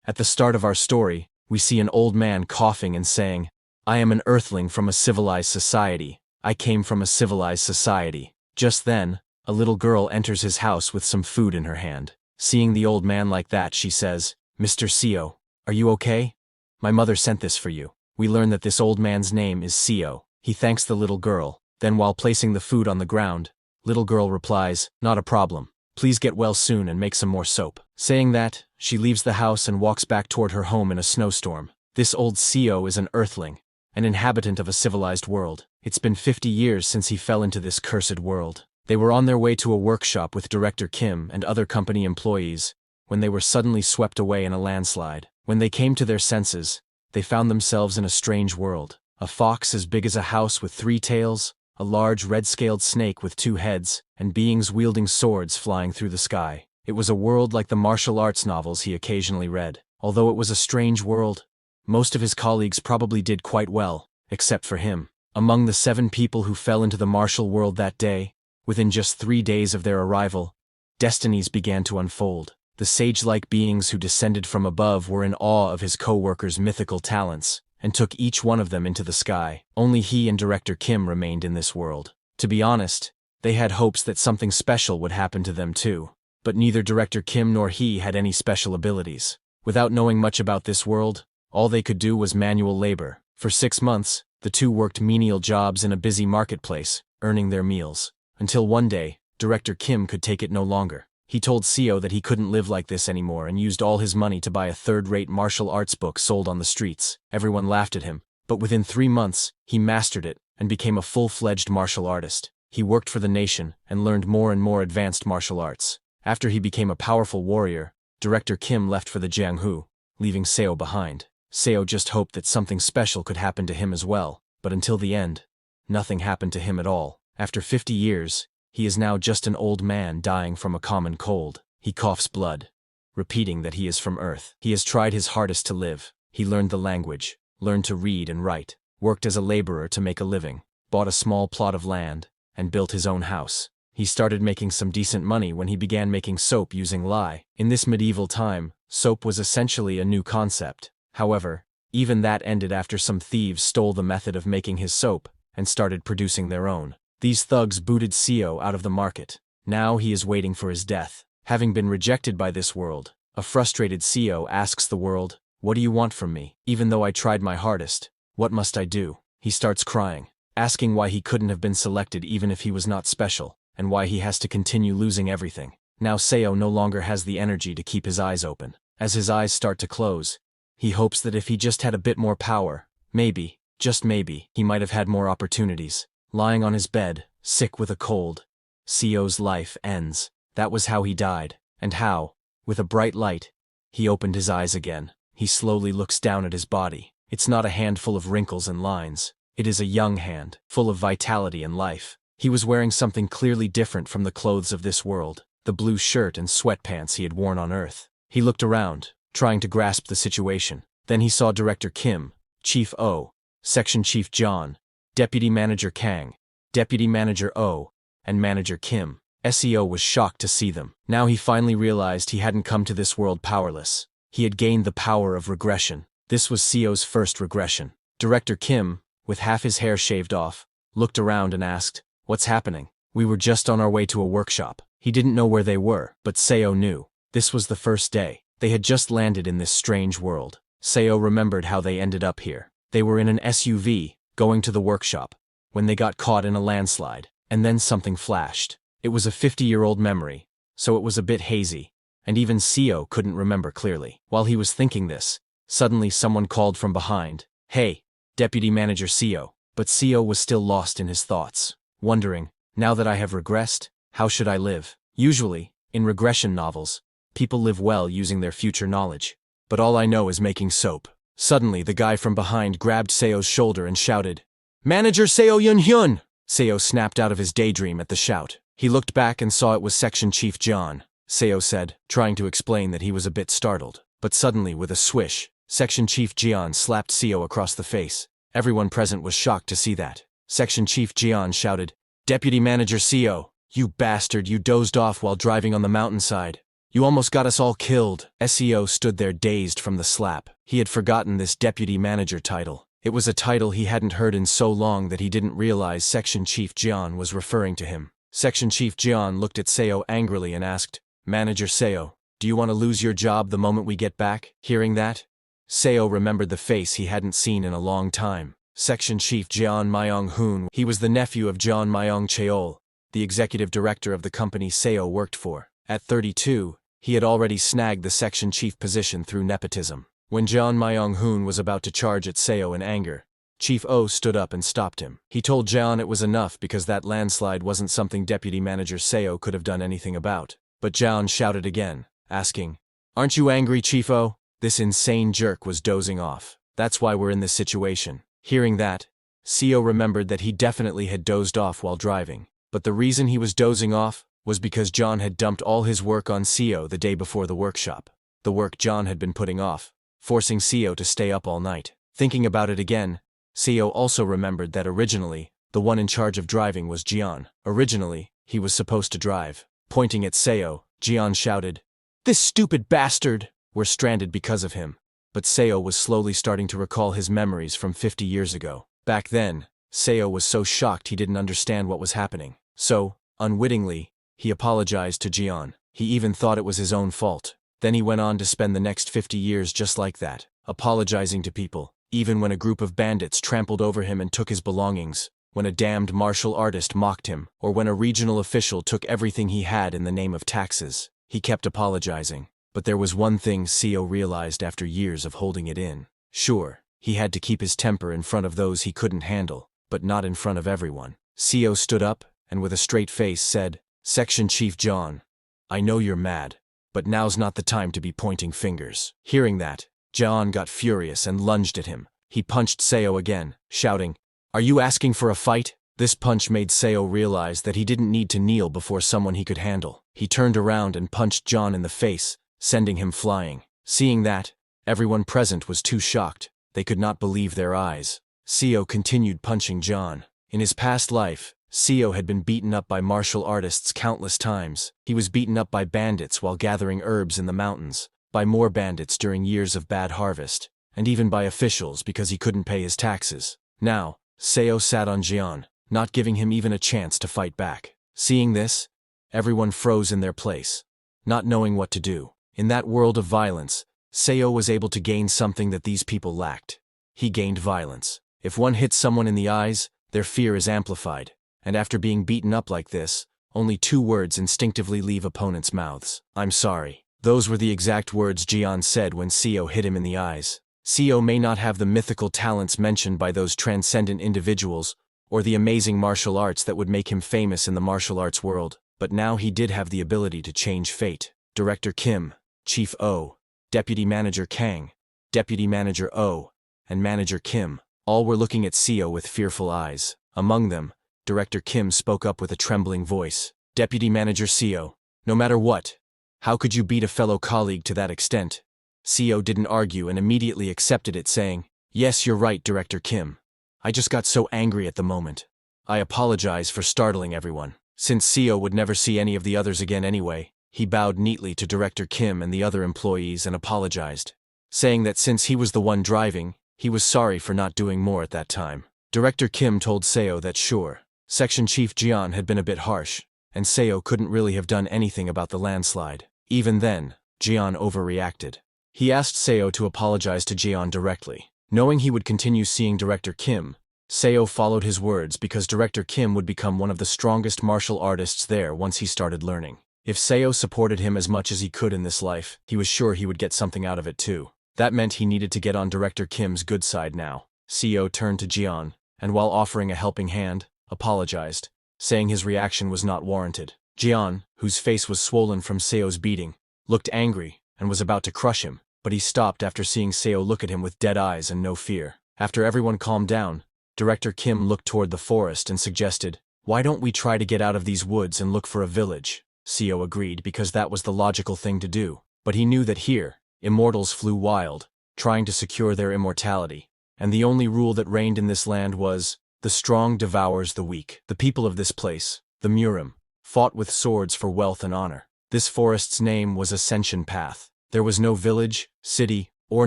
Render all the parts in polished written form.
At the start of our story, we see an old man coughing and saying, "I am an earthling from a civilized society. I came from a civilized society." Just then, a little girl enters his house with some food in her hand. Seeing the old man like that, she says, "Mr. Seo, are you okay? My mother sent this for you." We learn that this old man's name is Seo. He thanks the little girl. Then while placing the food on the ground, little girl replies, "Not a problem. Please get well soon and make some more soap." Saying that, she leaves the house and walks back toward her home in a snowstorm. This old Seo is an earthling, an inhabitant of a civilized world. It's been 50 years since he fell into this cursed world. They were on their way to a workshop with Director Kim and other company employees when they were suddenly swept away in a landslide. When they came to their senses, they found themselves in a strange world. A fox as big as a house with 3 tails, a large red-scaled snake with 2 heads, and beings wielding swords flying through the sky. It was a world like the martial arts novels he occasionally read. Although it was a strange world, most of his colleagues probably did quite well, except for him. Among the 7 people who fell into the martial world that day, within just 3 days of their arrival, destinies began to unfold. The sage-like beings who descended from above were in awe of his co-workers' mythical talents, and took each one of them into the sky. Only he and Director Kim remained in this world. To be honest, they had hopes that something special would happen to them too. But neither Director Kim nor he had any special abilities. Without knowing much about this world, all they could do was manual labor. For 6 months, the two worked menial jobs in a busy marketplace, earning their meals. Until one day, Director Kim could take it no longer. He told Seo that he couldn't live like this anymore and used all his money to buy a third-rate martial arts book sold on the streets. Everyone laughed at him, but within 3 months, he mastered it and became a full-fledged martial artist. He worked for the nation and learned more and more advanced martial arts. After he became a powerful warrior, Director Kim left for the Jianghu, leaving Seo behind. Seo just hoped that something special could happen to him as well, but until the end, nothing happened to him at all. After 50 years, he is now just an old man dying from a common cold. He coughs blood, repeating that he is from Earth. He has tried his hardest to live. He learned the language, learned to read and write, worked as a laborer to make a living, bought a small plot of land, and built his own house. He started making some decent money when he began making soap using lye. In this medieval time, soap was essentially a new concept. However, even that ended after some thieves stole the method of making his soap and started producing their own. These thugs booted Seo out of the market. Now he is waiting for his death. Having been rejected by this world, a frustrated Seo asks the world, "What do you want from me? Even though I tried my hardest, what must I do?" He starts crying, asking why he couldn't have been selected even if he was not special, and why he has to continue losing everything. Now Seo no longer has the energy to keep his eyes open. As his eyes start to close, he hopes that if he just had a bit more power, maybe, just maybe, he might have had more opportunities. Lying on his bed, sick with a cold, Seo's life ends. That was how he died, and how, with a bright light, he opened his eyes again. He slowly looks down at his body. It's not a hand full of wrinkles and lines. It is a young hand, full of vitality and life. He was wearing something clearly different from the clothes of this world, the blue shirt and sweatpants he had worn on Earth. He looked around, trying to grasp the situation. Then he saw Director Kim, Chief O, Section Chief John, Deputy Manager Kang, Deputy Manager O, and Manager Kim. Seo was shocked to see them. Now he finally realized he hadn't come to this world powerless. He had gained the power of regression. This was Seo's first regression. Director Kim, with half his hair shaved off, looked around and asked, "What's happening?" "We were just on our way to a workshop." He didn't know where they were, but Seo knew. This was the first day. They had just landed in this strange world. Seo remembered how they ended up here. They were in an SUV, going to the workshop, when they got caught in a landslide, and then something flashed. It was a 50-year-old memory, so it was a bit hazy, and even Seo couldn't remember clearly. While he was thinking this, suddenly someone called from behind, "Hey, Deputy Manager Seo." But Seo was still lost in his thoughts, wondering, now that I have regressed, how should I live? Usually, in regression novels, people live well using their future knowledge. But all I know is making soap. Suddenly, the guy from behind grabbed Seo's shoulder and shouted, "Manager Seo Yun-hyun!" Seo snapped out of his daydream at the shout. He looked back and saw it was Section Chief John. Seo said, trying to explain that he was a bit startled. But suddenly, with a swish, Section Chief Jian slapped Seo across the face. Everyone present was shocked to see that. Section Chief Jian shouted, "Deputy Manager Seo, you bastard, you dozed off while driving on the mountainside. You almost got us all killed. SEO stood there dazed from the slap. He had forgotten this deputy manager title. It was a title he hadn't heard in so long that he didn't realize Section Chief Jian was referring to him. Section Chief Jian looked at Seo angrily and asked, Manager Seo, do you want to lose your job the moment we get back? Hearing that, Seo remembered the face he hadn't seen in a long time. Section Chief Jian Myong-hoon. He was the nephew of Jian Myong-cheol, the executive director of the company Seo worked for. At 32, he had already snagged the section chief position through nepotism. When Jian Myong-hoon was about to charge at Seo in anger, Chief O stood up and stopped him. He told Jian it was enough because that landslide wasn't something Deputy Manager Seo could have done anything about. But Jian shouted again, asking, Aren't you angry, Chief O? This insane jerk was dozing off. That's why we're in this situation. Hearing that, Seo remembered that he definitely had dozed off while driving. But the reason he was dozing off was because John had dumped all his work on Seo the day before the workshop. The work John had been putting off, forcing Seo to stay up all night. Thinking about it again, Seo also remembered that originally, the one in charge of driving was Jian. Originally, he was supposed to drive. Pointing at Seo, Jian shouted, This stupid bastard! We're stranded because of him. But Seo was slowly starting to recall his memories from 50 years ago. Back then, Seo was so shocked he didn't understand what was happening. So, unwittingly, he apologized to Jian. He even thought it was his own fault. Then he went on to spend the next 50 years just like that, apologizing to people, even when a group of bandits trampled over him and took his belongings, when a damned martial artist mocked him, or when a regional official took everything he had in the name of taxes. He kept apologizing. But there was one thing Seo realized after years of holding it in. Sure, he had to keep his temper in front of those he couldn't handle, but not in front of everyone. Seo stood up, and with a straight face said, Section Chief John, I know you're mad, but now's not the time to be pointing fingers. Hearing that, John got furious and lunged at him. He punched Seo again, shouting, Are you asking for a fight? This punch made Seo realize that he didn't need to kneel before someone he could handle. He turned around and punched John in the face, sending him flying. Seeing that, everyone present was too shocked. They could not believe their eyes. Seo continued punching John. In his past life, Seo had been beaten up by martial artists countless times. He was beaten up by bandits while gathering herbs in the mountains, by more bandits during years of bad harvest, and even by officials because he couldn't pay his taxes. Now, Seo sat on Jian, not giving him even a chance to fight back. Seeing this, everyone froze in their place, not knowing what to do. In that world of violence, Seo was able to gain something that these people lacked. He gained violence. If one hits someone in the eyes, their fear is amplified, and after being beaten up like this, only 2 words instinctively leave opponents' mouths. I'm sorry. Those were the exact words Jian said when Seo hit him in the eyes. Seo may not have the mythical talents mentioned by those transcendent individuals, or the amazing martial arts that would make him famous in the martial arts world, but now he did have the ability to change fate. Director Kim, Chief O, Deputy Manager Kang, Deputy Manager O, and Manager Kim, all were looking at Seo with fearful eyes. Among them, Director Kim spoke up with a trembling voice. Deputy Manager Seo, no matter what, how could you beat a fellow colleague to that extent? Seo didn't argue and immediately accepted it, saying, Yes, you're right, Director Kim. I just got so angry at the moment. I apologize for startling everyone. Since Seo would never see any of the others again anyway, he bowed neatly to Director Kim and the other employees and apologized, saying that since he was the one driving, he was sorry for not doing more at that time. Director Kim told Seo that sure, Section Chief Jian had been a bit harsh, and Seo couldn't really have done anything about the landslide. Even then, Jian overreacted. He asked Seo to apologize to Jian directly. Knowing he would continue seeing Director Kim, Seo followed his words because Director Kim would become one of the strongest martial artists there once he started learning. If Seo supported him as much as he could in this life, he was sure he would get something out of it too. That meant he needed to get on Director Kim's good side now. Seo turned to Jian, and while offering a helping hand, apologized, saying his reaction was not warranted. Jian, whose face was swollen from Seo's beating, looked angry and was about to crush him, but he stopped after seeing Seo look at him with dead eyes and no fear. After everyone calmed down, Director Kim looked toward the forest and suggested, Why don't we try to get out of these woods and look for a village? Seo agreed because that was the logical thing to do, but he knew that here, immortals flew wild, trying to secure their immortality, and the only rule that reigned in this land was, the strong devours the weak. The people of this place, the Murim, fought with swords for wealth and honor. This forest's name was Ascension Path. There was no village, city, or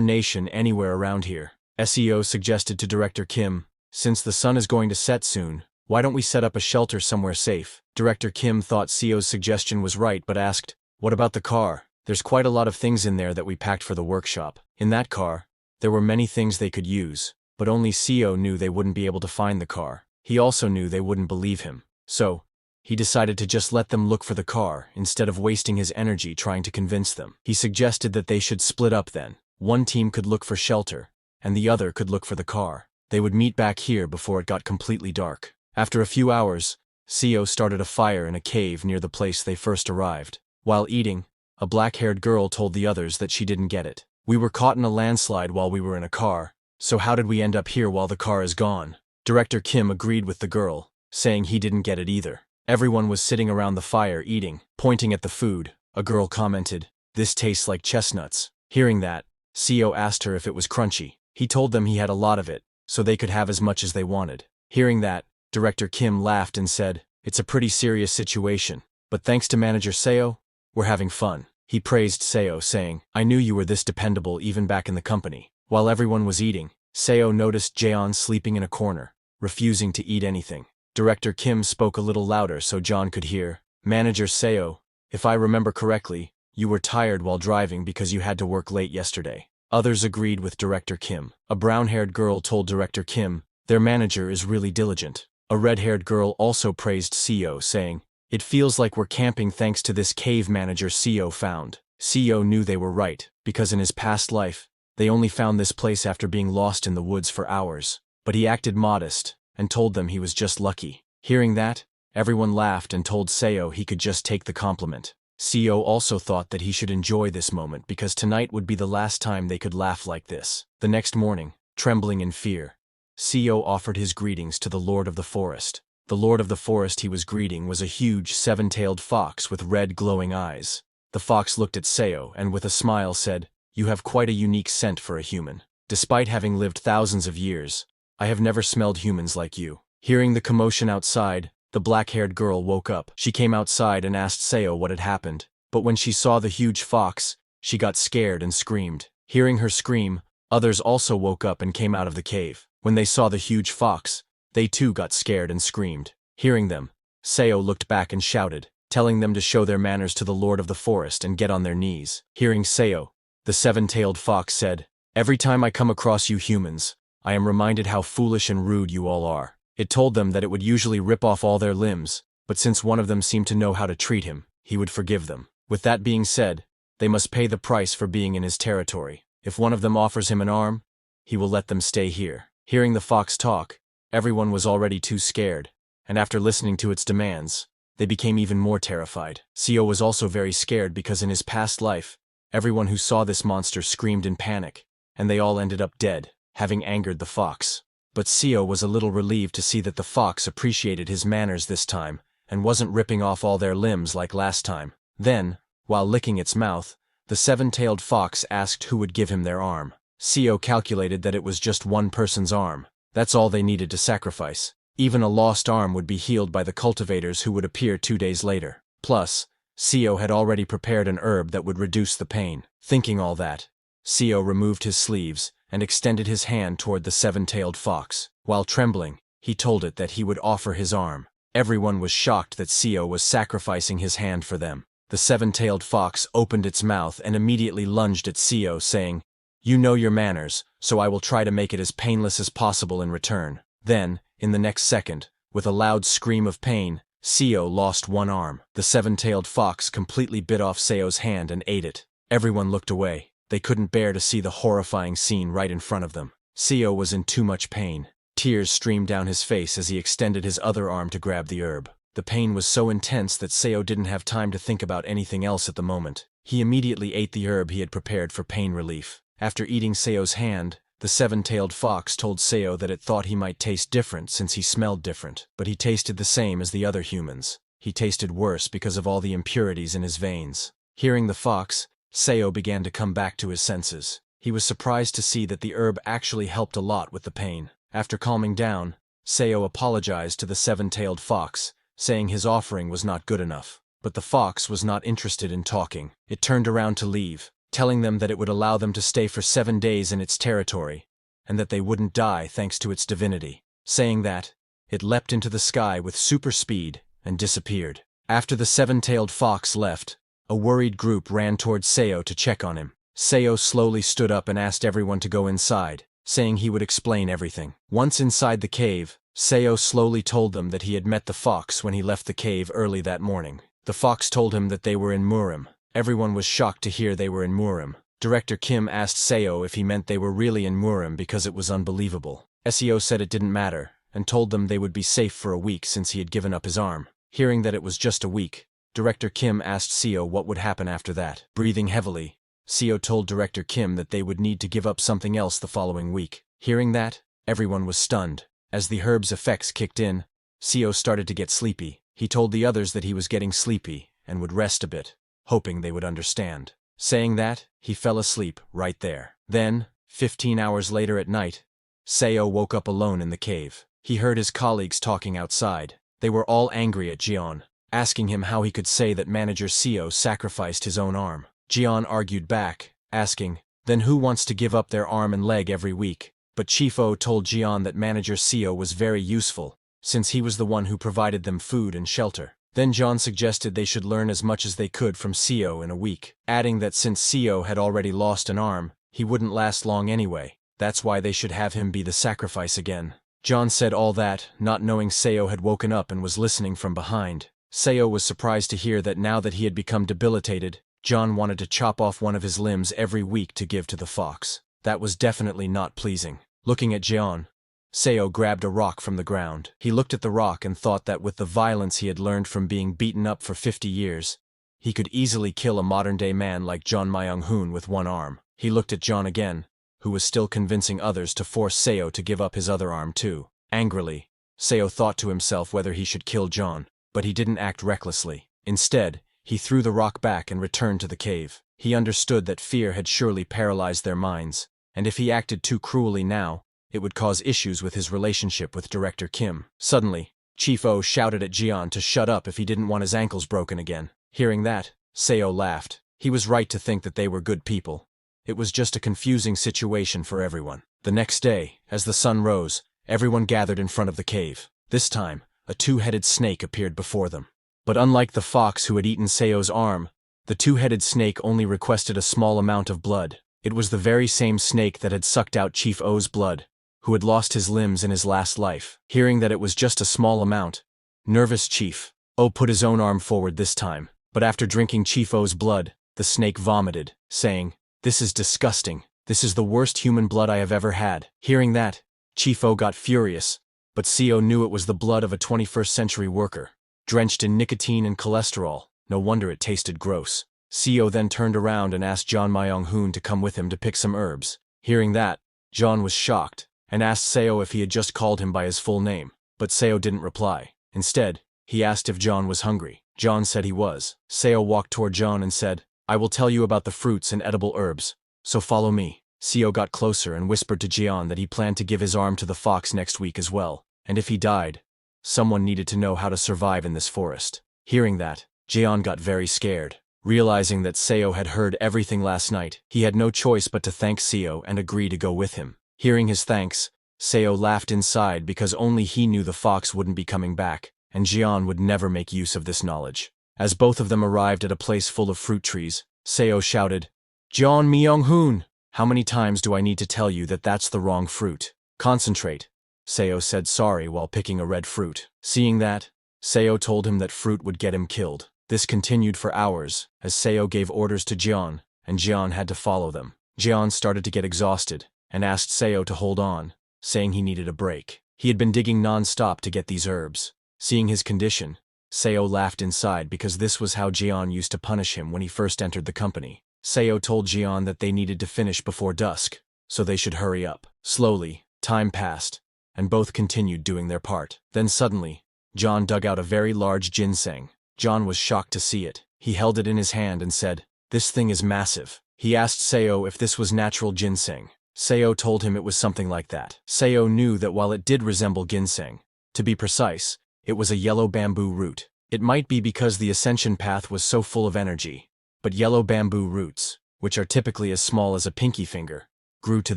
nation anywhere around here. SEO suggested to Director Kim, "Since the sun is going to set soon, why don't we set up a shelter somewhere safe?" Director Kim thought CEO's suggestion was right but asked, "What about the car? There's quite a lot of things in there that we packed for the workshop." In that car, there were many things they could use, but only CEO knew they wouldn't be able to find the car. He also knew they wouldn't believe him. So, he decided to just let them look for the car instead of wasting his energy trying to convince them. He suggested that they should split up then. One team could look for shelter, and the other could look for the car. They would meet back here before it got completely dark. After a few hours, CEO started a fire in a cave near the place they first arrived. While eating, a black-haired girl told the others that she didn't get it. "We were caught in a landslide while we were in a car, so how did we end up here while the car is gone?" Director Kim agreed with the girl, saying he didn't get it either. Everyone was sitting around the fire eating. Pointing at the food, a girl commented, "This tastes like chestnuts." Hearing that, CEO asked her if it was crunchy. He told them he had a lot of it, so they could have as much as they wanted. Hearing that, Director Kim laughed and said, "It's a pretty serious situation, but thanks to Manager Seo, we're having fun." He praised Seo, saying, "I knew you were this dependable even back in the company." While everyone was eating, Seo noticed Jeon sleeping in a corner, refusing to eat anything. Director Kim spoke a little louder so John could hear, "Manager Seo, if I remember correctly, you were tired while driving because you had to work late yesterday." Others agreed with Director Kim. A brown-haired girl told Director Kim, "Their manager is really diligent." A red-haired girl also praised CEO, saying, "It feels like we're camping thanks to this cave manager CEO found." CEO knew they were right, because in his past life, they only found this place after being lost in the woods for hours. But he acted modest, and told them he was just lucky. Hearing that, everyone laughed and told Seo he could just take the compliment. CEO also thought that he should enjoy this moment because tonight would be the last time they could laugh like this. The next morning, trembling in fear, CEO offered his greetings to the Lord of the Forest. The Lord of the Forest he was greeting was a huge seven-tailed fox with red glowing eyes. The fox looked at Seo and with a smile said, "You have quite a unique scent for a human. Despite having lived thousands of years, I have never smelled humans like you." Hearing the commotion outside, the black-haired girl woke up. She came outside and asked Seo what had happened, but when she saw the huge fox, she got scared and screamed. Hearing her scream, others also woke up and came out of the cave. When they saw the huge fox, they too got scared and screamed. Hearing them, Seo looked back and shouted, telling them to show their manners to the Lord of the Forest and get on their knees. Hearing Seo, the seven-tailed fox said, "Every time I come across you humans, I am reminded how foolish and rude you all are." It told them that it would usually rip off all their limbs, but since one of them seemed to know how to treat him, he would forgive them. With that being said, they must pay the price for being in his territory. If one of them offers him an arm, he will let them stay here. Hearing the fox talk, everyone was already too scared, and after listening to its demands, they became even more terrified. CEO was also very scared because in his past life, everyone who saw this monster screamed in panic, and they all ended up dead, having angered the fox. But CEO was a little relieved to see that the fox appreciated his manners this time and wasn't ripping off all their limbs like last time. Then, while licking its mouth, the seven-tailed fox asked who would give him their arm. CEO calculated that it was just one person's arm. That's all they needed to sacrifice. Even a lost arm would be healed by the cultivators who would appear 2 days later. Plus, CEO had already prepared an herb that would reduce the pain. Thinking all that, CEO removed his sleeves and extended his hand toward the seven-tailed fox. While trembling, he told it that he would offer his arm. Everyone was shocked that CEO was sacrificing his hand for them. The seven-tailed fox opened its mouth and immediately lunged at CEO, saying, "You know your manners, so I will try to make it as painless as possible in return." Then, in the next second, with a loud scream of pain, CEO lost one arm. The seven-tailed fox completely bit off Seo's hand and ate it. Everyone looked away. They couldn't bear to see the horrifying scene right in front of them. CEO was in too much pain. Tears streamed down his face as he extended his other arm to grab the herb. The pain was so intense that Seo didn't have time to think about anything else at the moment. He immediately ate the herb he had prepared for pain relief. After eating Seo's hand, the seven-tailed fox told Seo that it thought he might taste different since he smelled different, but he tasted the same as the other humans. He tasted worse because of all the impurities in his veins. Hearing the fox, Seo began to come back to his senses. He was surprised to see that the herb actually helped a lot with the pain. After calming down, Seo apologized to the seven-tailed fox, saying his offering was not good enough. But the fox was not interested in talking. It turned around to leave, telling them that it would allow them to stay for 7 days in its territory, and that they wouldn't die thanks to its divinity. Saying that, it leapt into the sky with super speed and disappeared. After the 7-tailed fox left, a worried group ran towards Seo to check on him. Seo slowly stood up and asked everyone to go inside, saying he would explain everything. Once inside the cave, Seo slowly told them that he had met the fox when he left the cave early that morning. The fox told him that they were in Murim. Everyone was shocked to hear they were in Murim. Director Kim asked Seo if he meant they were really in Murim because it was unbelievable. Seo said it didn't matter, and told them they would be safe for a week since he had given up his arm. Hearing that it was just a week, Director Kim asked Seo what would happen after that. Breathing heavily, Seo told Director Kim that they would need to give up something else the following week. Hearing that, everyone was stunned. As the herb's effects kicked in, Seo started to get sleepy. He told the others that he was getting sleepy and would rest a bit, hoping they would understand. Saying that, he fell asleep right there. Then, 15 hours later at night, Seo woke up alone in the cave. He heard his colleagues talking outside. They were all angry at Jian, asking him how he could say that manager Seo sacrificed his own arm. Jian argued back, asking, then who wants to give up their arm and leg every week? But Chief O told Jian that manager Seo was very useful, since he was the one who provided them food and shelter. Then Jian suggested they should learn as much as they could from Seo in a week, adding that since Seo had already lost an arm, he wouldn't last long anyway. That's why they should have him be the sacrifice again. Jian said all that, not knowing Seo had woken up and was listening from behind. Seo was surprised to hear that now that he had become debilitated, Jian wanted to chop off one of his limbs every week to give to the fox. That was definitely not pleasing. Looking at Jian, Seo grabbed a rock from the ground. He looked at the rock and thought that with the violence he had learned from being beaten up for 50 years, he could easily kill a modern-day man like John Myung-hoon with one arm. He looked at Jian again, who was still convincing others to force Seo to give up his other arm too. Angrily, Seo thought to himself whether he should kill Jian, but he didn't act recklessly. Instead, he threw the rock back and returned to the cave. He understood that fear had surely paralyzed their minds, and if he acted too cruelly now, it would cause issues with his relationship with Director Kim. Suddenly, Chief O shouted at Jian to shut up if he didn't want his ankles broken again. Hearing that, Seo laughed. He was right to think that they were good people. It was just a confusing situation for everyone. The next day, as the sun rose, everyone gathered in front of the cave. This time, a 2-headed snake appeared before them. But unlike the fox who had eaten Seo's arm, the 2-headed snake only requested a small amount of blood. It was the very same snake that had sucked out Chief O's blood, who had lost his limbs in his last life. Hearing that it was just a small amount, nervous Chief O put his own arm forward this time, but after drinking Chief O's blood, the snake vomited, saying, "This is disgusting. This is the worst human blood I have ever had." Hearing that, Chief O got furious, but Seo knew it was the blood of a 21st century worker, drenched in nicotine and cholesterol. No wonder it tasted gross. Seo then turned around and asked John Myung-hoon to come with him to pick some herbs. Hearing that, John was shocked, and asked Seo if he had just called him by his full name, but Seo didn't reply. Instead, he asked if John was hungry. John said he was. Seo walked toward John and said, "I will tell you about the fruits and edible herbs, so follow me." Seo got closer and whispered to Jian that he planned to give his arm to the fox next week as well, and if he died, someone needed to know how to survive in this forest. Hearing that, Jian got very scared. Realizing that Seo had heard everything last night, he had no choice but to thank Seo and agree to go with him. Hearing his thanks, Seo laughed inside because only he knew the fox wouldn't be coming back, and Jian would never make use of this knowledge. As both of them arrived at a place full of fruit trees, Seo shouted, "John Myung-hoon, how many times do I need to tell you that that's the wrong fruit? Concentrate." Seo said sorry while picking a red fruit. Seeing that, Seo told him that fruit would get him killed. This continued for hours, as Seo gave orders to Jian, and Jian had to follow them. Jian started to get exhausted, and asked Seo to hold on, saying he needed a break. He had been digging non-stop to get these herbs. Seeing his condition, Seo laughed inside because this was how Jian used to punish him when he first entered the company. Seo told Jian that they needed to finish before dusk, so they should hurry up. Slowly, time passed, and both continued doing their part. Then suddenly, John dug out a very large ginseng. John was shocked to see it. He held it in his hand and said, "This thing is massive." He asked Seo if this was natural ginseng. Seo told him it was something like that. Seo knew that while it did resemble ginseng, to be precise, it was a yellow bamboo root. It might be because the ascension path was so full of energy, but yellow bamboo roots, which are typically as small as a pinky finger, grew to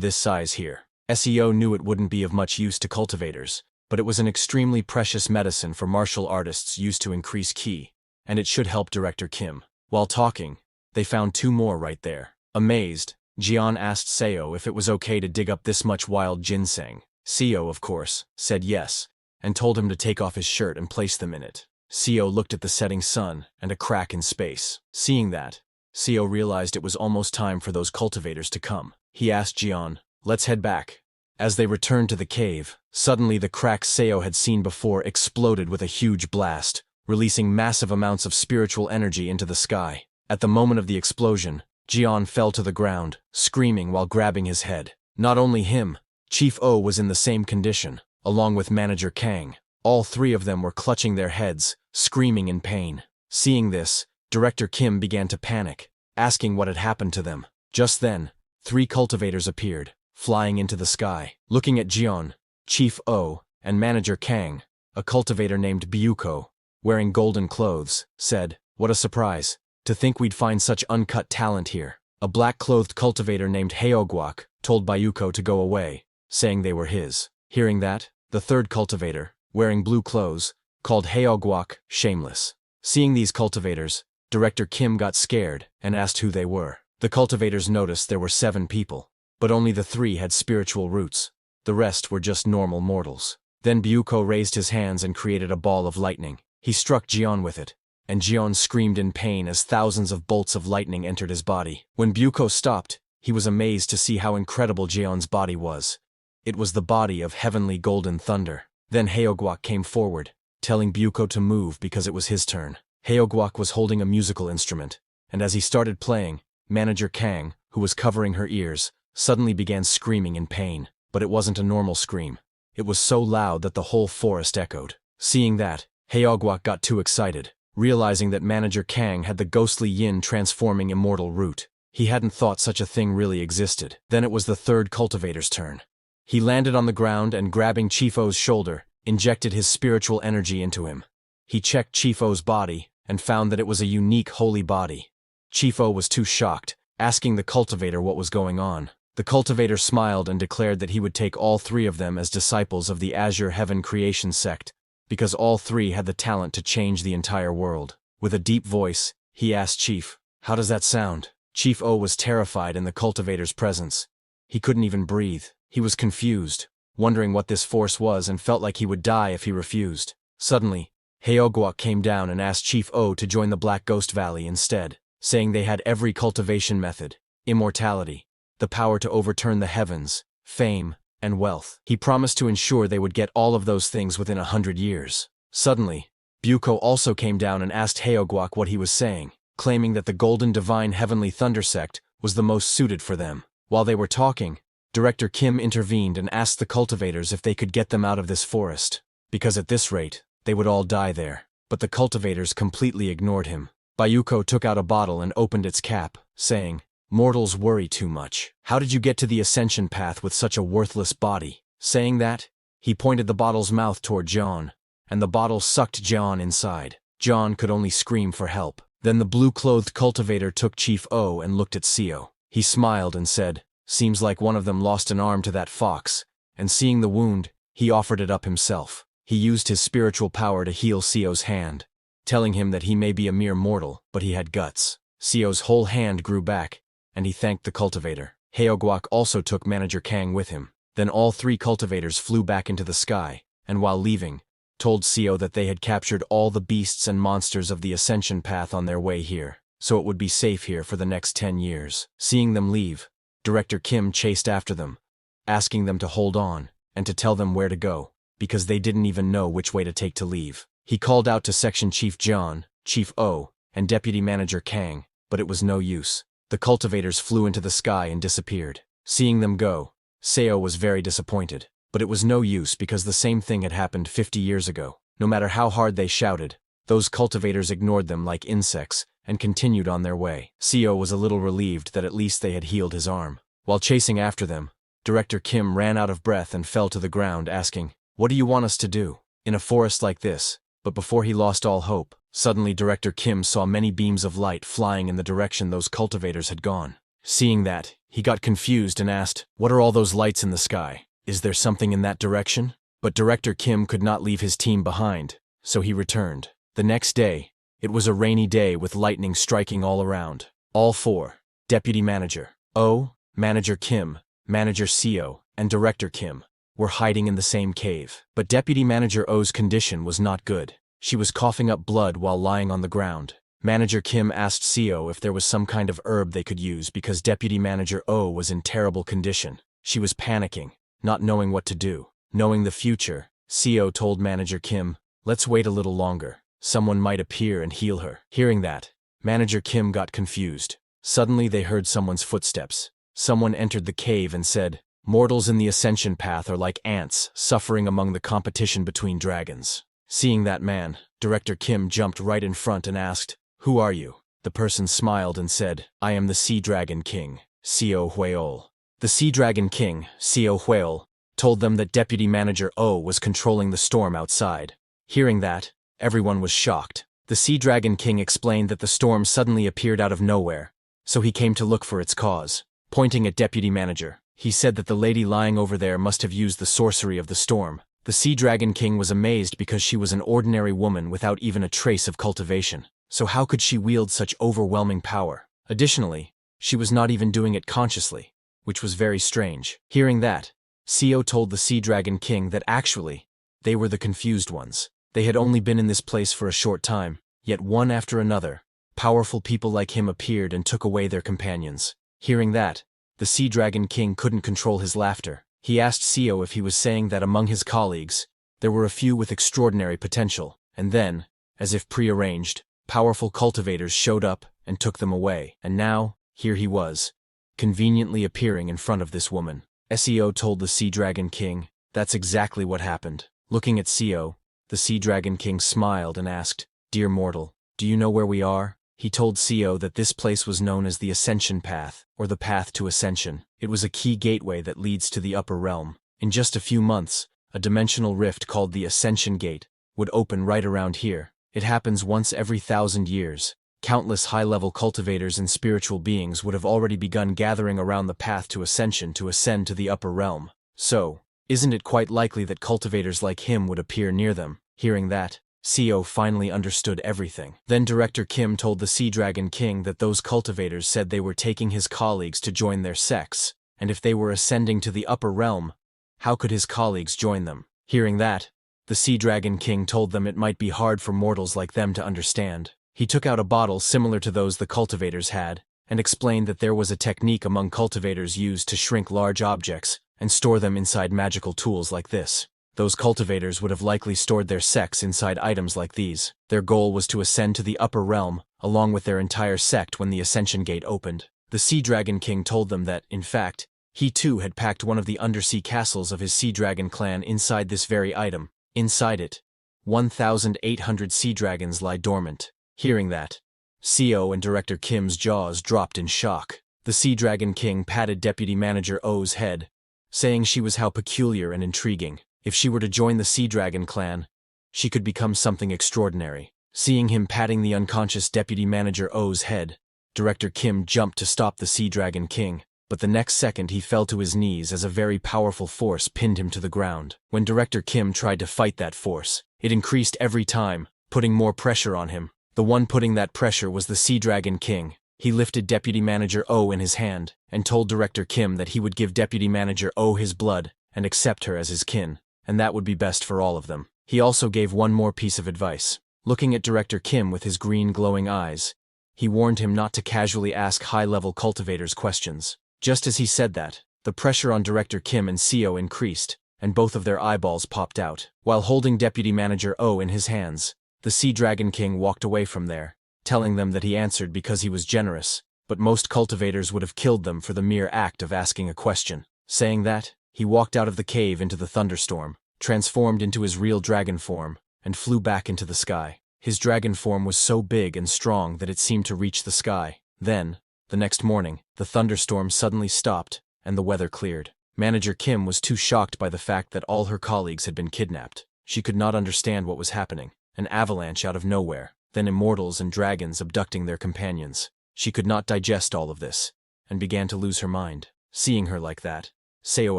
this size here. SEO knew it wouldn't be of much use to cultivators, but it was an extremely precious medicine for martial artists used to increase ki, and it should help Director Kim. While talking, they found 2 more right there. Amazed, Jian asked Seo if it was okay to dig up this much wild ginseng. Seo, of course, said yes, and told him to take off his shirt and place them in it. Seo looked at the setting sun and a crack in space. Seeing that, Seo realized it was almost time for those cultivators to come. He asked Jian, "Let's head back." As they returned to the cave, suddenly the crack Seo had seen before exploded with a huge blast, releasing massive amounts of spiritual energy into the sky. At the moment of the explosion, Jian fell to the ground, screaming while grabbing his head. Not only him, Chief O was in the same condition, along with Manager Kang. All 3 of them were clutching their heads, screaming in pain. Seeing this, Director Kim began to panic, asking what had happened to them. Just then, 3 cultivators appeared, flying into the sky. Looking at Jian, Chief O, and Manager Kang, a cultivator named Byuko, wearing golden clothes, said, "What a surprise. To think we'd find such uncut talent here." A black-clothed cultivator named Haogwak told Byuko to go away, saying they were his. Hearing that, the 3rd cultivator, wearing blue clothes, called Haogwak shameless. Seeing these cultivators, Director Kim got scared and asked who they were. The cultivators noticed there were 7 people, but only the 3 had spiritual roots. The rest were just normal mortals. Then Byuko raised his hands and created a ball of lightning. He struck Jian with it, and Jian screamed in pain as thousands of bolts of lightning entered his body. When Byuko stopped, he was amazed to see how incredible Jian's body was. It was the body of heavenly golden thunder. Then Haogwak came forward, telling Byuko to move because it was his turn. Haogwak was holding a musical instrument, and as he started playing, Manager Kang, who was covering her ears, suddenly began screaming in pain. But it wasn't a normal scream. It was so loud that the whole forest echoed. Seeing that, Haogwak got too excited, realizing that Manager Kang had the ghostly yin transforming immortal root. He hadn't thought such a thing really existed. Then it was the 3rd cultivator's turn. He landed on the ground and, grabbing Chief O's shoulder, injected his spiritual energy into him. He checked Chief O's body and found that it was a unique holy body. Chief O was too shocked, asking the cultivator what was going on. The cultivator smiled and declared that he would take all 3 of them as disciples of the Azure Heaven Creation sect, because all 3 had the talent to change the entire world. With a deep voice, he asked Chief, "How does that sound?" Chief O was terrified in the cultivator's presence. He couldn't even breathe. He was confused, wondering what this force was, and felt like he would die if he refused. Suddenly, Haogwak came down and asked Chief O to join the Black Ghost Valley instead, saying they had every cultivation method, immortality, the power to overturn the heavens, fame, and wealth. He promised to ensure they would get all of those things within 100 years. Suddenly, Byuko also came down and asked Haogwak what he was saying, claiming that the Golden Divine Heavenly Thunder sect was the most suited for them. While they were talking, Director Kim intervened and asked the cultivators if they could get them out of this forest, because at this rate, they would all die there. But the cultivators completely ignored him. Byuko took out a bottle and opened its cap, saying, "Mortals worry too much. How did you get to the ascension path with such a worthless body?" Saying that, he pointed the bottle's mouth toward John, and the bottle sucked John inside. John could only scream for help. Then the blue-clothed cultivator took Chief O and looked at Seo. He smiled and said, "Seems like one of them lost an arm to that fox," and seeing the wound, he offered it up himself. He used his spiritual power to heal Seo's hand, telling him that he may be a mere mortal, but he had guts. Seo's whole hand grew back, and he thanked the cultivator. Haogwak also took Manager Kang with him. Then all 3 cultivators flew back into the sky, and while leaving, told Seo that they had captured all the beasts and monsters of the ascension path on their way here, so it would be safe here for the next 10 years. Seeing them leave, Director Kim chased after them, asking them to hold on and to tell them where to go, because they didn't even know which way to take to leave. He called out to Section Chief John, Chief O, and Deputy Manager Kang, but it was no use. The cultivators flew into the sky and disappeared. Seeing them go, Seo was very disappointed, but it was no use because the same thing had happened 50 years ago. No matter how hard they shouted, those cultivators ignored them like insects and continued on their way. Seo was a little relieved that at least they had healed his arm. While chasing after them, Director Kim ran out of breath and fell to the ground asking, "What do you want us to do?" In a forest like this, but before he lost all hope, Suddenly Director Kim saw many beams of light flying in the direction those cultivators had gone. Seeing that, he got confused and asked, "What are all those lights in the sky? Is there something in that direction?" But Director Kim could not leave his team behind, so he returned. The next day, it was a rainy day with lightning striking all around. All four, Deputy Manager O, Manager Kim, Manager Seo, and Director Kim, were hiding in the same cave. But Deputy Manager O's condition was not good. She was coughing up blood while lying on the ground. Manager Kim asked Seo if there was some kind of herb they could use because Deputy Manager O was in terrible condition. She was panicking, not knowing what to do. Knowing the future, Seo told Manager Kim, "Let's wait a little longer. Someone might appear and heal her." Hearing that, Manager Kim got confused. Suddenly they heard someone's footsteps. Someone entered the cave and said, "Mortals in the ascension path are like ants, suffering among the competition between dragons." Seeing that man, Director Kim jumped right in front and asked, "Who are you?" The person smiled and said, "I am the Sea Dragon King, Seo Hueol." The Sea Dragon King, Seo Hueol, told them that Deputy Manager O was controlling the storm outside. Hearing that, everyone was shocked. The Sea Dragon King explained that the storm suddenly appeared out of nowhere, so he came to look for its cause. Pointing at Deputy Manager, he said that the lady lying over there must have used the sorcery of the storm. The Sea Dragon King was amazed because she was an ordinary woman without even a trace of cultivation. So how could she wield such overwhelming power? Additionally, she was not even doing it consciously, which was very strange. Hearing that, Seo told the Sea Dragon King that actually, they were the confused ones. They had only been in this place for a short time, yet one after another, powerful people like him appeared and took away their companions. Hearing that, the Sea Dragon King couldn't control his laughter. He asked Seo if he was saying that among his colleagues, there were a few with extraordinary potential, and then, as if prearranged, powerful cultivators showed up and took them away. And now, here he was, conveniently appearing in front of this woman. Seo told the Sea Dragon King, "That's exactly what happened." Looking at Seo, the Sea Dragon King smiled and asked, "Dear mortal, do you know where we are?" He told Seo that this place was known as the Ascension Path, or the Path to Ascension. It was a key gateway that leads to the upper realm. In just a few months, a dimensional rift called the Ascension Gate would open right around here. It happens once every 1,000 years. Countless high-level cultivators and spiritual beings would have already begun gathering around the path to ascension to ascend to the upper realm. So, isn't it quite likely that cultivators like him would appear near them? Hearing that, Seo finally understood everything. Then Director Kim told the Sea Dragon King that those cultivators said they were taking his colleagues to join their sects, and if they were ascending to the upper realm, how could his colleagues join them? Hearing that, the Sea Dragon King told them it might be hard for mortals like them to understand. He took out a bottle similar to those the cultivators had, and explained that there was a technique among cultivators used to shrink large objects and store them inside magical tools like this. Those cultivators would have likely stored their sects inside items like these. Their goal was to ascend to the upper realm, along with their entire sect when the Ascension Gate opened. The Sea Dragon King told them that, in fact, he too had packed one of the undersea castles of his Sea Dragon clan inside this very item. Inside it, 1,800 sea dragons lie dormant. Hearing that, Seo and Director Kim's jaws dropped in shock. The Sea Dragon King patted Deputy Manager O's head, saying she was how peculiar and intriguing. If she were to join the Sea Dragon clan, she could become something extraordinary. Seeing him patting the unconscious Deputy Manager O's head, Director Kim jumped to stop the Sea Dragon King, but the next second he fell to his knees as a very powerful force pinned him to the ground. When Director Kim tried to fight that force, it increased every time, putting more pressure on him. The one putting that pressure was the Sea Dragon King. He lifted Deputy Manager O in his hand and told Director Kim that he would give Deputy Manager O his blood and accept her as his kin, and that would be best for all of them. He also gave one more piece of advice. Looking at Director Kim with his green glowing eyes, he warned him not to casually ask high-level cultivators questions. Just as he said that, the pressure on Director Kim and Seo increased, and both of their eyeballs popped out. While holding Deputy Manager O in his hands, the Sea Dragon King walked away from there, telling them that he answered because he was generous, but most cultivators would have killed them for the mere act of asking a question. Saying that, he walked out of the cave into the thunderstorm, transformed into his real dragon form, and flew back into the sky. His dragon form was so big and strong that it seemed to reach the sky. Then, the next morning, the thunderstorm suddenly stopped, and the weather cleared. Manager Kim was too shocked by the fact that all her colleagues had been kidnapped. She could not understand what was happening. An avalanche out of nowhere. then immortals and dragons abducting their companions. She could not digest all of this, and began to lose her mind. Seeing her like that, Seo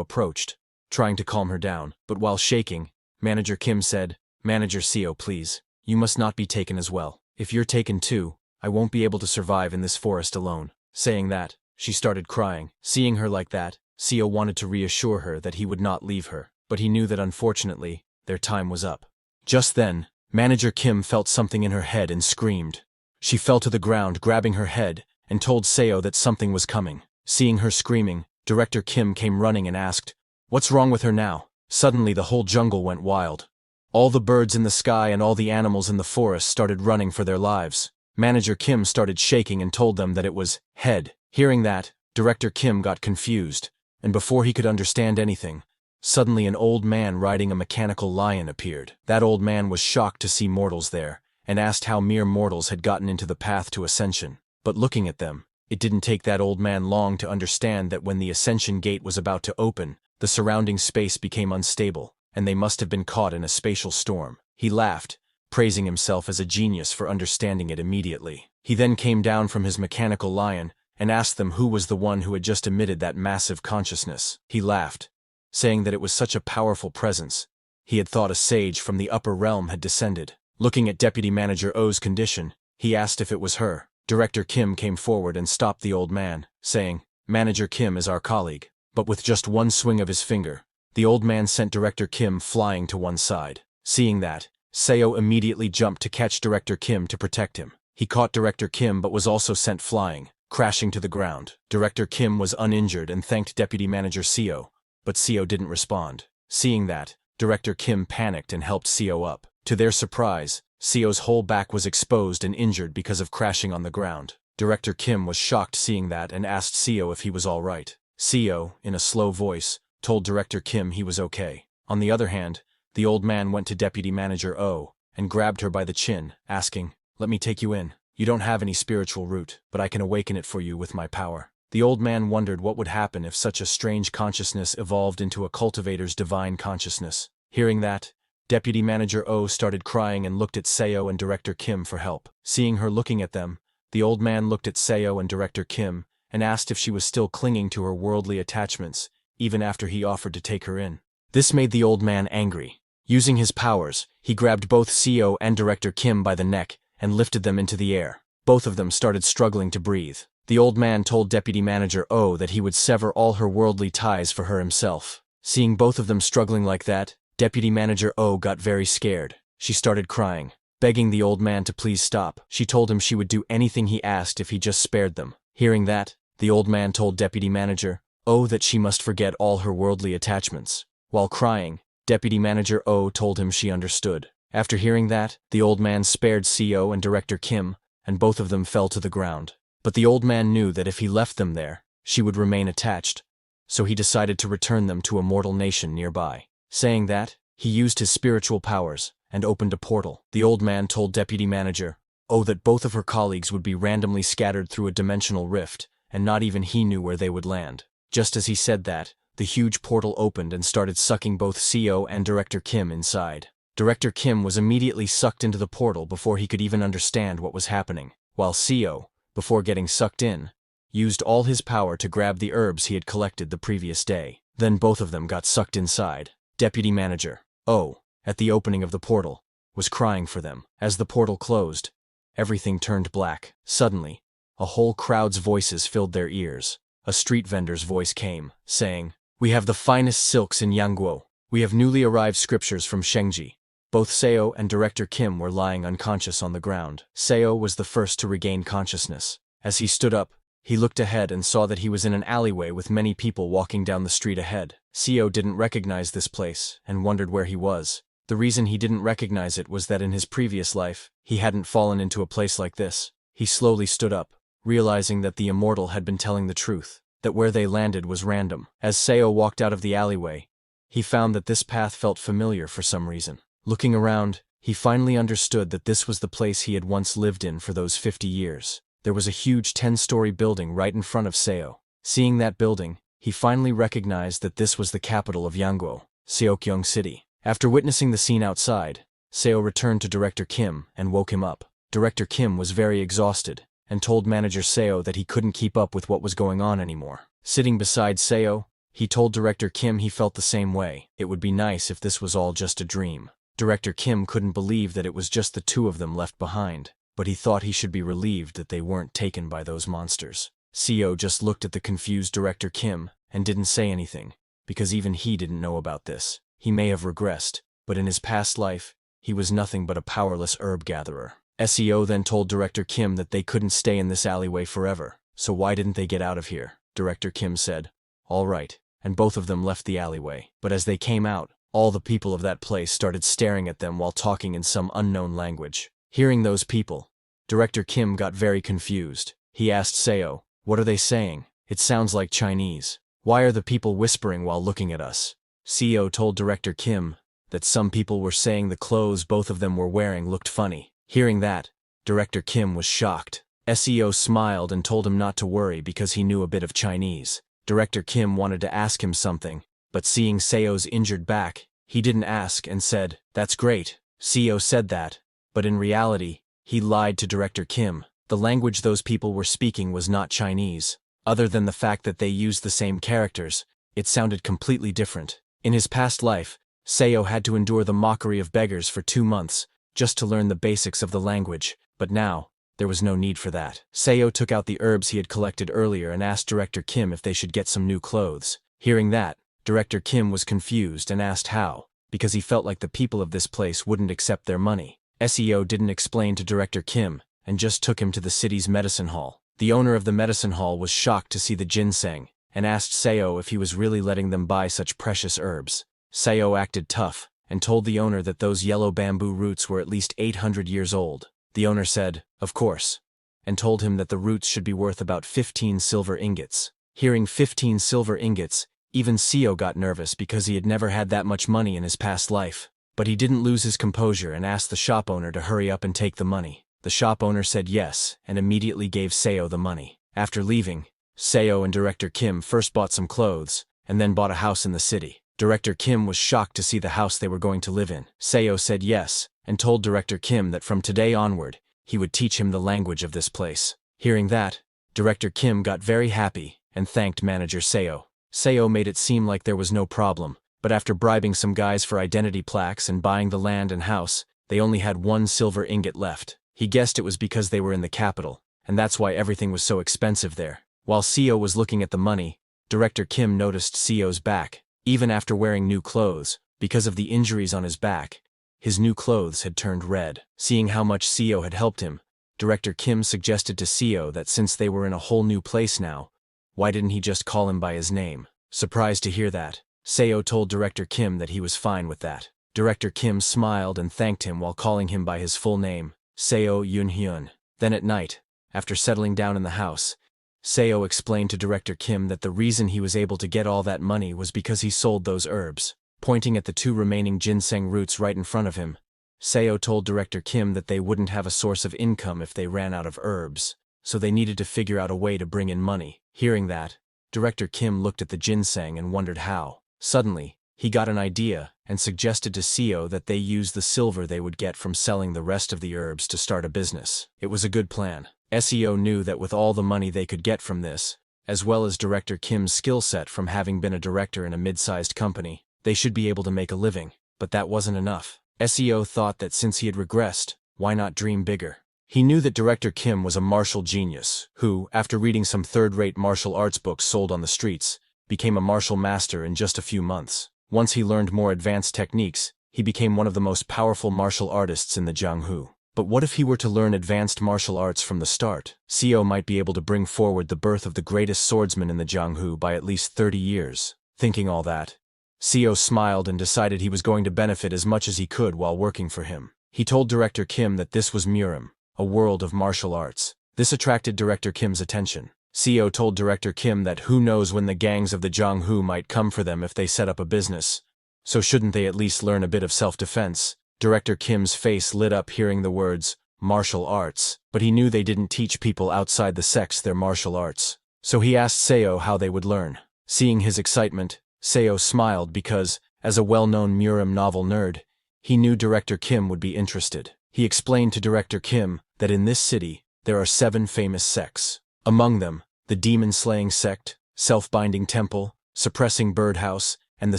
approached, trying to calm her down, but while shaking, Manager Kim said, "Manager Seo, please, you must not be taken as well. If you're taken too, I won't be able to survive in this forest alone." Saying that, she started crying. Seeing her like that, Seo wanted to reassure her that he would not leave her, but he knew that unfortunately, their time was up. Just then, Manager Kim felt something in her head and screamed. She fell to the ground, grabbing her head, and told Seo that something was coming. Seeing her screaming, Director Kim came running and asked, "What's wrong with her now?" Suddenly the whole jungle went wild. All the birds in the sky and all the animals in the forest started running for their lives. Manager Kim started shaking and told them that it was head. Hearing that, Director Kim got confused, and before he could understand anything, suddenly an old man riding a mechanical lion appeared. That old man was shocked to see mortals there, and asked how mere mortals had gotten into the path to ascension. But looking at them, it didn't take that old man long to understand that when the ascension gate was about to open, the surrounding space became unstable, and they must have been caught in a spatial storm. He laughed, praising himself as a genius for understanding it immediately. He then came down from his mechanical lion and asked them who was the one who had just emitted that massive consciousness. He laughed, saying that it was such a powerful presence. He had thought a sage from the upper realm had descended. Looking at Deputy Manager O's condition, he asked if it was her. Director Kim came forward and stopped the old man, saying, "Manager Kim is our colleague." But with just one swing of his finger, the old man sent Director Kim flying to one side. Seeing that, Seo immediately jumped to catch Director Kim to protect him. He caught Director Kim but was also sent flying, crashing to the ground. Director Kim was uninjured and thanked Deputy Manager Seo, but Seo didn't respond. Seeing that, Director Kim panicked and helped Seo up. To their surprise, Seo's whole back was exposed and injured because of crashing on the ground. Director Kim was shocked seeing that and asked Seo if he was all right. Seo, in a slow voice, told Director Kim he was okay. On the other hand, the old man went to Deputy Manager O and grabbed her by the chin, asking, "Let me take you in. You don't have any spiritual root, but I can awaken it for you with my power." The old man wondered what would happen if such a strange consciousness evolved into a cultivator's divine consciousness. Hearing that, Deputy Manager O started crying and looked at Seo and Director Kim for help. Seeing her looking at them, the old man looked at Seo and Director Kim and asked if she was still clinging to her worldly attachments, even after he offered to take her in. This made the old man angry. Using his powers, he grabbed both Seo and Director Kim by the neck and lifted them into the air. Both of them started struggling to breathe. The old man told Deputy Manager O that he would sever all her worldly ties for her himself. Seeing both of them struggling like that, Deputy Manager O got very scared. She started crying, begging the old man to please stop. She told him she would do anything he asked if he just spared them. Hearing that, the old man told Deputy Manager O that she must forget all her worldly attachments. While crying, Deputy Manager O told him she understood. After hearing that, the old man spared Seo and Director Kim, and both of them fell to the ground. But the old man knew that if he left them there, she would remain attached, so he decided to return them to a mortal nation nearby. Saying that, he used his spiritual powers and opened a portal. The old man told Deputy Manager O that both of her colleagues would be randomly scattered through a dimensional rift, and not even he knew where they would land. Just as he said that, the huge portal opened and started sucking both Seo and Director Kim inside. Director Kim was immediately sucked into the portal before he could even understand what was happening, while Seo, before getting sucked in, used all his power to grab the herbs he had collected the previous day. Then both of them got sucked inside. Deputy Manager O, at the opening of the portal, was crying for them. As the portal closed, everything turned black. Suddenly, a whole crowd's voices filled their ears. A street vendor's voice came, saying, "We have the finest silks in Yangguo. We have newly arrived scriptures from Shengji." Both Seo and Director Kim were lying unconscious on the ground. Seo was the first to regain consciousness. As he stood up, he looked ahead and saw that he was in an alleyway with many people walking down the street ahead. Seo didn't recognize this place and wondered where he was. The reason he didn't recognize it was that in his previous life, he hadn't fallen into a place like this. He slowly stood up, realizing that the immortal had been telling the truth, that where they landed was random. As Seo walked out of the alleyway, he found that this path felt familiar for some reason. Looking around, he finally understood that this was the place he had once lived in for those 50 years. There was a huge 10-story building right in front of Seo. Seeing that building, he finally recognized that this was the capital of Yangguo, Seokyung City. After witnessing the scene outside, Seo returned to Director Kim and woke him up. Director Kim was very exhausted and told manager Seo that he couldn't keep up with what was going on anymore. Sitting beside Seo, he told Director Kim he felt the same way. It would be nice if this was all just a dream. Director Kim couldn't believe that it was just the two of them left behind, but he thought he should be relieved that they weren't taken by those monsters. Seo just looked at the confused Director Kim and didn't say anything, because even he didn't know about this. He may have regressed, but in his past life, he was nothing but a powerless herb gatherer. Seo then told Director Kim that they couldn't stay in this alleyway forever, so why didn't they get out of here? Director Kim said, "All right," and both of them left the alleyway. But as they came out, all the people of that place started staring at them while talking in some unknown language. Hearing those people, Director Kim got very confused. He asked Seo, "What are they saying? It sounds like Chinese. Why are the people whispering while looking at us?" Seo told Director Kim that some people were saying the clothes both of them were wearing looked funny. Hearing that, Director Kim was shocked. Seo smiled and told him not to worry because he knew a bit of Chinese. Director Kim wanted to ask him something, but seeing Seo's injured back, he didn't ask and said, "That's great." Seo said that, but in reality, he lied to Director Kim. The language those people were speaking was not Chinese. Other than the fact that they used the same characters, it sounded completely different. In his past life, Seo had to endure the mockery of beggars for 2 months, just to learn the basics of the language, but now, there was no need for that. Seo took out the herbs he had collected earlier and asked Director Kim if they should get some new clothes. Hearing that, Director Kim was confused and asked how, because he felt like the people of this place wouldn't accept their money. Seo didn't explain to Director Kim, and just took him to the city's medicine hall. The owner of the medicine hall was shocked to see the ginseng, and asked Seo if he was really letting them buy such precious herbs. Seo acted tough, and told the owner that those yellow bamboo roots were at least 800 years old. The owner said, "Of course," and told him that the roots should be worth about 15 silver ingots. Hearing 15 silver ingots, even Seo got nervous because he had never had that much money in his past life. But he didn't lose his composure and asked the shop owner to hurry up and take the money. The shop owner said yes, and immediately gave Seo the money. After leaving, Seo and Director Kim first bought some clothes, and then bought a house in the city. Director Kim was shocked to see the house they were going to live in. Seo said yes, and told Director Kim that from today onward, he would teach him the language of this place. Hearing that, Director Kim got very happy and thanked manager Seo. Seo made it seem like there was no problem, but after bribing some guys for identity plaques and buying the land and house, they only had 1 silver ingot left. He guessed it was because they were in the capital, and that's why everything was so expensive there. While Seo was looking at the money, Director Kim noticed Seo's back. Even after wearing new clothes, because of the injuries on his back, his new clothes had turned red. Seeing how much Seo had helped him, Director Kim suggested to Seo that since they were in a whole new place now, why didn't he just call him by his name? Surprised to hear that, Seo told Director Kim that he was fine with that. Director Kim smiled and thanked him while calling him by his full name, Seo Yun-hyun. Then at night, after settling down in the house, Seo explained to Director Kim that the reason he was able to get all that money was because he sold those herbs. Pointing at the 2 remaining ginseng roots right in front of him, Seo told Director Kim that they wouldn't have a source of income if they ran out of herbs, so they needed to figure out a way to bring in money. Hearing that, Director Kim looked at the ginseng and wondered how. Suddenly, he got an idea and suggested to Seo that they use the silver they would get from selling the rest of the herbs to start a business. It was a good plan. Seo knew that with all the money they could get from this, as well as Director Kim's skill set from having been a director in a mid-sized company, they should be able to make a living. But that wasn't enough. Seo thought that since he had regressed, why not dream bigger? He knew that Director Kim was a martial genius, who, after reading some third-rate martial arts books sold on the streets, became a martial master in just a few months. Once he learned more advanced techniques, he became one of the most powerful martial artists in the Jianghu. But what if he were to learn advanced martial arts from the start? Seo might be able to bring forward the birth of the greatest swordsman in the Jianghu by at least 30 years. Thinking all that, Seo smiled and decided he was going to benefit as much as he could while working for him. He told Director Kim that this was Murim, a world of martial arts. This attracted Director Kim's attention. Seo told Director Kim that who knows when the gangs of the Jianghu might come for them if they set up a business. So shouldn't they at least learn a bit of self-defense? Director Kim's face lit up hearing the words, martial arts, but he knew they didn't teach people outside the sects their martial arts. So he asked Seo how they would learn. Seeing his excitement, Seo smiled because, as a well-known Murim novel nerd, he knew Director Kim would be interested. He explained to Director Kim that in this city, there are 7 famous sects. Among them, the demon-slaying sect, self-binding temple, suppressing birdhouse, and the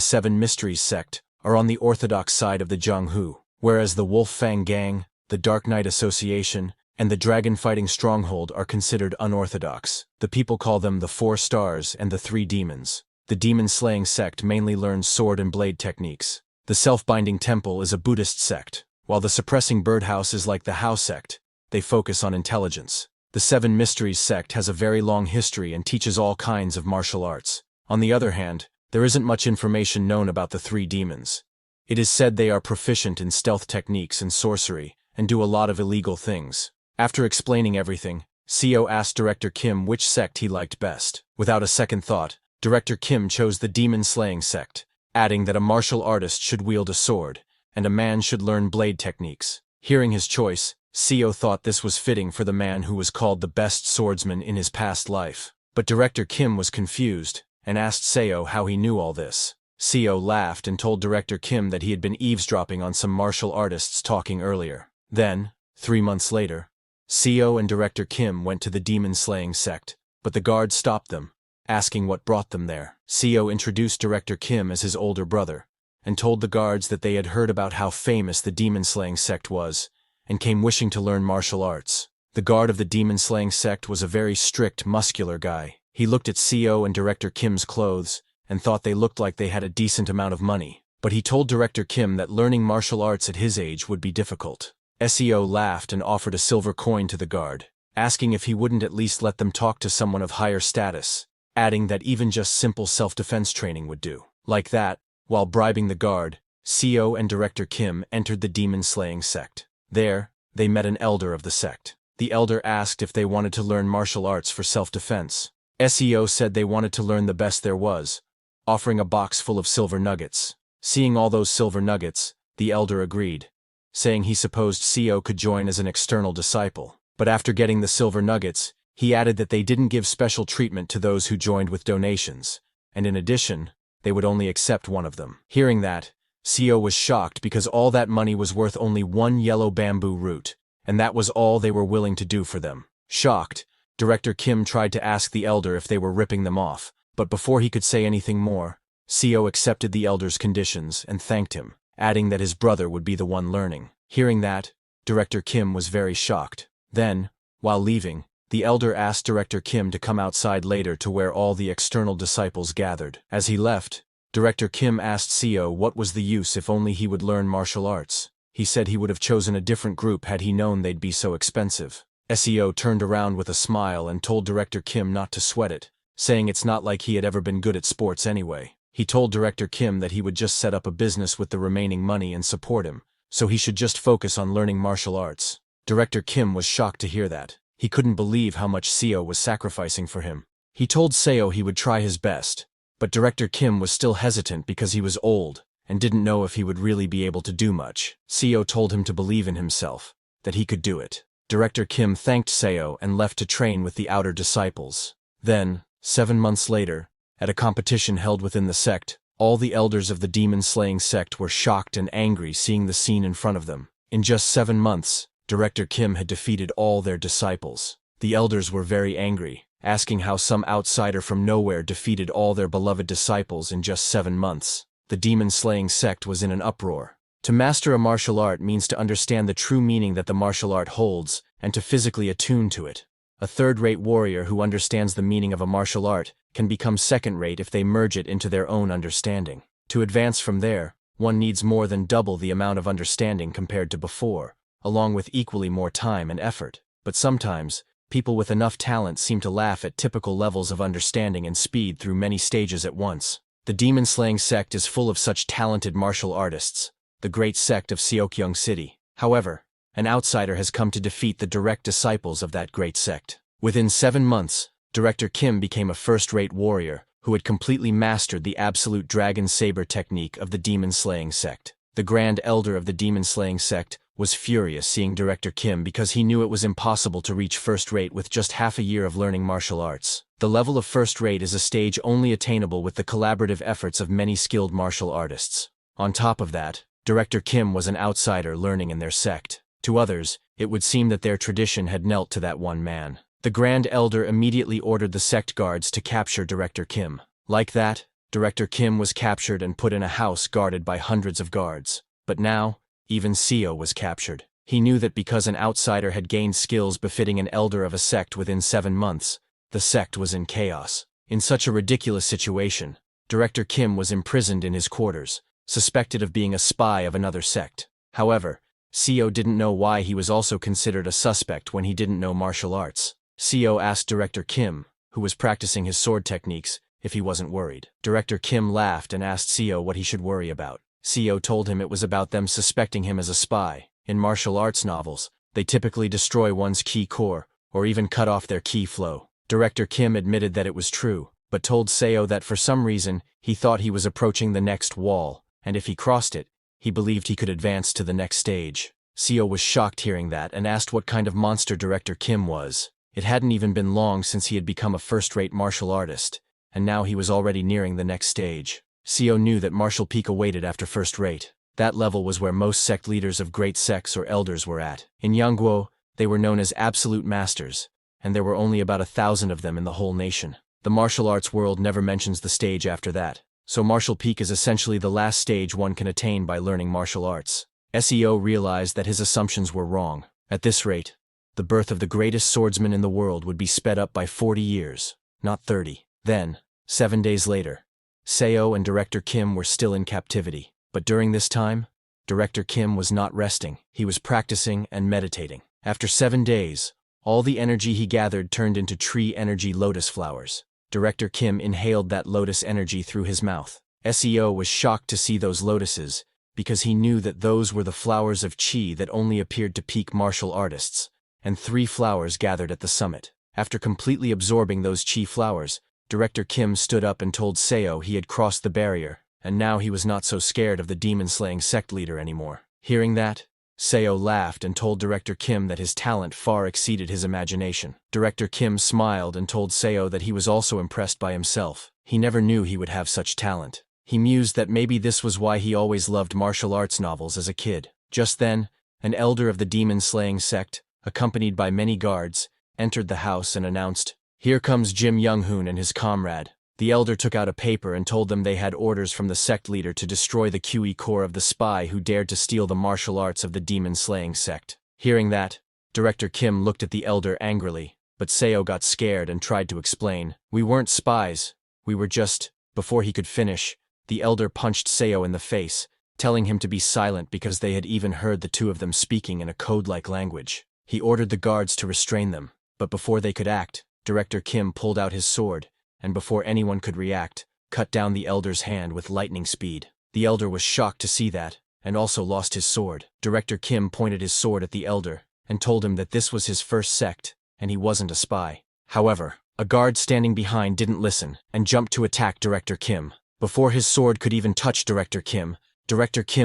7 mysteries sect are on the orthodox side of the Jianghu, whereas the Wolf Fang Gang, the Dark Knight Association, and the dragon-fighting stronghold are considered unorthodox. The people call them the 4 stars and the 3 demons. The demon-slaying sect mainly learns sword and blade techniques. The self-binding temple is a Buddhist sect, while the suppressing birdhouse is like the Hao sect. They focus on intelligence. The 7 mysteries sect has a very long history and teaches all kinds of martial arts. On the other hand, there isn't much information known about the 3 demons. It is said they are proficient in stealth techniques and sorcery, and do a lot of illegal things. After explaining everything, CO asked Director Kim which sect he liked best. Without a second thought, Director Kim chose the demon-slaying sect, adding that a martial artist should wield a sword, and a man should learn blade techniques. Hearing his choice, CO thought this was fitting for the man who was called the best swordsman in his past life. But Director Kim was confused, and asked Seo how he knew all this. CO laughed and told Director Kim that he had been eavesdropping on some martial artists talking earlier. Then, 3 months later, CO and Director Kim went to the demon-slaying sect, but the guard stopped them, asking what brought them there. CO introduced Director Kim as his older brother, and told the guards that they had heard about how famous the demon-slaying sect was, and came wishing to learn martial arts. The guard of the demon-slaying sect was a very strict, muscular guy. He looked at CO and Director Kim's clothes, and thought they looked like they had a decent amount of money. But he told Director Kim that learning martial arts at his age would be difficult. SEO laughed and offered a silver coin to the guard, asking if he wouldn't at least let them talk to someone of higher status, adding that even just simple self-defense training would do. Like that, while bribing the guard, CO and Director Kim entered the demon-slaying sect. There, they met an elder of the sect. The elder asked if they wanted to learn martial arts for self-defense. SEO said they wanted to learn the best there was, offering a box full of silver nuggets. Seeing all those silver nuggets, the elder agreed, saying he supposed CO could join as an external disciple. But after getting the silver nuggets, he added that they didn't give special treatment to those who joined with donations, and in addition, they would only accept one of them. Hearing that, CO was shocked because all that money was worth only 1 yellow bamboo root, and that was all they were willing to do for them. Shocked, Director Kim tried to ask the elder if they were ripping them off, but before he could say anything more, CO accepted the elder's conditions and thanked him, adding that his brother would be the one learning. Hearing that, Director Kim was very shocked. Then, while leaving, the elder asked Director Kim to come outside later to where all the external disciples gathered. As he left, Director Kim asked CO what was the use if only he would learn martial arts. He said he would have chosen a different group had he known they'd be so expensive. SEO turned around with a smile and told Director Kim not to sweat it, saying it's not like he had ever been good at sports anyway. He told Director Kim that he would just set up a business with the remaining money and support him, so he should just focus on learning martial arts. Director Kim was shocked to hear that. He couldn't believe how much Seo was sacrificing for him. He told Seo he would try his best, but Director Kim was still hesitant because he was old and didn't know if he would really be able to do much. Seo told him to believe in himself, that he could do it. Director Kim thanked Seo and left to train with the outer disciples. Then, 7 months later, at a competition held within the sect, all the elders of the demon-slaying sect were shocked and angry seeing the scene in front of them. In just 7 months, Director Kim had defeated all their disciples. The elders were very angry, asking how some outsider from nowhere defeated all their beloved disciples in just 7 months. The demon-slaying sect was in an uproar. To master a martial art means to understand the true meaning that the martial art holds, and to physically attune to it. A third-rate warrior who understands the meaning of a martial art can become second-rate if they merge it into their own understanding. To advance from there, one needs more than double the amount of understanding compared to before, along with equally more time and effort. But sometimes, people with enough talent seem to laugh at typical levels of understanding and speed through many stages at once. The demon-slaying sect is full of such talented martial artists, the great sect of Seokyeong City. However, an outsider has come to defeat the direct disciples of that great sect. Within 7 months, Director Kim became a first-rate warrior who had completely mastered the absolute dragon saber technique of the demon-slaying sect. The Grand Elder of the demon-slaying sect was furious seeing Director Kim because he knew it was impossible to reach first-rate with just half a year of learning martial arts. The level of first-rate is a stage only attainable with the collaborative efforts of many skilled martial artists. On top of that, Director Kim was an outsider learning in their sect. To others, it would seem that their tradition had knelt to that one man. The Grand Elder immediately ordered the sect guards to capture Director Kim. Like that, Director Kim was captured and put in a house guarded by hundreds of guards. But now, even Seo was captured. He knew that because an outsider had gained skills befitting an elder of a sect within 7 months, the sect was in chaos. In such a ridiculous situation, Director Kim was imprisoned in his quarters, suspected of being a spy of another sect. However, Seo didn't know why he was also considered a suspect when he didn't know martial arts. Seo asked Director Kim, who was practicing his sword techniques, if he wasn't worried. Director Kim laughed and asked Seo what he should worry about. Seo told him it was about them suspecting him as a spy. In martial arts novels, they typically destroy one's ki core, or even cut off their ki flow. Director Kim admitted that it was true, but told Seo that for some reason, he thought he was approaching the next wall, and if he crossed it, he believed he could advance to the next stage. Seo was shocked hearing that and asked what kind of monster Director Kim was. It hadn't even been long since he had become a first-rate martial artist, and now he was already nearing the next stage. Seo knew that martial peak awaited after first rate. That level was where most sect leaders of great sects or elders were at. In Yangguo, they were known as absolute masters, and there were only about 1,000 of them in the whole nation. The martial arts world never mentions the stage after that, so martial peak is essentially the last stage one can attain by learning martial arts. Seo realized that his assumptions were wrong. At this rate, the birth of the greatest swordsman in the world would be sped up by 40 years, not 30. Then, 7 days later, Seo and Director Kim were still in captivity. But during this time, Director Kim was not resting. He was practicing and meditating. After 7 days, all the energy he gathered turned into tree energy lotus flowers. Director Kim inhaled that lotus energy through his mouth. Seo was shocked to see those lotuses, because he knew that those were the flowers of chi that only appeared to peak martial artists, and 3 flowers gathered at the summit. After completely absorbing those chi flowers, Director Kim stood up and told Seo he had crossed the barrier, and now he was not so scared of the demon-slaying sect leader anymore. Hearing that, Seo laughed and told Director Kim that his talent far exceeded his imagination. Director Kim smiled and told Seo that he was also impressed by himself. He never knew he would have such talent. He mused that maybe this was why he always loved martial arts novels as a kid. Just then, an elder of the demon-slaying sect, accompanied by many guards, entered the house and announced, "Here comes Jim Young-hoon and his comrade." The elder took out a paper and told them they had orders from the sect leader to destroy the QE core of the spy who dared to steal the martial arts of the demon-slaying sect. Hearing that, Director Kim looked at the elder angrily, but Seo got scared and tried to explain. "We weren't spies, we were just..." Before he could finish, the elder punched Seo in the face, telling him to be silent because they had even heard the two of them speaking in a code-like language. He ordered the guards to restrain them, but before they could act, Director Kim pulled out his sword, and before anyone could react, cut down the elder's hand with lightning speed. The elder was shocked to see that, and also lost his sword. Director Kim pointed his sword at the elder, and told him that this was his first sect, and he wasn't a spy. However, a guard standing behind didn't listen, and jumped to attack Director Kim. Before his sword could even touch Director Kim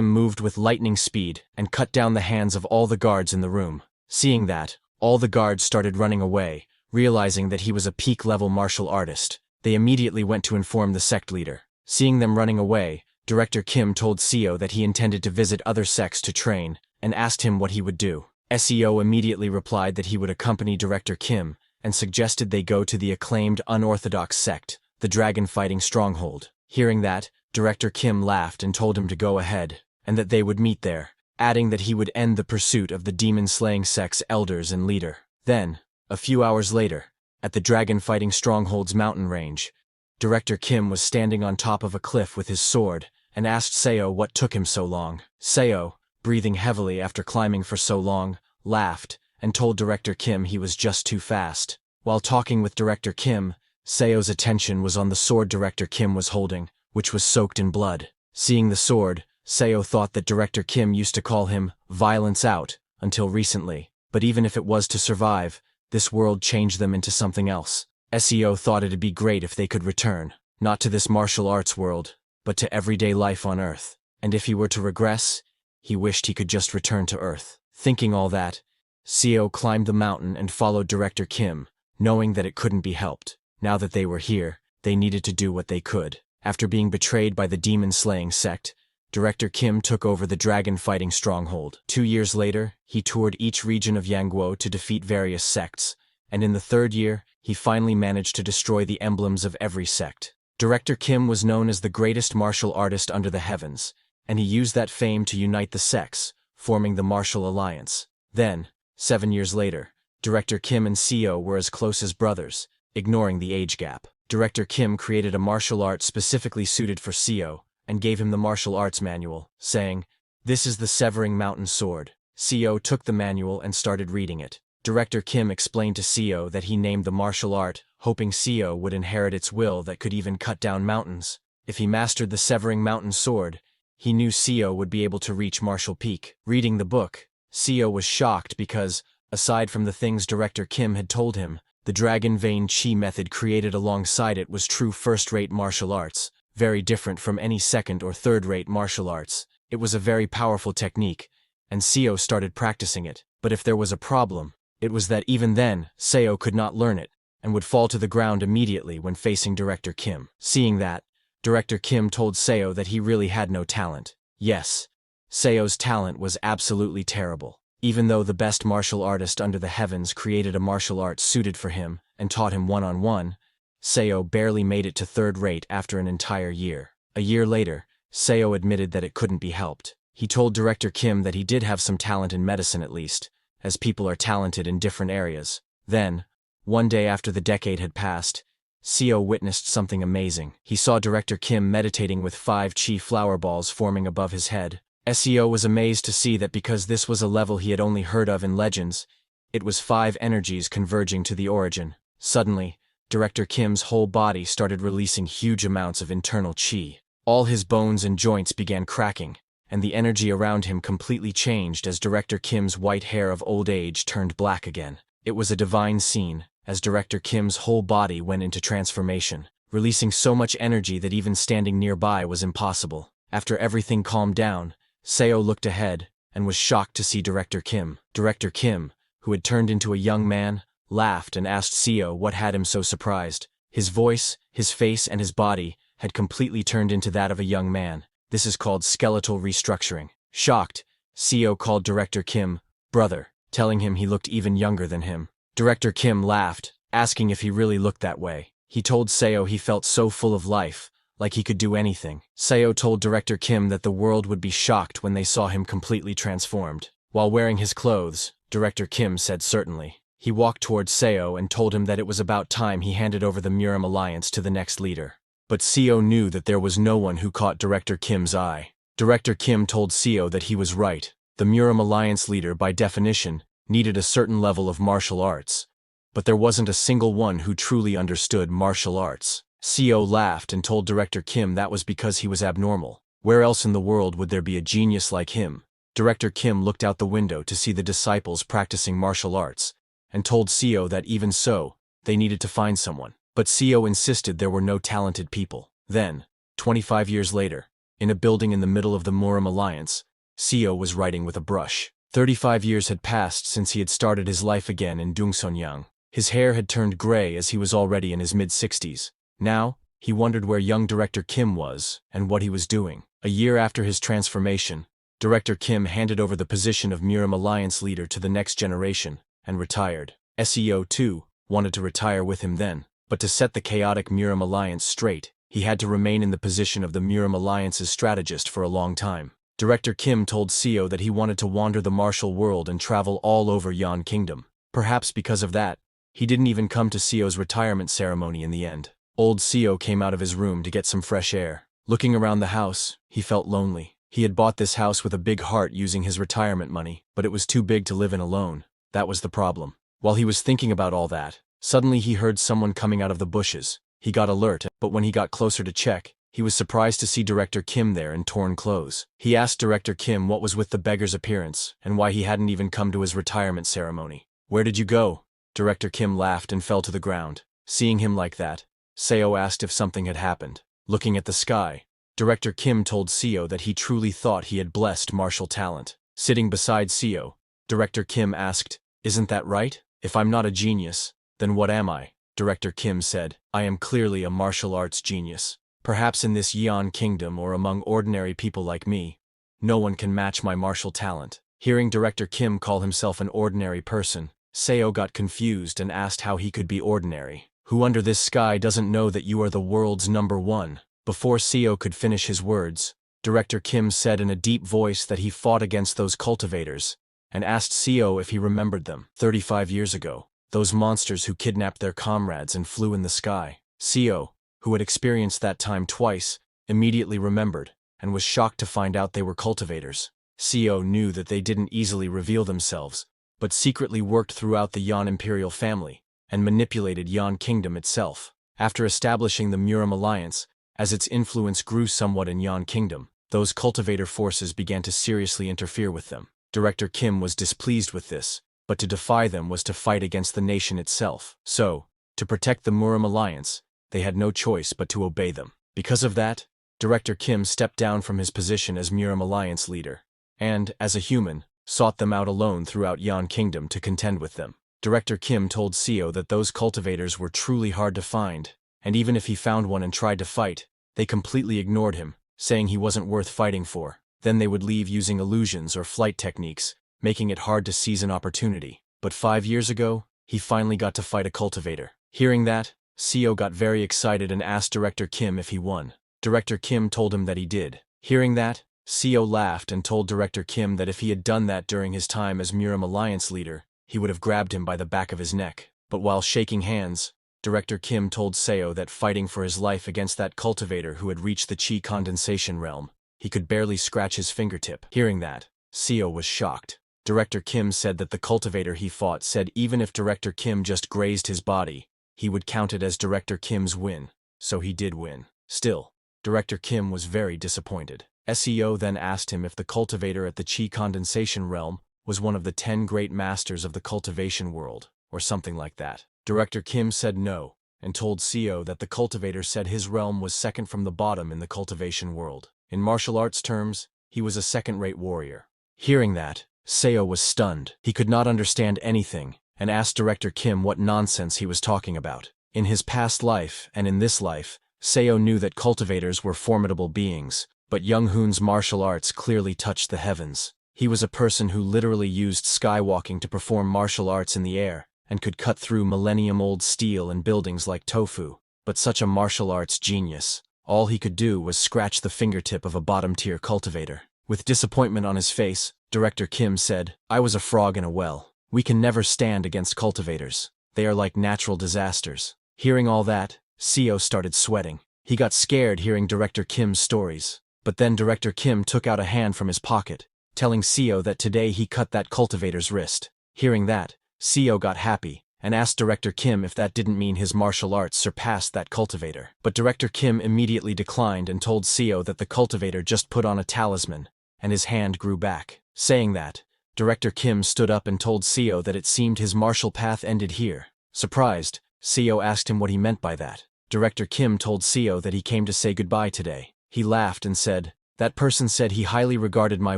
moved with lightning speed and cut down the hands of all the guards in the room. Seeing that, all the guards started running away, realizing that he was a peak-level martial artist. They immediately went to inform the sect leader. Seeing them running away, Director Kim told Seo that he intended to visit other sects to train, and asked him what he would do. Seo immediately replied that he would accompany Director Kim, and suggested they go to the acclaimed unorthodox sect, the dragon-fighting stronghold. Hearing that, Director Kim laughed and told him to go ahead, and that they would meet there, adding that he would end the pursuit of the demon-slaying sect's elders and leader. Then, a few hours later, at the dragon-fighting stronghold's mountain range, Director Kim was standing on top of a cliff with his sword, and asked Seo what took him so long. Seo, breathing heavily after climbing for so long, laughed, and told Director Kim he was just too fast. While talking with Director Kim, Seo's attention was on the sword Director Kim was holding, which was soaked in blood. Seeing the sword, Seo thought that Director Kim used to call him "Violence Out" until recently, but even if it was to survive, this world changed them into something else. Seo thought it'd be great if they could return, not to this martial arts world, but to everyday life on Earth. And if he were to regress, he wished he could just return to Earth. Thinking all that, Seo climbed the mountain and followed Director Kim, knowing that it couldn't be helped. Now that they were here, they needed to do what they could. After being betrayed by the demon-slaying sect, Director Kim took over the dragon fighting stronghold. 2 years later, he toured each region of Yangguo to defeat various sects, and in the third year, he finally managed to destroy the emblems of every sect. Director Kim was known as the greatest martial artist under the heavens, and he used that fame to unite the sects, forming the Martial Alliance. Then, 7 years later, Director Kim and Seo were as close as brothers, ignoring the age gap. Director Kim created a martial art specifically suited for Seo, and gave him the martial arts manual, saying, "This is the Severing Mountain Sword." Seo took the manual and started reading it. Director Kim explained to Seo that he named the martial art, hoping Seo would inherit its will that could even cut down mountains. If he mastered the Severing Mountain Sword, he knew Seo would be able to reach martial peak. Reading the book, Seo was shocked because, aside from the things Director Kim had told him, the Dragon Vein Chi method created alongside it was true first-rate martial arts, very different from any second- or third-rate martial arts. It was a very powerful technique, and Seo started practicing it. But if there was a problem, it was that even then, Seo could not learn it, and would fall to the ground immediately when facing Director Kim. Seeing that, Director Kim told Seo that he really had no talent. Yes, Seo's talent was absolutely terrible. Even though the best martial artist under the heavens created a martial art suited for him and taught him one-on-one, Seo barely made it to third rate after an entire year. A year later, Seo admitted that it couldn't be helped. He told Director Kim that he did have some talent in medicine at least, as people are talented in different areas. Then, one day after the decade had passed, Seo witnessed something amazing. He saw Director Kim meditating with 5 chi flower balls forming above his head. Seo was amazed to see that because this was a level he had only heard of in legends, it was 5 energies converging to the origin. Suddenly, Director Kim's whole body started releasing huge amounts of internal chi. All his bones and joints began cracking, and the energy around him completely changed as Director Kim's white hair of old age turned black again. It was a divine scene, as Director Kim's whole body went into transformation, releasing so much energy that even standing nearby was impossible. After everything calmed down, Seo looked ahead, and was shocked to see Director Kim. Director Kim, who had turned into a young man, laughed and asked Seo what had him so surprised. His voice, his face, and his body had completely turned into that of a young man. This is called skeletal restructuring. Shocked, Seo called Director Kim brother, telling him he looked even younger than him. Director Kim laughed, asking if he really looked that way. He told Seo he felt so full of life, like he could do anything. Seo told Director Kim that the world would be shocked when they saw him completely transformed. While wearing his clothes, Director Kim said certainly. He walked towards Seo and told him that it was about time he handed over the Murim Alliance to the next leader. But Seo knew that there was no one who caught Director Kim's eye. Director Kim told Seo that he was right. The Murim Alliance leader, by definition, needed a certain level of martial arts. But there wasn't a single one who truly understood martial arts. Seo laughed and told Director Kim that was because he was abnormal. Where else in the world would there be a genius like him? Director Kim looked out the window to see the disciples practicing martial arts, and told Seo that even so, they needed to find someone. But Seo insisted there were no talented people. Then, 25 years later, in a building in the middle of the Murim Alliance, Seo was writing with a brush. 35 years had passed since he had started his life again in Dungsonyang. His hair had turned gray as he was already in his mid-60s. Now, he wondered where young Director Kim was and what he was doing. A year after his transformation, Director Kim handed over the position of Murim Alliance leader to the next generation and retired. Seo, too, wanted to retire with him then. But to set the chaotic Murim Alliance straight, he had to remain in the position of the Murim Alliance's strategist for a long time. Director Kim told Seo that he wanted to wander the martial world and travel all over Yan Kingdom. Perhaps because of that, he didn't even come to Seo's retirement ceremony in the end. Old Seo came out of his room to get some fresh air. Looking around the house, he felt lonely. He had bought this house with a big heart using his retirement money, but it was too big to live in alone. That was the problem. While he was thinking about all that, suddenly he heard someone coming out of the bushes. He got alert, but when he got closer to check, he was surprised to see Director Kim there in torn clothes. He asked Director Kim what was with the beggar's appearance and why he hadn't even come to his retirement ceremony. "Where did you go?" Director Kim laughed and fell to the ground. Seeing him like that, Seo asked if something had happened. Looking at the sky, Director Kim told Seo that he truly thought he had blessed martial talent. Sitting beside Seo, Director Kim asked, "Isn't that right? If I'm not a genius, then what am I?" Director Kim said, "I am clearly a martial arts genius." Perhaps in this Yeon kingdom or among ordinary people like me, no one can match my martial talent. Hearing Director Kim call himself an ordinary person, Seo got confused and asked how he could be ordinary. Who under this sky doesn't know that you are the world's #1? Before Seo could finish his words, Director Kim said in a deep voice that he fought against those cultivators, and asked Seo if he remembered them. 35 years ago, those monsters who kidnapped their comrades and flew in the sky. Seo, who had experienced that time twice, immediately remembered, and was shocked to find out they were cultivators. Seo knew that they didn't easily reveal themselves, but secretly worked throughout the Yan imperial family, and manipulated Yan kingdom itself. After establishing the Murim alliance, as its influence grew somewhat in Yan kingdom, those cultivator forces began to seriously interfere with them. Director Kim was displeased with this, but to defy them was to fight against the nation itself. So, to protect the Murim alliance, they had no choice but to obey them. Because of that, Director Kim stepped down from his position as Murim alliance leader, and, as a human, sought them out alone throughout Yan kingdom to contend with them. Director Kim told Seo that those cultivators were truly hard to find, and even if he found one and tried to fight, they completely ignored him, saying he wasn't worth fighting for. Then they would leave using illusions or flight techniques, making it hard to seize an opportunity. But 5 years ago, he finally got to fight a cultivator. Hearing that, Seo got very excited and asked Director Kim if he won. Director Kim told him that he did. Hearing that, Seo laughed and told Director Kim that if he had done that during his time as Murim alliance leader, he would have grabbed him by the back of his neck. But while shaking hands, Director Kim told Seo that fighting for his life against that cultivator who had reached the chi condensation realm, he could barely scratch his fingertip. Hearing that, Seo was shocked. Director Kim said that the cultivator he fought said even if Director Kim just grazed his body, he would count it as Director Kim's win, so he did win. Still, Director Kim was very disappointed. Seo then asked him if the cultivator at the chi condensation realm was one of the 10 great masters of the cultivation world, or something like that. Director Kim said no, and told Seo that the cultivator said his realm was second from the bottom in the cultivation world. In martial arts terms, he was a second-rate warrior. Hearing that, Seo was stunned. He could not understand anything, and asked Director Kim what nonsense he was talking about. In his past life, and in this life, Seo knew that cultivators were formidable beings, but Young Hoon's martial arts clearly touched the heavens. He was a person who literally used skywalking to perform martial arts in the air, and could cut through millennium-old steel and buildings like tofu. But such a martial arts genius, all he could do was scratch the fingertip of a bottom-tier cultivator. With disappointment on his face, Director Kim said, "I was a frog in a well. We can never stand against cultivators. They are like natural disasters." Hearing all that, Seo started sweating. He got scared hearing Director Kim's stories. But then Director Kim took out a hand from his pocket, telling Seo that today he cut that cultivator's wrist. Hearing that, Seo got happy, and asked Director Kim if that didn't mean his martial arts surpassed that cultivator. But Director Kim immediately declined and told Seo that the cultivator just put on a talisman, and his hand grew back. Saying that, Director Kim stood up and told Seo that it seemed his martial path ended here. Surprised, Seo asked him what he meant by that. Director Kim told Seo that he came to say goodbye today. He laughed and said, "That person said he highly regarded my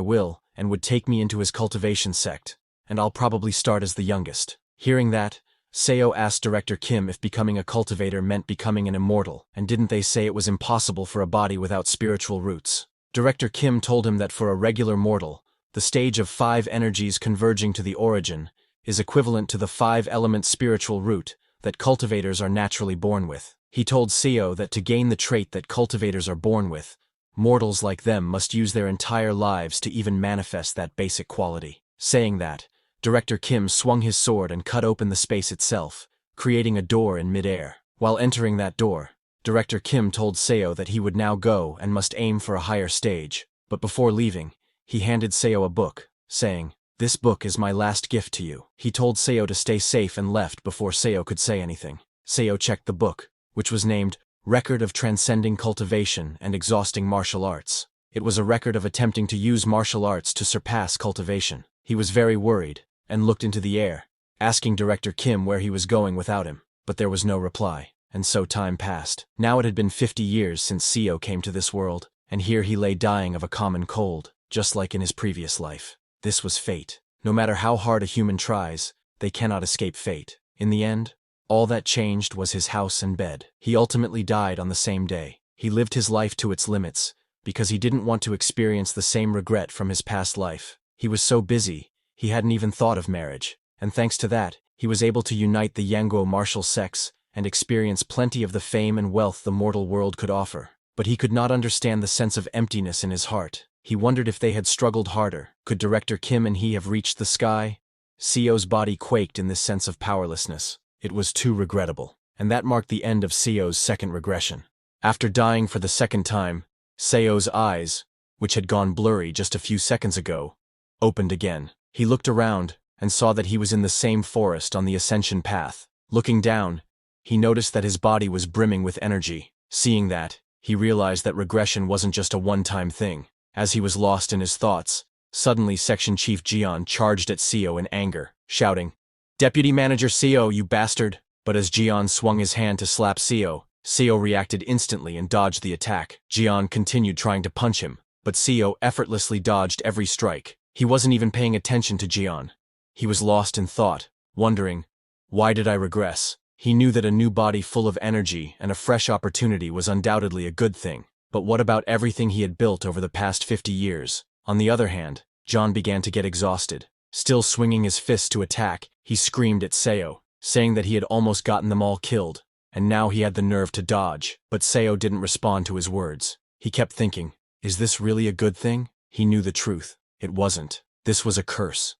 will and would take me into his cultivation sect, and I'll probably start as the youngest." Hearing that, Seo asked Director Kim if becoming a cultivator meant becoming an immortal, and didn't they say it was impossible for a body without spiritual roots. Director Kim told him that for a regular mortal, the stage of 5 energies converging to the origin is equivalent to the 5-element spiritual root that cultivators are naturally born with. He told Seo that to gain the trait that cultivators are born with, mortals like them must use their entire lives to even manifest that basic quality. Saying that, Director Kim swung his sword and cut open the space itself, creating a door in mid-air. While entering that door, Director Kim told Seo that he would now go and must aim for a higher stage, but before leaving, he handed Seo a book, saying, "This book is my last gift to you." He told Seo to stay safe and left before Seo could say anything. Seo checked the book, which was named Record of Transcending Cultivation and Exhausting Martial Arts. It was a record of attempting to use martial arts to surpass cultivation. He was very worried, and looked into the air, asking Director Kim where he was going without him, but there was no reply, and so time passed. Now it had been 50 years since Seo came to this world, and here he lay dying of a common cold, just like in his previous life. This was fate. No matter how hard a human tries, they cannot escape fate. In the end, all that changed was his house and bed. He ultimately died on the same day. He lived his life to its limits, because he didn't want to experience the same regret from his past life. He was so busy, he hadn't even thought of marriage, and thanks to that, he was able to unite the Yanguo martial sex and experience plenty of the fame and wealth the mortal world could offer. But he could not understand the sense of emptiness in his heart. He wondered if they had struggled harder. Could Director Kim and he have reached the sky? Seo's body quaked in this sense of powerlessness. It was too regrettable. And that marked the end of Seo's second regression. After dying for the second time, Seo's eyes, which had gone blurry just a few seconds ago, opened again. He looked around and saw that he was in the same forest on the ascension path. Looking down, he noticed that his body was brimming with energy. Seeing that, he realized that regression wasn't just a one-time thing. As he was lost in his thoughts, suddenly Section Chief Jian charged at Seo in anger, shouting, "Deputy Manager Seo, you bastard!" But as Jian swung his hand to slap Seo reacted instantly and dodged the attack. Jian continued trying to punch him, but Seo effortlessly dodged every strike. He wasn't even paying attention to Jian. He was lost in thought, wondering, why did I regress? He knew that a new body full of energy and a fresh opportunity was undoubtedly a good thing. But what about everything he had built over the past 50 years? On the other hand, John began to get exhausted. Still swinging his fists to attack, he screamed at Seo, saying that he had almost gotten them all killed, and now he had the nerve to dodge. But Seo didn't respond to his words. He kept thinking, is this really a good thing? He knew the truth. It wasn't. This was a curse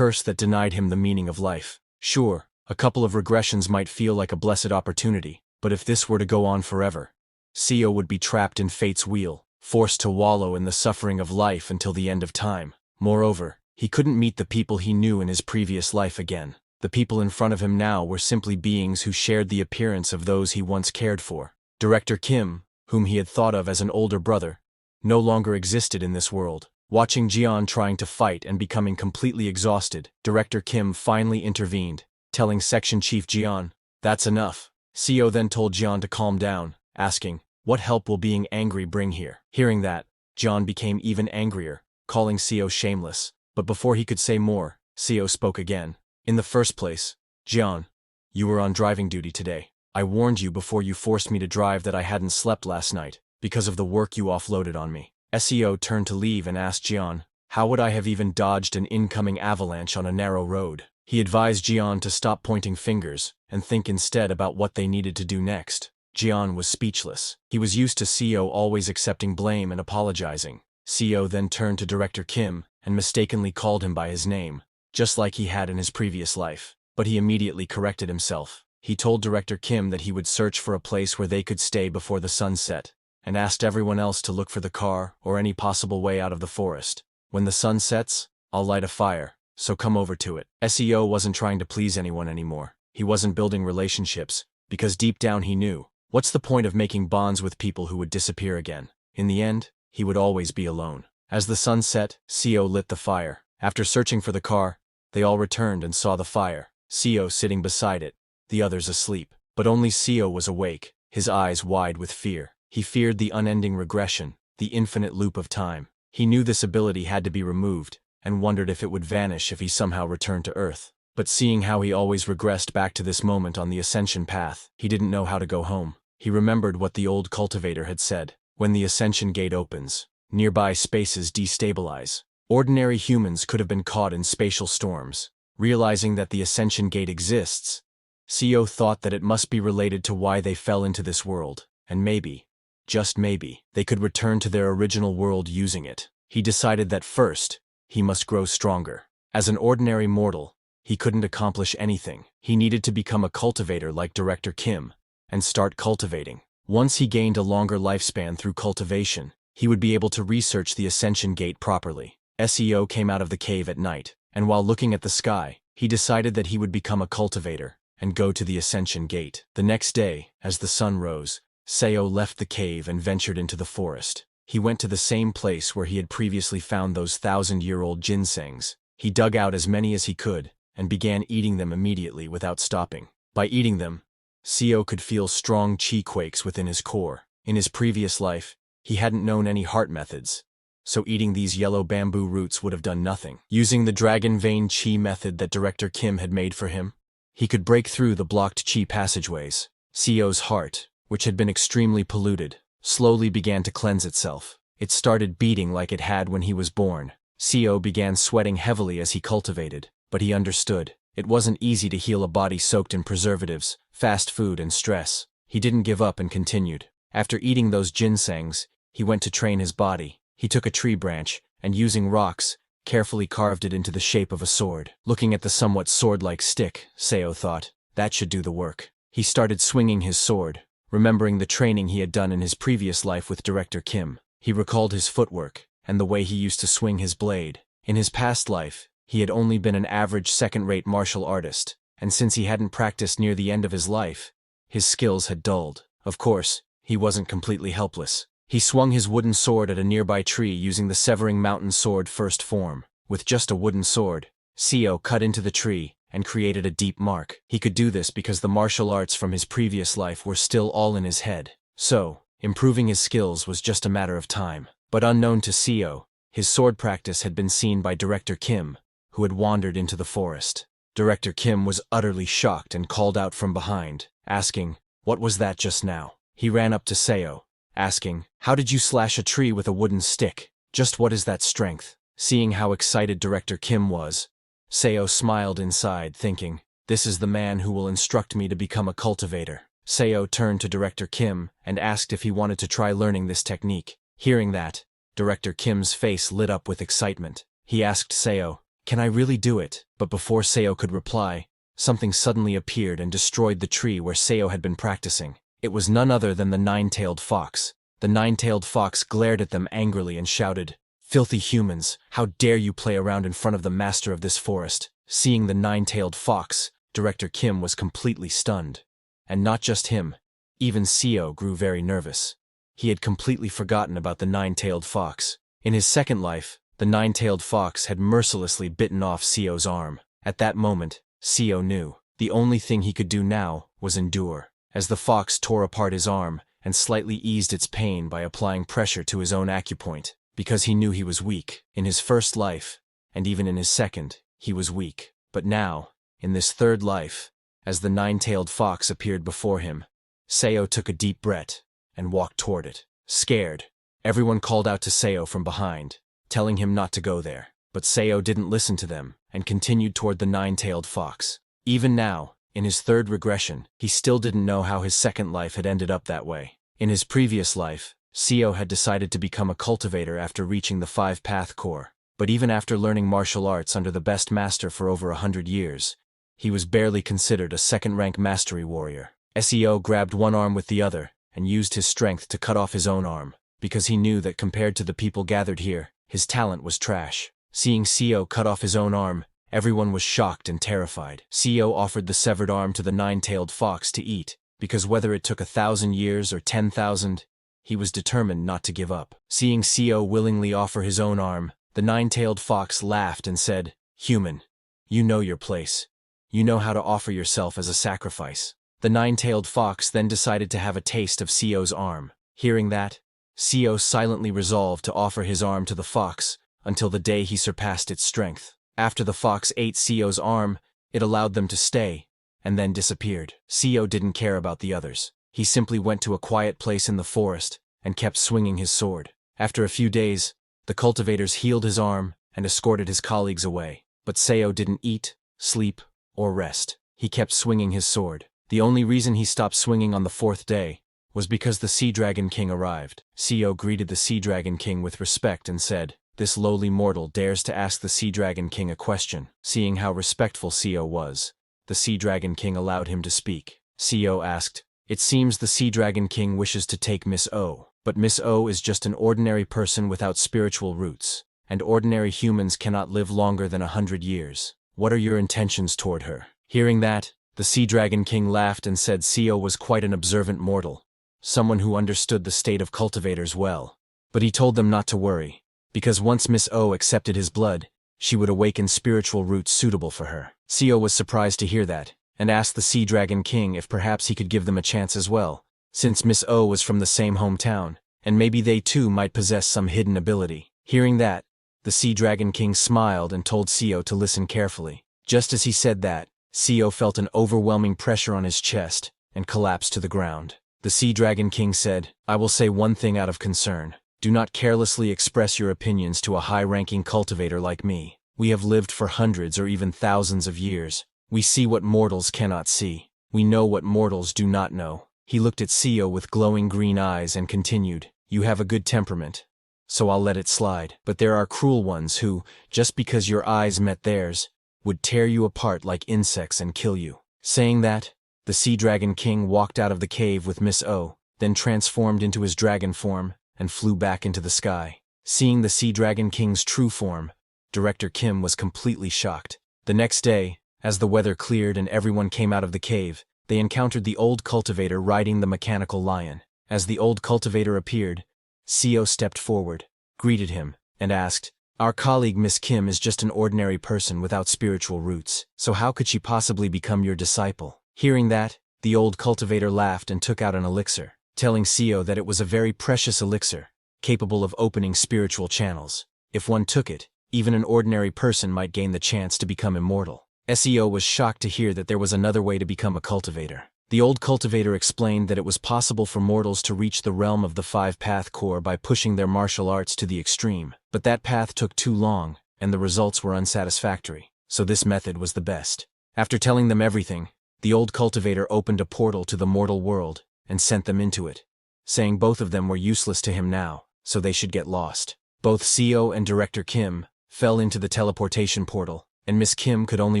that denied him the meaning of life. Sure, a couple of regressions might feel like a blessed opportunity, but if this were to go on forever, Seo would be trapped in fate's wheel, forced to wallow in the suffering of life until the end of time. Moreover, he couldn't meet the people he knew in his previous life again. The people in front of him now were simply beings who shared the appearance of those he once cared for. Director Kim, whom he had thought of as an older brother, no longer existed in this world. Watching Jian trying to fight and becoming completely exhausted, Director Kim finally intervened, telling Section Chief Jian, "That's enough." Seo then told Jian to calm down, asking, "What help will being angry bring here?" Hearing that, Jian became even angrier, calling Seo shameless. But before he could say more, Seo spoke again. "In the first place, Jian, you were on driving duty today. I warned you before you forced me to drive that I hadn't slept last night, because of the work you offloaded on me." Seo turned to leave and asked Jian, "How would I have even dodged an incoming avalanche on a narrow road?" He advised Jian to stop pointing fingers and think instead about what they needed to do next. Jian was speechless. He was used to Seo always accepting blame and apologizing. Seo then turned to Director Kim and mistakenly called him by his name, just like he had in his previous life. But he immediately corrected himself. He told Director Kim that he would search for a place where they could stay before the sun set, and asked everyone else to look for the car or any possible way out of the forest. "When the sun sets, I'll light a fire, so come over to it." Seo wasn't trying to please anyone anymore. He wasn't building relationships, because deep down he knew, what's the point of making bonds with people who would disappear again? In the end, he would always be alone. As the sun set, Seo lit the fire. After searching for the car, they all returned and saw the fire, Seo sitting beside it, the others asleep. But only Seo was awake, his eyes wide with fear. He feared the unending regression, the infinite loop of time. He knew this ability had to be removed, and wondered if it would vanish if he somehow returned to Earth. But seeing how he always regressed back to this moment on the ascension path, he didn't know how to go home. He remembered what the old cultivator had said: when the ascension gate opens, nearby spaces destabilize. Ordinary humans could have been caught in spatial storms. Realizing that the ascension gate exists, Seo thought that it must be related to why they fell into this world, and maybe, just maybe, they could return to their original world using it. He decided that first, he must grow stronger. As an ordinary mortal, he couldn't accomplish anything. He needed to become a cultivator like Director Kim, and start cultivating. Once he gained a longer lifespan through cultivation, he would be able to research the ascension gate properly. Seo came out of the cave at night, and while looking at the sky, he decided that he would become a cultivator and go to the ascension gate. The next day, as the sun rose, Seo left the cave and ventured into the forest. He went to the same place where he had previously found those 1,000-year-old ginsengs. He dug out as many as he could and began eating them immediately without stopping. By eating them, Seo could feel strong chi quakes within his core. In his previous life, he hadn't known any heart methods, so eating these yellow bamboo roots would have done nothing. Using the dragon vein chi method that Director Kim had made for him, he could break through the blocked chi passageways. Seo's heart, which had been extremely polluted, slowly began to cleanse itself. It started beating like it had when he was born. Seo began sweating heavily as he cultivated, but he understood. It wasn't easy to heal a body soaked in preservatives, fast food, and stress. He didn't give up and continued. After eating those ginsengs, he went to train his body. He took a tree branch, and using rocks, carefully carved it into the shape of a sword. Looking at the somewhat sword-like stick, Seo thought, that should do the work. He started swinging his sword, remembering the training he had done in his previous life with Director Kim. He recalled his footwork, and the way he used to swing his blade. In his past life, he had only been an average second-rate martial artist, and since he hadn't practiced near the end of his life, his skills had dulled. Of course, he wasn't completely helpless. He swung his wooden sword at a nearby tree using the Severing Mountain Sword first form. With just a wooden sword, Seo cut into the tree and created a deep mark. He could do this because the martial arts from his previous life were still all in his head. So, improving his skills was just a matter of time. But unknown to Seo, his sword practice had been seen by Director Kim, who had wandered into the forest. Director Kim was utterly shocked and called out from behind, asking, "What was that just now?" He ran up to Seo, asking, "How did you slash a tree with a wooden stick? Just what is that strength?" Seeing how excited Director Kim was, Seo smiled inside, thinking, "This is the man who will instruct me to become a cultivator." Seo turned to Director Kim and asked if he wanted to try learning this technique. Hearing that, Director Kim's face lit up with excitement. He asked Seo, "Can I really do it?" But before Seo could reply, something suddenly appeared and destroyed the tree where Seo had been practicing. It was none other than the nine-tailed fox. The nine-tailed fox glared at them angrily and shouted, "Filthy humans, how dare you play around in front of the master of this forest?" Seeing the nine-tailed fox, Director Kim was completely stunned. And not just him, even Seo grew very nervous. He had completely forgotten about the nine-tailed fox. In his second life, the nine-tailed fox had mercilessly bitten off Seo's arm. At that moment, Seo knew the only thing he could do now was endure. As the fox tore apart his arm and slightly eased its pain by applying pressure to his own acupoint, because he knew he was weak. In his first life, and even in his second, he was weak. But now, in this third life, as the nine-tailed fox appeared before him, Seo took a deep breath and walked toward it. Scared, everyone called out to Seo from behind, telling him not to go there. But Seo didn't listen to them and continued toward the nine-tailed fox. Even now, in his third regression, he still didn't know how his second life had ended up that way. In his previous life, Seo had decided to become a cultivator after reaching the 5-path core. But even after learning martial arts under the best master for over 100 years, he was barely considered a second-rank mastery warrior. Seo grabbed one arm with the other and used his strength to cut off his own arm, because he knew that compared to the people gathered here, his talent was trash. Seeing Seo cut off his own arm, everyone was shocked and terrified. Seo offered the severed arm to the nine-tailed fox to eat, because whether it took 1,000 years or 10,000, he was determined not to give up. Seeing Seo willingly offer his own arm, the nine-tailed fox laughed and said, "Human, you know your place. You know how to offer yourself as a sacrifice." The nine-tailed fox then decided to have a taste of Seo's arm. Hearing that, Seo silently resolved to offer his arm to the fox until the day he surpassed its strength. After the fox ate Seo's arm, it allowed them to stay, and then disappeared. Seo didn't care about the others. He simply went to a quiet place in the forest and kept swinging his sword. After a few days, the cultivators healed his arm and escorted his colleagues away. But Seo didn't eat, sleep, or rest. He kept swinging his sword. The only reason he stopped swinging on the 4th day was because the Sea Dragon King arrived. Seo greeted the Sea Dragon King with respect and said, "This lowly mortal dares to ask the Sea Dragon King a question." Seeing how respectful Seo was, the Sea Dragon King allowed him to speak. Seo asked, "It seems the Sea Dragon King wishes to take Miss O, but Miss O is just an ordinary person without spiritual roots, and ordinary humans cannot live longer than 100 years. What are your intentions toward her?" Hearing that, the Sea Dragon King laughed and said Seo was quite an observant mortal, someone who understood the state of cultivators well. But he told them not to worry, because once Miss O accepted his blood, she would awaken spiritual roots suitable for her. Seo was surprised to hear that, and asked the Sea Dragon King if perhaps he could give them a chance as well, since Miss O was from the same hometown, and maybe they too might possess some hidden ability. Hearing that, the Sea Dragon King smiled and told Seo to listen carefully. Just as he said that, Seo felt an overwhelming pressure on his chest and collapsed to the ground. The Sea Dragon King said, I will say one thing out of concern. Do not carelessly express your opinions to a high-ranking cultivator like me. We have lived for hundreds or even thousands of years. We see what mortals cannot see. We know what mortals do not know. He looked at Seo with glowing green eyes and continued, You have a good temperament, so I'll let it slide. But there are cruel ones who, just because your eyes met theirs, would tear you apart like insects and kill you. Saying that, the Sea Dragon King walked out of the cave with Miss O, then transformed into his dragon form, and flew back into the sky. Seeing the Sea Dragon King's true form, Director Kim was completely shocked. The next day, as the weather cleared and everyone came out of the cave, they encountered the old cultivator riding the mechanical lion. As the old cultivator appeared, Seo stepped forward, greeted him, and asked, Our colleague Miss Kim is just an ordinary person without spiritual roots, so how could she possibly become your disciple? Hearing that, the old cultivator laughed and took out an elixir, telling Seo that it was a very precious elixir, capable of opening spiritual channels. If one took it, even an ordinary person might gain the chance to become immortal. Seo was shocked to hear that there was another way to become a cultivator. The old cultivator explained that it was possible for mortals to reach the realm of the five-path core by pushing their martial arts to the extreme, but that path took too long, and the results were unsatisfactory, so this method was the best. After telling them everything, the old cultivator opened a portal to the mortal world and sent them into it, saying both of them were useless to him now, so they should get lost. Both Seo and Director Kim fell into the teleportation portal, and Miss Kim could only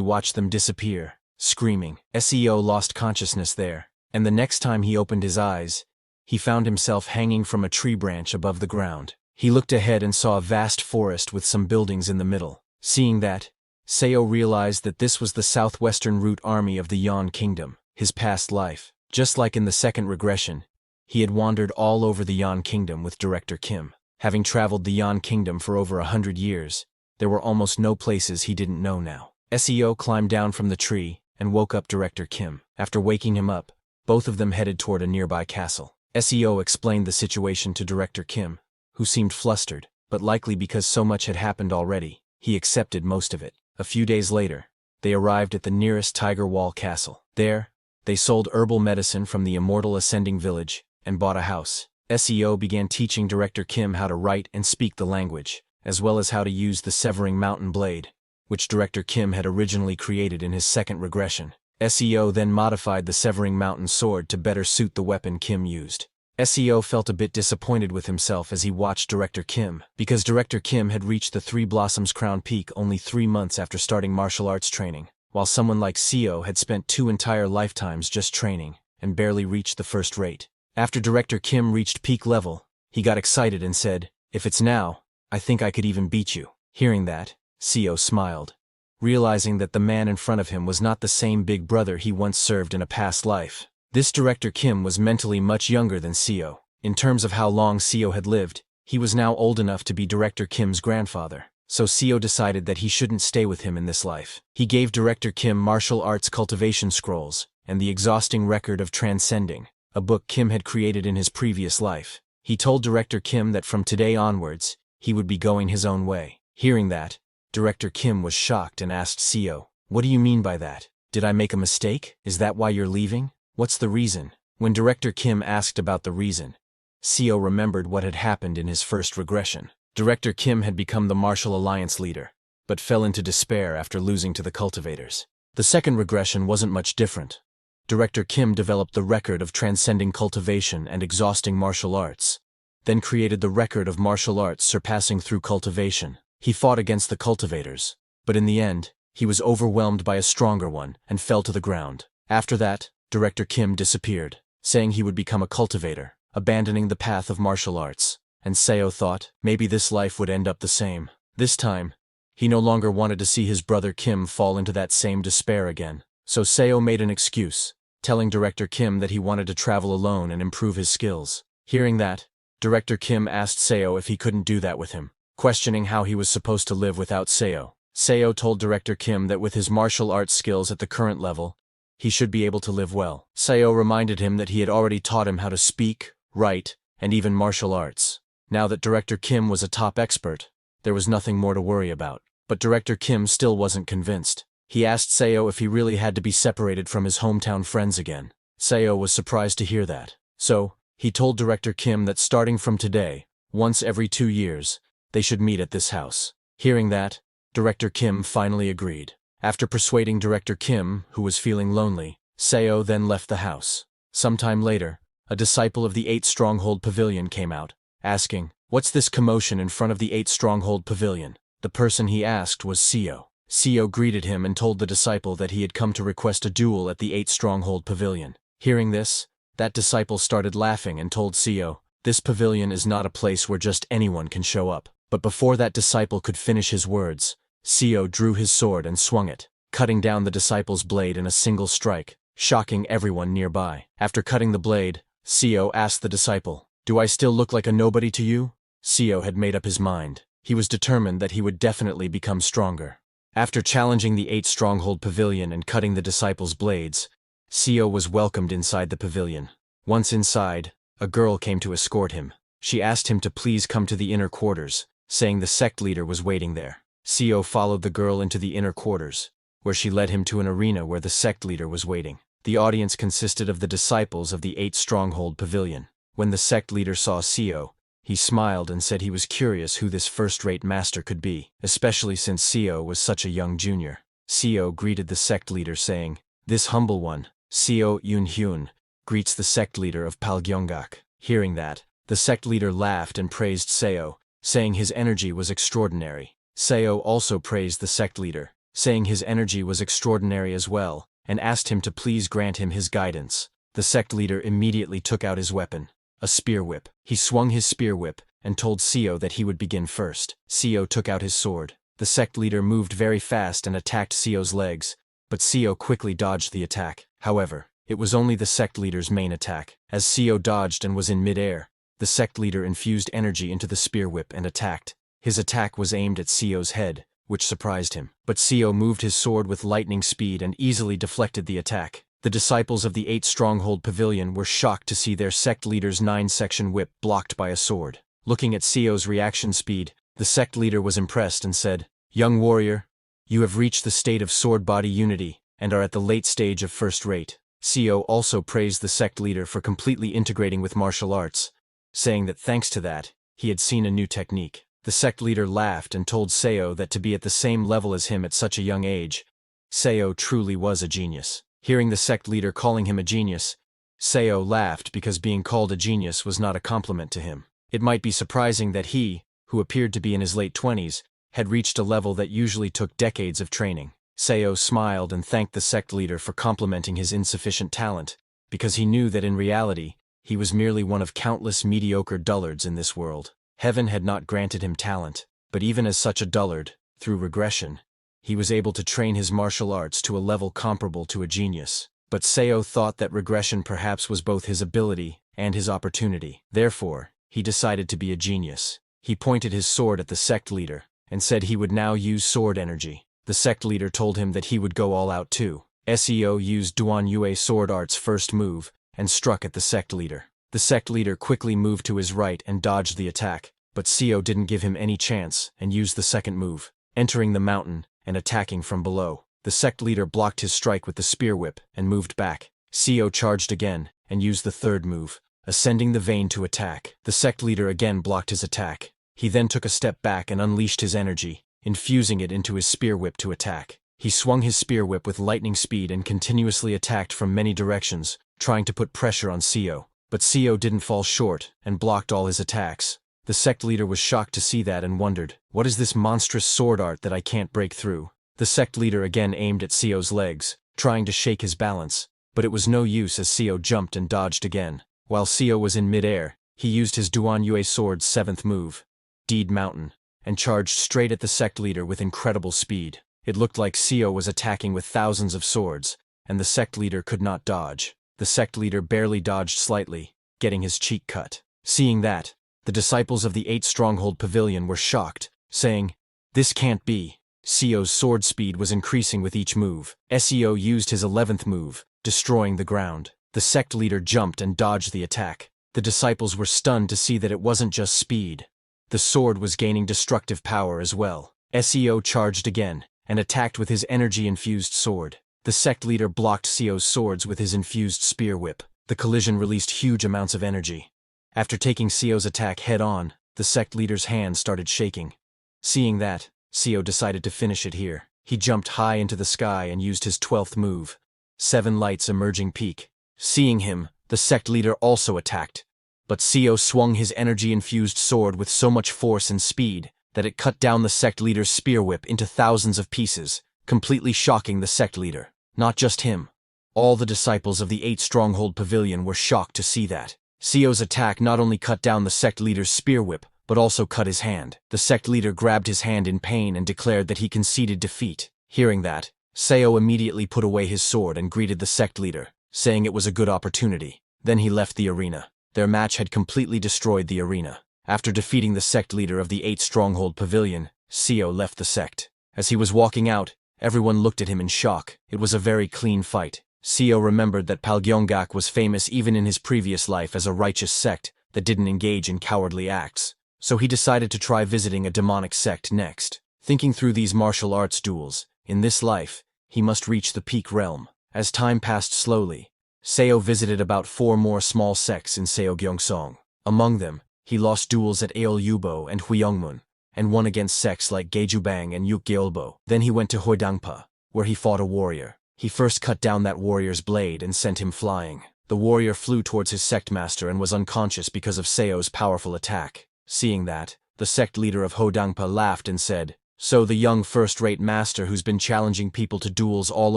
watch them disappear, screaming. Seo lost consciousness there, and the next time he opened his eyes, he found himself hanging from a tree branch above the ground. He looked ahead and saw a vast forest with some buildings in the middle. Seeing that, Seo realized that this was the southwestern root army of the Yan Kingdom, his past life. Just like in the second regression, he had wandered all over the Yan Kingdom with Director Kim. Having traveled the Yan Kingdom for over 100 years, there were almost no places he didn't know now. Seo climbed down from the tree and woke up Director Kim. After waking him up, both of them headed toward a nearby castle. Seo explained the situation to Director Kim, who seemed flustered, but likely because so much had happened already, he accepted most of it. A few days later, they arrived at the nearest Tiger Wall Castle. There, they sold herbal medicine from the immortal Ascending Village and bought a house. Seo began teaching Director Kim how to write and speak the language, as well as how to use the Severing Mountain Blade, which Director Kim had originally created in his second regression. Seo then modified the Severing Mountain Sword to better suit the weapon Kim used. Seo felt a bit disappointed with himself as he watched Director Kim, because Director Kim had reached the Three Blossoms Crown Peak only 3 months after starting martial arts training, while someone like Seo had spent 2 entire lifetimes just training and barely reached the first rate. After Director Kim reached peak level, he got excited and said, If it's now, I think I could even beat you. Hearing that, Seo smiled, realizing that the man in front of him was not the same big brother he once served in a past life. This Director Kim was mentally much younger than Seo. In terms of how long Seo had lived, he was now old enough to be Director Kim's grandfather, so Seo decided that he shouldn't stay with him in this life. He gave Director Kim martial arts cultivation scrolls and the exhausting record of transcending, a book Kim had created in his previous life. He told Director Kim that from today onwards, he would be going his own way. Hearing that, Director Kim was shocked and asked Seo, What do you mean by that? Did I make a mistake? Is that why you're leaving? What's the reason? When Director Kim asked about the reason, Seo remembered what had happened in his first regression. Director Kim had become the Martial Alliance leader, but fell into despair after losing to the cultivators. The second regression wasn't much different. Director Kim developed the record of transcending cultivation and exhausting martial arts, then created the record of martial arts surpassing through cultivation. He fought against the cultivators, but in the end, he was overwhelmed by a stronger one and fell to the ground. After that, Director Kim disappeared, saying he would become a cultivator, abandoning the path of martial arts, and Seo thought maybe this life would end up the same. This time, he no longer wanted to see his brother Kim fall into that same despair again, so Seo made an excuse, telling Director Kim that he wanted to travel alone and improve his skills. Hearing that, Director Kim asked Seo if he couldn't do that with him, questioning how he was supposed to live without Seo. Seo told Director Kim that with his martial arts skills at the current level, he should be able to live well. Seo reminded him that he had already taught him how to speak, write, and even martial arts. Now that Director Kim was a top expert, there was nothing more to worry about. But Director Kim still wasn't convinced. He asked Seo if he really had to be separated from his hometown friends again. Seo was surprised to hear that. So, he told Director Kim that starting from today, once every 2 years, they should meet at this house. Hearing that, Director Kim finally agreed. After persuading Director Kim, who was feeling lonely, Seo then left the house. Sometime later, a disciple of the 8 Stronghold Pavilion came out, asking, "What's this commotion in front of the 8 Stronghold Pavilion?" The person he asked was Seo. Seo greeted him and told the disciple that he had come to request a duel at the 8 Stronghold Pavilion. Hearing this, that disciple started laughing and told Seo, "This pavilion is not a place where just anyone can show up." But before that disciple could finish his words, Seo drew his sword and swung it, cutting down the disciple's blade in a single strike, shocking everyone nearby. After cutting the blade, Seo asked the disciple, "Do I still look like a nobody to you?" Seo had made up his mind. He was determined that he would definitely become stronger. After challenging the 8 Stronghold Pavilion and cutting the disciples' blades, Seo was welcomed inside the pavilion. Once inside, a girl came to escort him. She asked him to please come to the inner quarters, saying the sect leader was waiting there. Seo followed the girl into the inner quarters, where she led him to an arena where the sect leader was waiting. The audience consisted of the disciples of the 8 Stronghold Pavilion. When the sect leader saw Seo, he smiled and said he was curious who this first-rate master could be, especially since Seo was such a young junior. Seo greeted the sect leader saying, "This humble one, Seo Yun-hyun, greets the sect leader of Palgyeonggak." Hearing that, the sect leader laughed and praised Seo, saying his energy was extraordinary. Seo also praised the sect leader, saying his energy was extraordinary as well, and asked him to please grant him his guidance. The sect leader immediately took out his weapon, a spear whip. He swung his spear whip and told Seo that he would begin first. Seo took out his sword. The sect leader moved very fast and attacked Seo's legs, but Seo quickly dodged the attack. However, it was only the sect leader's main attack. As Seo dodged and was in mid-air, the sect leader infused energy into the spear whip and attacked. His attack was aimed at Seo's head, which surprised him. But Seo moved his sword with lightning speed and easily deflected the attack. The disciples of the 8 Stronghold Pavilion were shocked to see their sect leader's 9-section whip blocked by a sword. Looking at Seo's reaction speed, the sect leader was impressed and said, "Young warrior, you have reached the state of sword-body unity and are at the late stage of first rate." Seo also praised the sect leader for completely integrating with martial arts, saying that thanks to that, he had seen a new technique. The sect leader laughed and told Seo that to be at the same level as him at such a young age, Seo truly was a genius. Hearing the sect leader calling him a genius, Seo laughed because being called a genius was not a compliment to him. It might be surprising that he, who appeared to be in his late 20s, had reached a level that usually took decades of training. Seo smiled and thanked the sect leader for complimenting his insufficient talent, because he knew that in reality, he was merely one of countless mediocre dullards in this world. Heaven had not granted him talent, but even as such a dullard, through regression, he was able to train his martial arts to a level comparable to a genius. But Seo thought that regression perhaps was both his ability and his opportunity. Therefore, he decided to be a genius. He pointed his sword at the sect leader and said he would now use sword energy. The sect leader told him that he would go all out too. Seo used Duan Yue sword art's first move and struck at the sect leader. The sect leader quickly moved to his right and dodged the attack, but Seo didn't give him any chance and used the second move, entering the mountain and attacking from below. The sect leader blocked his strike with the spear whip and moved back. Seo charged again and used the third move, ascending the vein to attack. The sect leader again blocked his attack. He then took a step back and unleashed his energy, infusing it into his spear whip to attack. He swung his spear whip with lightning speed and continuously attacked from many directions, trying to put pressure on Seo. But Seo didn't fall short and blocked all his attacks. The sect leader was shocked to see that and wondered, "What is this monstrous sword art that I can't break through?" The sect leader again aimed at Seo's legs, trying to shake his balance, but it was no use as Seo jumped and dodged again. While Seo was in mid-air, he used his Duan Yue sword's 7th move, Deed Mountain, and charged straight at the sect leader with incredible speed. It looked like Seo was attacking with thousands of swords, and the sect leader could not dodge. The sect leader barely dodged slightly, getting his cheek cut. Seeing that, the disciples of the 8 Stronghold Pavilion were shocked, saying, "This can't be." Seo's sword speed was increasing with each move. Seo used his 11th move, destroying the ground. The sect leader jumped and dodged the attack. The disciples were stunned to see that it wasn't just speed. The sword was gaining destructive power as well. Seo charged again, and attacked with his energy-infused sword. The sect leader blocked Seo's swords with his infused spear whip. The collision released huge amounts of energy. After taking Seo's attack head-on, the sect leader's hand started shaking. Seeing that, Seo decided to finish it here. He jumped high into the sky and used his 12th move, 7 Lights Emerging Peak. Seeing him, the sect leader also attacked. But Seo swung his energy-infused sword with so much force and speed that it cut down the sect leader's spear whip into thousands of pieces, completely shocking the sect leader. Not just him. All the disciples of the 8 Stronghold Pavilion were shocked to see that. Seo's attack not only cut down the sect leader's spear whip, but also cut his hand. The sect leader grabbed his hand in pain and declared that he conceded defeat. Hearing that, Seo immediately put away his sword and greeted the sect leader, saying it was a good opportunity. Then he left the arena. Their match had completely destroyed the arena. After defeating the sect leader of the 8 Stronghold Pavilion, Seo left the sect. As he was walking out, everyone looked at him in shock. It was a very clean fight. Seo remembered that Palgyeongak was famous even in his previous life as a righteous sect that didn't engage in cowardly acts. So he decided to try visiting a demonic sect next. Thinking through these martial arts duels, in this life, he must reach the peak realm. As time passed slowly, Seo visited about 4 more small sects in Seogyeongsong. Among them, he lost duels at Aeol-yubo and Hwyeongmun, and won against sects like Gaejubang and Yukgyeolbo. Then he went to Hwodangpa, where he fought a warrior. He first cut down that warrior's blade and sent him flying. The warrior flew towards his sect master and was unconscious because of Seo's powerful attack. Seeing that, the sect leader of Hwodangpa laughed and said, "So the young first-rate master who's been challenging people to duels all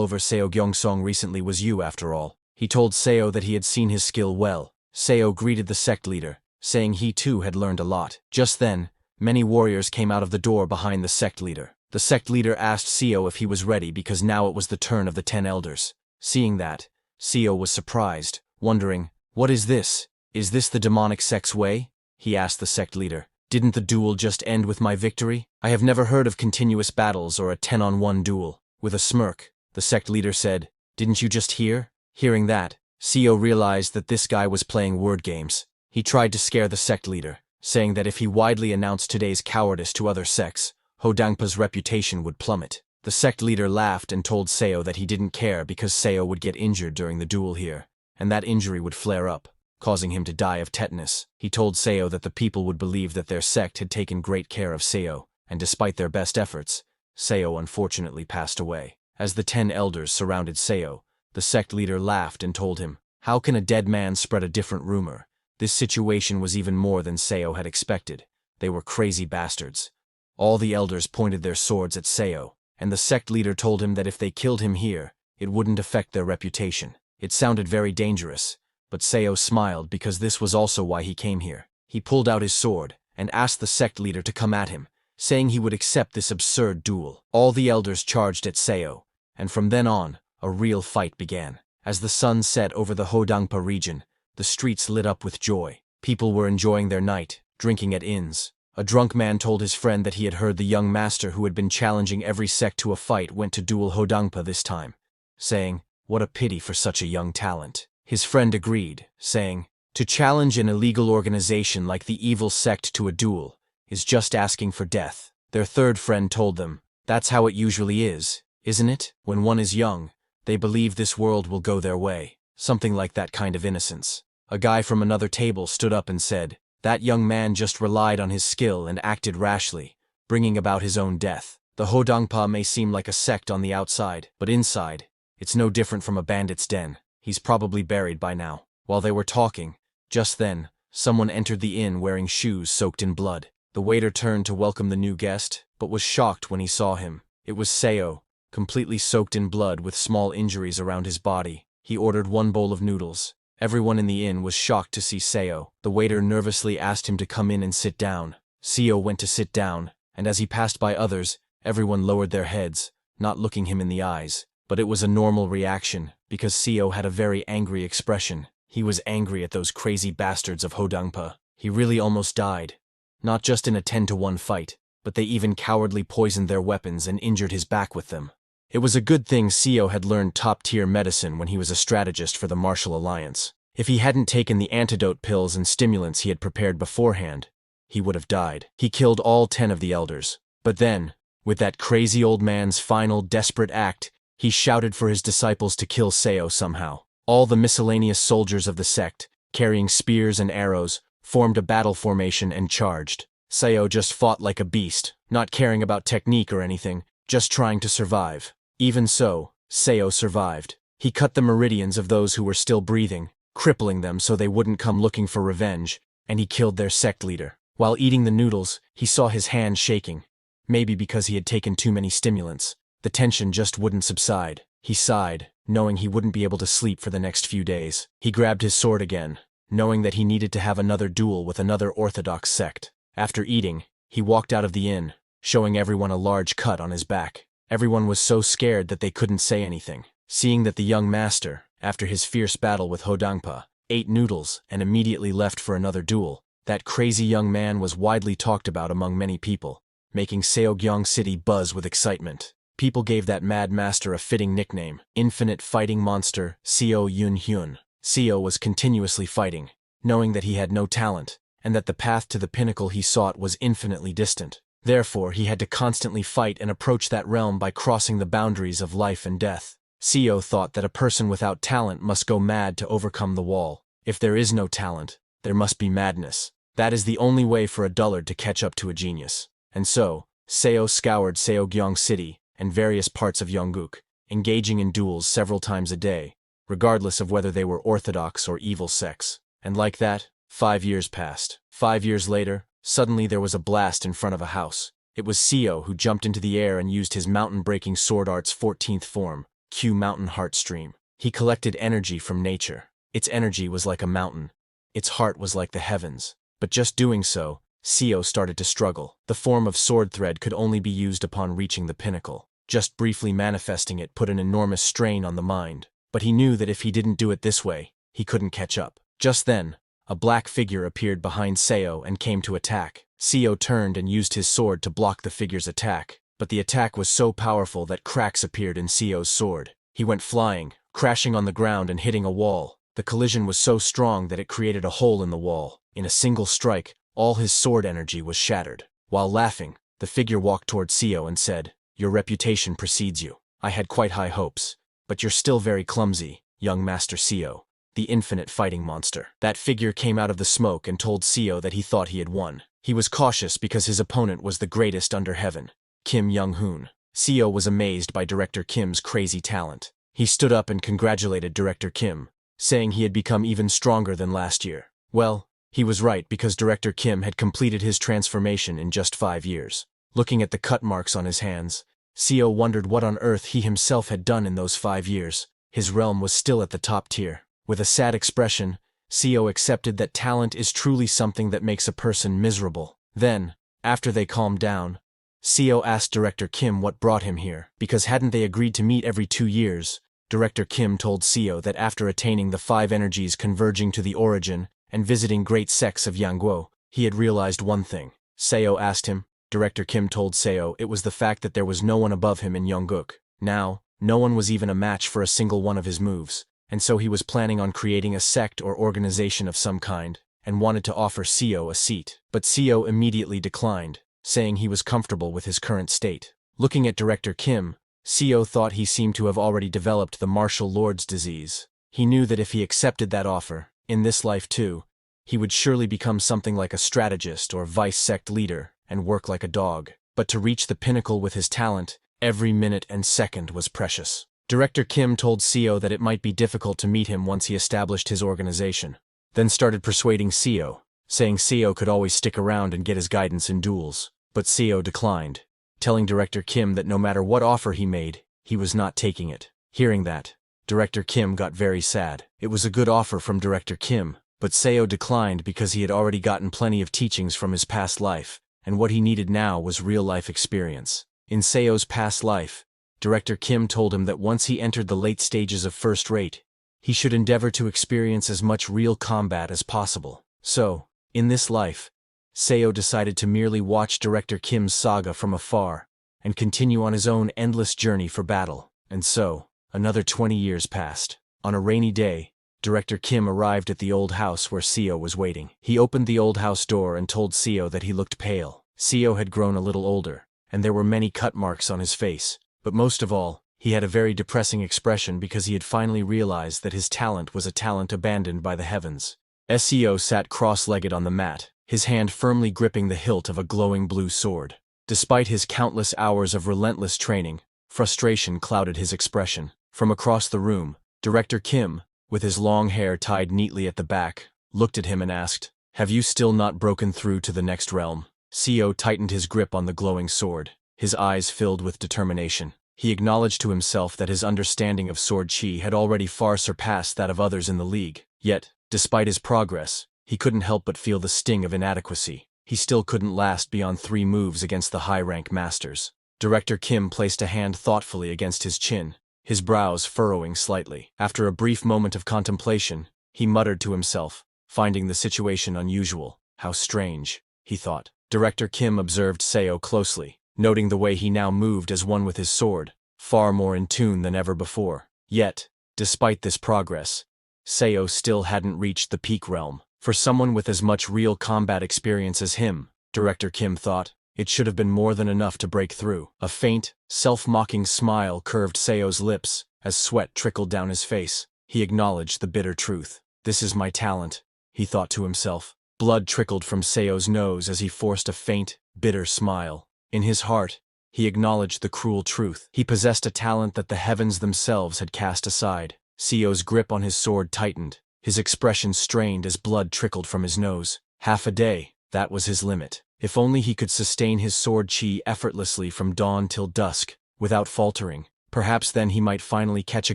over Seogyeongsong recently was you after all." He told Seo that he had seen his skill well. Seo greeted the sect leader, saying he too had learned a lot. Just then, many warriors came out of the door behind the sect leader. The sect leader asked Seo if he was ready because now it was the turn of the 10 elders. Seeing that, Seo was surprised, wondering, "What is this? Is this the demonic sect's way?" He asked the sect leader, "Didn't the duel just end with my victory? I have never heard of continuous battles or a 10-on-1 duel." With a smirk, the sect leader said, "Didn't you just hear?" Hearing that, Seo realized that this guy was playing word games. He tried to scare the sect leader, saying that if he widely announced today's cowardice to other sects, Hwodangpa's reputation would plummet. The sect leader laughed and told Seo that he didn't care because Seo would get injured during the duel here, and that injury would flare up, causing him to die of tetanus. He told Seo that the people would believe that their sect had taken great care of Seo, and despite their best efforts, Seo unfortunately passed away. As the 10 elders surrounded Seo, the sect leader laughed and told him, "How can a dead man spread a different rumor?" This situation was even more than Seo had expected. They were crazy bastards. All the elders pointed their swords at Seo, and the sect leader told him that if they killed him here, it wouldn't affect their reputation. It sounded very dangerous, but Seo smiled because this was also why he came here. He pulled out his sword and asked the sect leader to come at him, saying he would accept this absurd duel. All the elders charged at Seo, and from then on, a real fight began. As the sun set over the Hwodangpa region, the streets lit up with joy. People were enjoying their night, drinking at inns. A drunk man told his friend that he had heard the young master who had been challenging every sect to a fight went to duel Hwodangpa this time, saying, "What a pity for such a young talent." His friend agreed, saying, "To challenge an illegal organization like the evil sect to a duel is just asking for death." Their third friend told them, "That's how it usually is, isn't it? When one is young, they believe this world will go their way." Something like that kind of innocence. A guy from another table stood up and said, "That young man just relied on his skill and acted rashly, bringing about his own death. The Hwodangpa may seem like a sect on the outside, but inside, it's no different from a bandit's den. He's probably buried by now." While they were talking, just then, someone entered the inn wearing shoes soaked in blood. The waiter turned to welcome the new guest, but was shocked when he saw him. It was Seo, completely soaked in blood with small injuries around his body. He ordered 1 bowl of noodles. Everyone in the inn was shocked to see Seo. The waiter nervously asked him to come in and sit down. Seo went to sit down, and as he passed by others, everyone lowered their heads, not looking him in the eyes. But it was a normal reaction, because Seo had a very angry expression. He was angry at those crazy bastards of Hwodangpa. He really almost died. Not just in a 10-to-1 fight, but they even cowardly poisoned their weapons and injured his back with them. It was a good thing Seo had learned top-tier medicine when he was a strategist for the Martial Alliance. If he hadn't taken the antidote pills and stimulants he had prepared beforehand, he would have died. He killed all 10 of the elders. But then, with that crazy old man's final, desperate act, he shouted for his disciples to kill Seo somehow. All the miscellaneous soldiers of the sect, carrying spears and arrows, formed a battle formation and charged. Seo just fought like a beast, not caring about technique or anything, just trying to survive. Even so, Seo survived. He cut the meridians of those who were still breathing, crippling them so they wouldn't come looking for revenge, and he killed their sect leader. While eating the noodles, he saw his hand shaking. Maybe because he had taken too many stimulants. The tension just wouldn't subside. He sighed, knowing he wouldn't be able to sleep for the next few days. He grabbed his sword again, knowing that he needed to have another duel with another orthodox sect. After eating, he walked out of the inn, showing everyone a large cut on his back. Everyone was so scared that they couldn't say anything. Seeing that the young master, after his fierce battle with Hodangpa, ate noodles and immediately left for another duel, that crazy young man was widely talked about among many people, making Seogyeong City buzz with excitement. People gave that mad master a fitting nickname, Infinite Fighting Monster Seo Yun-hyun. Seo was continuously fighting, knowing that he had no talent, and that the path to the pinnacle he sought was infinitely distant. Therefore, he had to constantly fight and approach that realm by crossing the boundaries of life and death. Seo thought that a person without talent must go mad to overcome the wall. If there is no talent, there must be madness. That is the only way for a dullard to catch up to a genius. And so, Seo scoured Seogyeong City and various parts of Yongguk, engaging in duels several times a day, regardless of whether they were orthodox or evil sects. And like that, 5 years passed. 5 years later, suddenly there was a blast in front of a house. It was Seo who jumped into the air and used his mountain-breaking sword art's 14th form, Q Mountain Heart Stream. He collected energy from nature. Its energy was like a mountain. Its heart was like the heavens. But just doing so, Seo started to struggle. The form of sword thread could only be used upon reaching the pinnacle. Just briefly manifesting it put an enormous strain on the mind. But he knew that if he didn't do it this way, he couldn't catch up. Just then, a black figure appeared behind Seo and came to attack. Seo turned and used his sword to block the figure's attack, but the attack was so powerful that cracks appeared in Seo's sword. He went flying, crashing on the ground and hitting a wall. The collision was so strong that it created a hole in the wall. In a single strike, all his sword energy was shattered. While laughing, the figure walked toward Seo and said, "Your reputation precedes you. I had quite high hopes, but you're still very clumsy, young Master Seo, the infinite fighting monster." That figure came out of the smoke and told Seo that he thought he had won. He was cautious because his opponent was the greatest under heaven, Kim Young-hoon. Seo was amazed by Director Kim's crazy talent. He stood up and congratulated Director Kim, saying he had become even stronger than last year. Well, he was right because Director Kim had completed his transformation in just 5 years. Looking at the cut marks on his hands, Seo wondered what on earth he himself had done in those 5 years. His realm was still at the top tier. With a sad expression, Seo accepted that talent is truly something that makes a person miserable. Then, after they calmed down, Seo asked Director Kim what brought him here, because hadn't they agreed to meet every 2 years? Director Kim told Seo that after attaining the 5 energies converging to the origin and visiting great sects of Yangguo, he had realized one thing. Seo asked him. Director Kim told Seo it was the fact that there was no one above him in Yongguk. Now, no one was even a match for a single one of his moves, and so he was planning on creating a sect or organization of some kind, and wanted to offer Seo a seat. But Seo immediately declined, saying he was comfortable with his current state. Looking at Director Kim, Seo thought he seemed to have already developed the martial lord's disease. He knew that if he accepted that offer, in this life too, he would surely become something like a strategist or vice-sect leader and work like a dog. But to reach the pinnacle with his talent, every minute and second was precious. Director Kim told Seo that it might be difficult to meet him once he established his organization, then started persuading Seo, saying Seo could always stick around and get his guidance in duels. But Seo declined, telling Director Kim that no matter what offer he made, he was not taking it. Hearing that, Director Kim got very sad. It was a good offer from Director Kim, but Seo declined because he had already gotten plenty of teachings from his past life, and what he needed now was real-life experience. In Seo's past life, Director Kim told him that once he entered the late stages of first rate, he should endeavor to experience as much real combat as possible. So, in this life, Seo decided to merely watch Director Kim's saga from afar and continue on his own endless journey for battle. And so, another 20 years passed. On a rainy day, Director Kim arrived at the old house where Seo was waiting. He opened the old house door and told Seo that he looked pale. Seo had grown a little older, and there were many cut marks on his face, but most of all, He had a very depressing expression because he had finally realized that his talent was a talent abandoned by the heavens. SEO sat cross-legged on the mat, his hand firmly gripping the hilt of a glowing blue sword. Despite his countless hours of relentless training, frustration clouded his expression. From across the room, Director Kim, with his long hair tied neatly at the back, looked at him and asked, "Have you still not broken through to the next realm?" SEO tightened his grip on the glowing sword, his eyes filled with determination. He acknowledged to himself that his understanding of sword chi had already far surpassed that of others in the league. Yet, despite his progress, he couldn't help but feel the sting of inadequacy. He still couldn't last beyond 3 moves against the high-rank masters. Director Kim placed a hand thoughtfully against his chin, his brows furrowing slightly. After a brief moment of contemplation, he muttered to himself, finding the situation unusual. How strange, he thought. Director Kim observed Seo closely, noting the way he now moved as one with his sword, far more in tune than ever before. Yet, despite this progress, Seo still hadn't reached the peak realm. For someone with as much real combat experience as him, Director Kim thought, it should have been more than enough to break through. A faint, self-mocking smile curved Seo's lips as sweat trickled down his face. He acknowledged the bitter truth. "This is my talent," he thought to himself. Blood trickled from Seo's nose as he forced a faint, bitter smile. In his heart, he acknowledged the cruel truth. He possessed a talent that the heavens themselves had cast aside. Seo's grip on his sword tightened, his expression strained as blood trickled from his nose. Half a day, that was his limit. If only he could sustain his sword chi effortlessly from dawn till dusk, without faltering, perhaps then he might finally catch a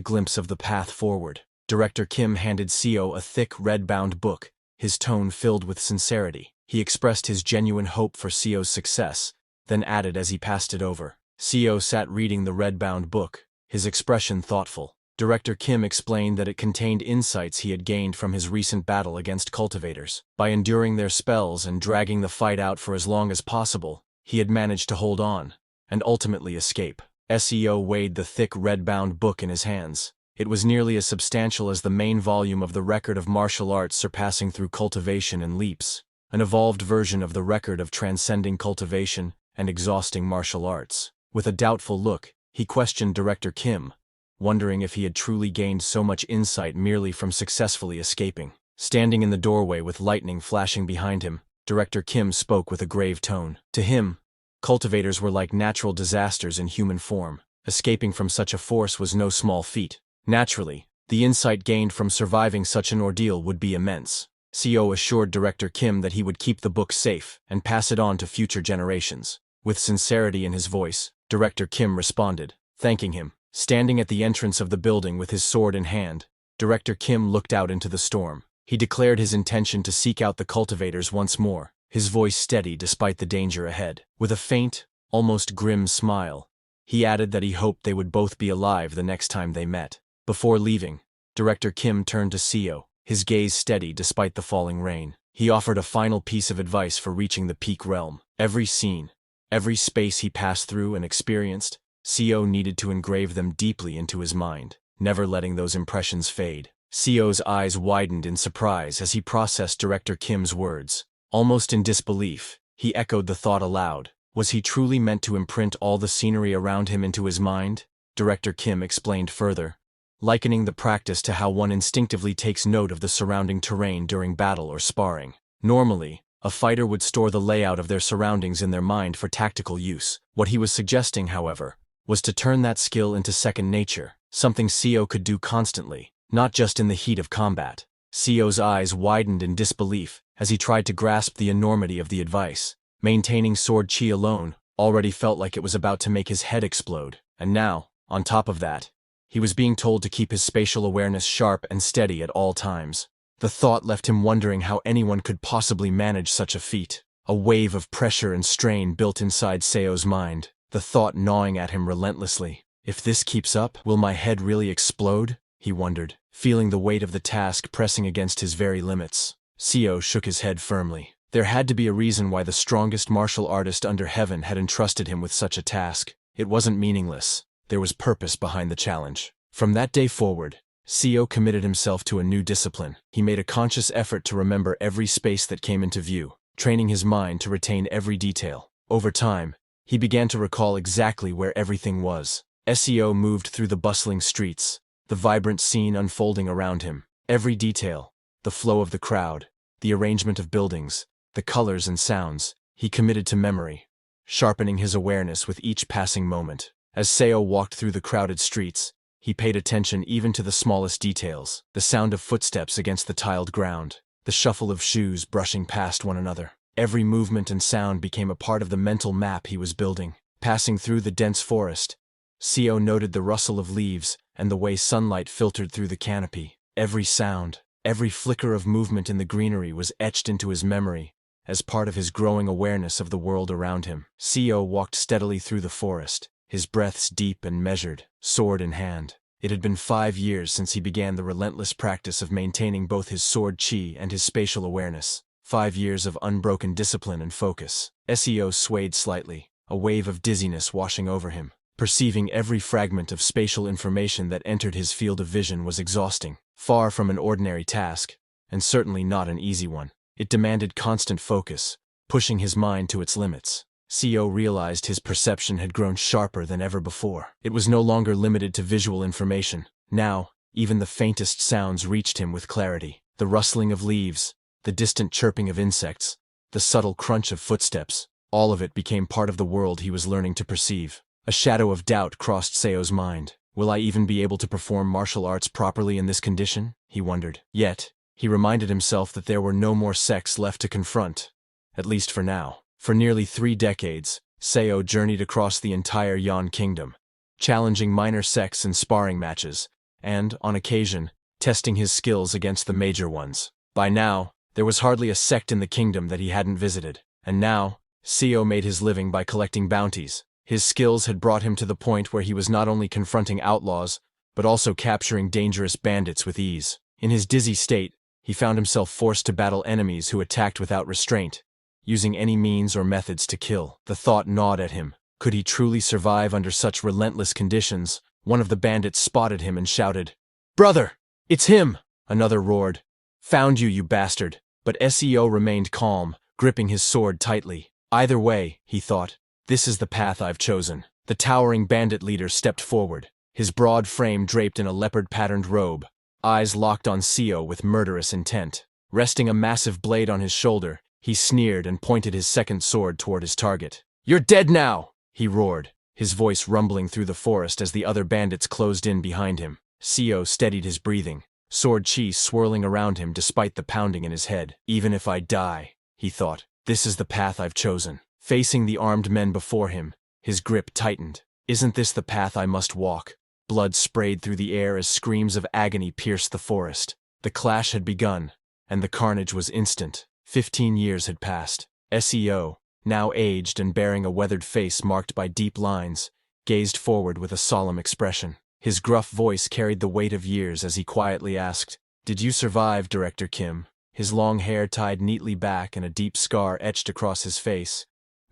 glimpse of the path forward. Director Kim handed Seo a thick red-bound book, his tone filled with sincerity. He expressed his genuine hope for Seo's success, then added as he passed it over. Seo sat reading the red-bound book, his expression thoughtful. Director Kim explained that it contained insights he had gained from his recent battle against cultivators. By enduring their spells and dragging the fight out for as long as possible, he had managed to hold on, and ultimately escape. SEO weighed the thick red-bound book in his hands. It was nearly as substantial as the main volume of the record of martial arts surpassing through cultivation and leaps, an evolved version of the record of transcending cultivation and exhausting martial arts. With a doubtful look, he questioned Director Kim, wondering if he had truly gained so much insight merely from successfully escaping. Standing in the doorway with lightning flashing behind him, Director Kim spoke with a grave tone. To him, cultivators were like natural disasters in human form. Escaping from such a force was no small feat. Naturally, the insight gained from surviving such an ordeal would be immense. Seo assured Director Kim that he would keep the book safe and pass it on to future generations. With sincerity in his voice, Director Kim responded, thanking him. Standing at the entrance of the building with his sword in hand, Director Kim looked out into the storm. He declared his intention to seek out the cultivators once more, his voice steady despite the danger ahead. With a faint, almost grim smile, he added that he hoped they would both be alive the next time they met. Before leaving, Director Kim turned to Seo, his gaze steady despite the falling rain. He offered a final piece of advice for reaching the peak realm. Every scene, every space he passed through and experienced, Seo needed to engrave them deeply into his mind, never letting those impressions fade. Seo's eyes widened in surprise as he processed Director Kim's words. Almost in disbelief, he echoed the thought aloud. Was he truly meant to imprint all the scenery around him into his mind? Director Kim explained further, likening the practice to how one instinctively takes note of the surrounding terrain during battle or sparring. Normally, a fighter would store the layout of their surroundings in their mind for tactical use. What he was suggesting, however, was to turn that skill into second nature, something Seo could do constantly, not just in the heat of combat. Seo's eyes widened in disbelief as he tried to grasp the enormity of the advice. Maintaining sword chi alone already felt like it was about to make his head explode, and now, on top of that, he was being told to keep his spatial awareness sharp and steady at all times. The thought left him wondering how anyone could possibly manage such a feat. A wave of pressure and strain built inside Seo's mind, the thought gnawing at him relentlessly. If this keeps up, will my head really explode? He wondered, feeling the weight of the task pressing against his very limits. Seo shook his head firmly. There had to be a reason why the strongest martial artist under heaven had entrusted him with such a task. It wasn't meaningless. There was purpose behind the challenge. From that day forward, Seo committed himself to a new discipline. He made a conscious effort to remember every space that came into view, training his mind to retain every detail. Over time, he began to recall exactly where everything was. SEO moved through the bustling streets, the vibrant scene unfolding around him. Every detail, the flow of the crowd, the arrangement of buildings, the colors and sounds, he committed to memory, sharpening his awareness with each passing moment. As Seo walked through the crowded streets, he paid attention even to the smallest details, the sound of footsteps against the tiled ground, the shuffle of shoes brushing past one another. Every movement and sound became a part of the mental map he was building. Passing through the dense forest, Seo noted the rustle of leaves and the way sunlight filtered through the canopy. Every sound, every flicker of movement in the greenery was etched into his memory as part of his growing awareness of the world around him. Seo walked steadily through the forest, his breaths deep and measured, sword in hand. It had been 5 years since he began the relentless practice of maintaining both his sword chi and his spatial awareness. 5 years of unbroken discipline and focus. Seo swayed slightly, a wave of dizziness washing over him. Perceiving every fragment of spatial information that entered his field of vision was exhausting. Far from an ordinary task, and certainly not an easy one. It demanded constant focus, pushing his mind to its limits. Seo realized his perception had grown sharper than ever before. It was no longer limited to visual information. Now, even the faintest sounds reached him with clarity. The rustling of leaves, the distant chirping of insects, the subtle crunch of footsteps, all of it became part of the world he was learning to perceive. A shadow of doubt crossed Seo's mind. Will I even be able to perform martial arts properly in this condition? He wondered. Yet, he reminded himself that there were no more sects left to confront, at least for now. For nearly 3 decades, Seo journeyed across the entire Yan Kingdom, challenging minor sects in sparring matches, and, on occasion, testing his skills against the major ones. By now, there was hardly a sect in the kingdom that he hadn't visited, and now, Seo made his living by collecting bounties. His skills had brought him to the point where he was not only confronting outlaws, but also capturing dangerous bandits with ease. In his dizzy state, he found himself forced to battle enemies who attacked without restraint, using any means or methods to kill. The thought gnawed at him. Could he truly survive under such relentless conditions? One of the bandits spotted him and shouted, "Brother! It's him!" Another roared, "Found you, you bastard!" But Seo remained calm, gripping his sword tightly. Either way, he thought, this is the path I've chosen. The towering bandit leader stepped forward, his broad frame draped in a leopard-patterned robe, eyes locked on Seo with murderous intent. Resting a massive blade on his shoulder, he sneered and pointed his second sword toward his target. "You're dead now!" he roared, his voice rumbling through the forest as the other bandits closed in behind him. Seo steadied his breathing, sword chi swirling around him despite the pounding in his head. Even if I die, he thought, this is the path I've chosen. Facing the armed men before him, his grip tightened. Isn't this the path I must walk? Blood sprayed through the air as screams of agony pierced the forest. The clash had begun, and the carnage was instant. 15 years had passed. Seo, now aged and bearing a weathered face marked by deep lines, gazed forward with a solemn expression. His gruff voice carried the weight of years as he quietly asked, "Did you survive, Director Kim?" His long hair tied neatly back and a deep scar etched across his face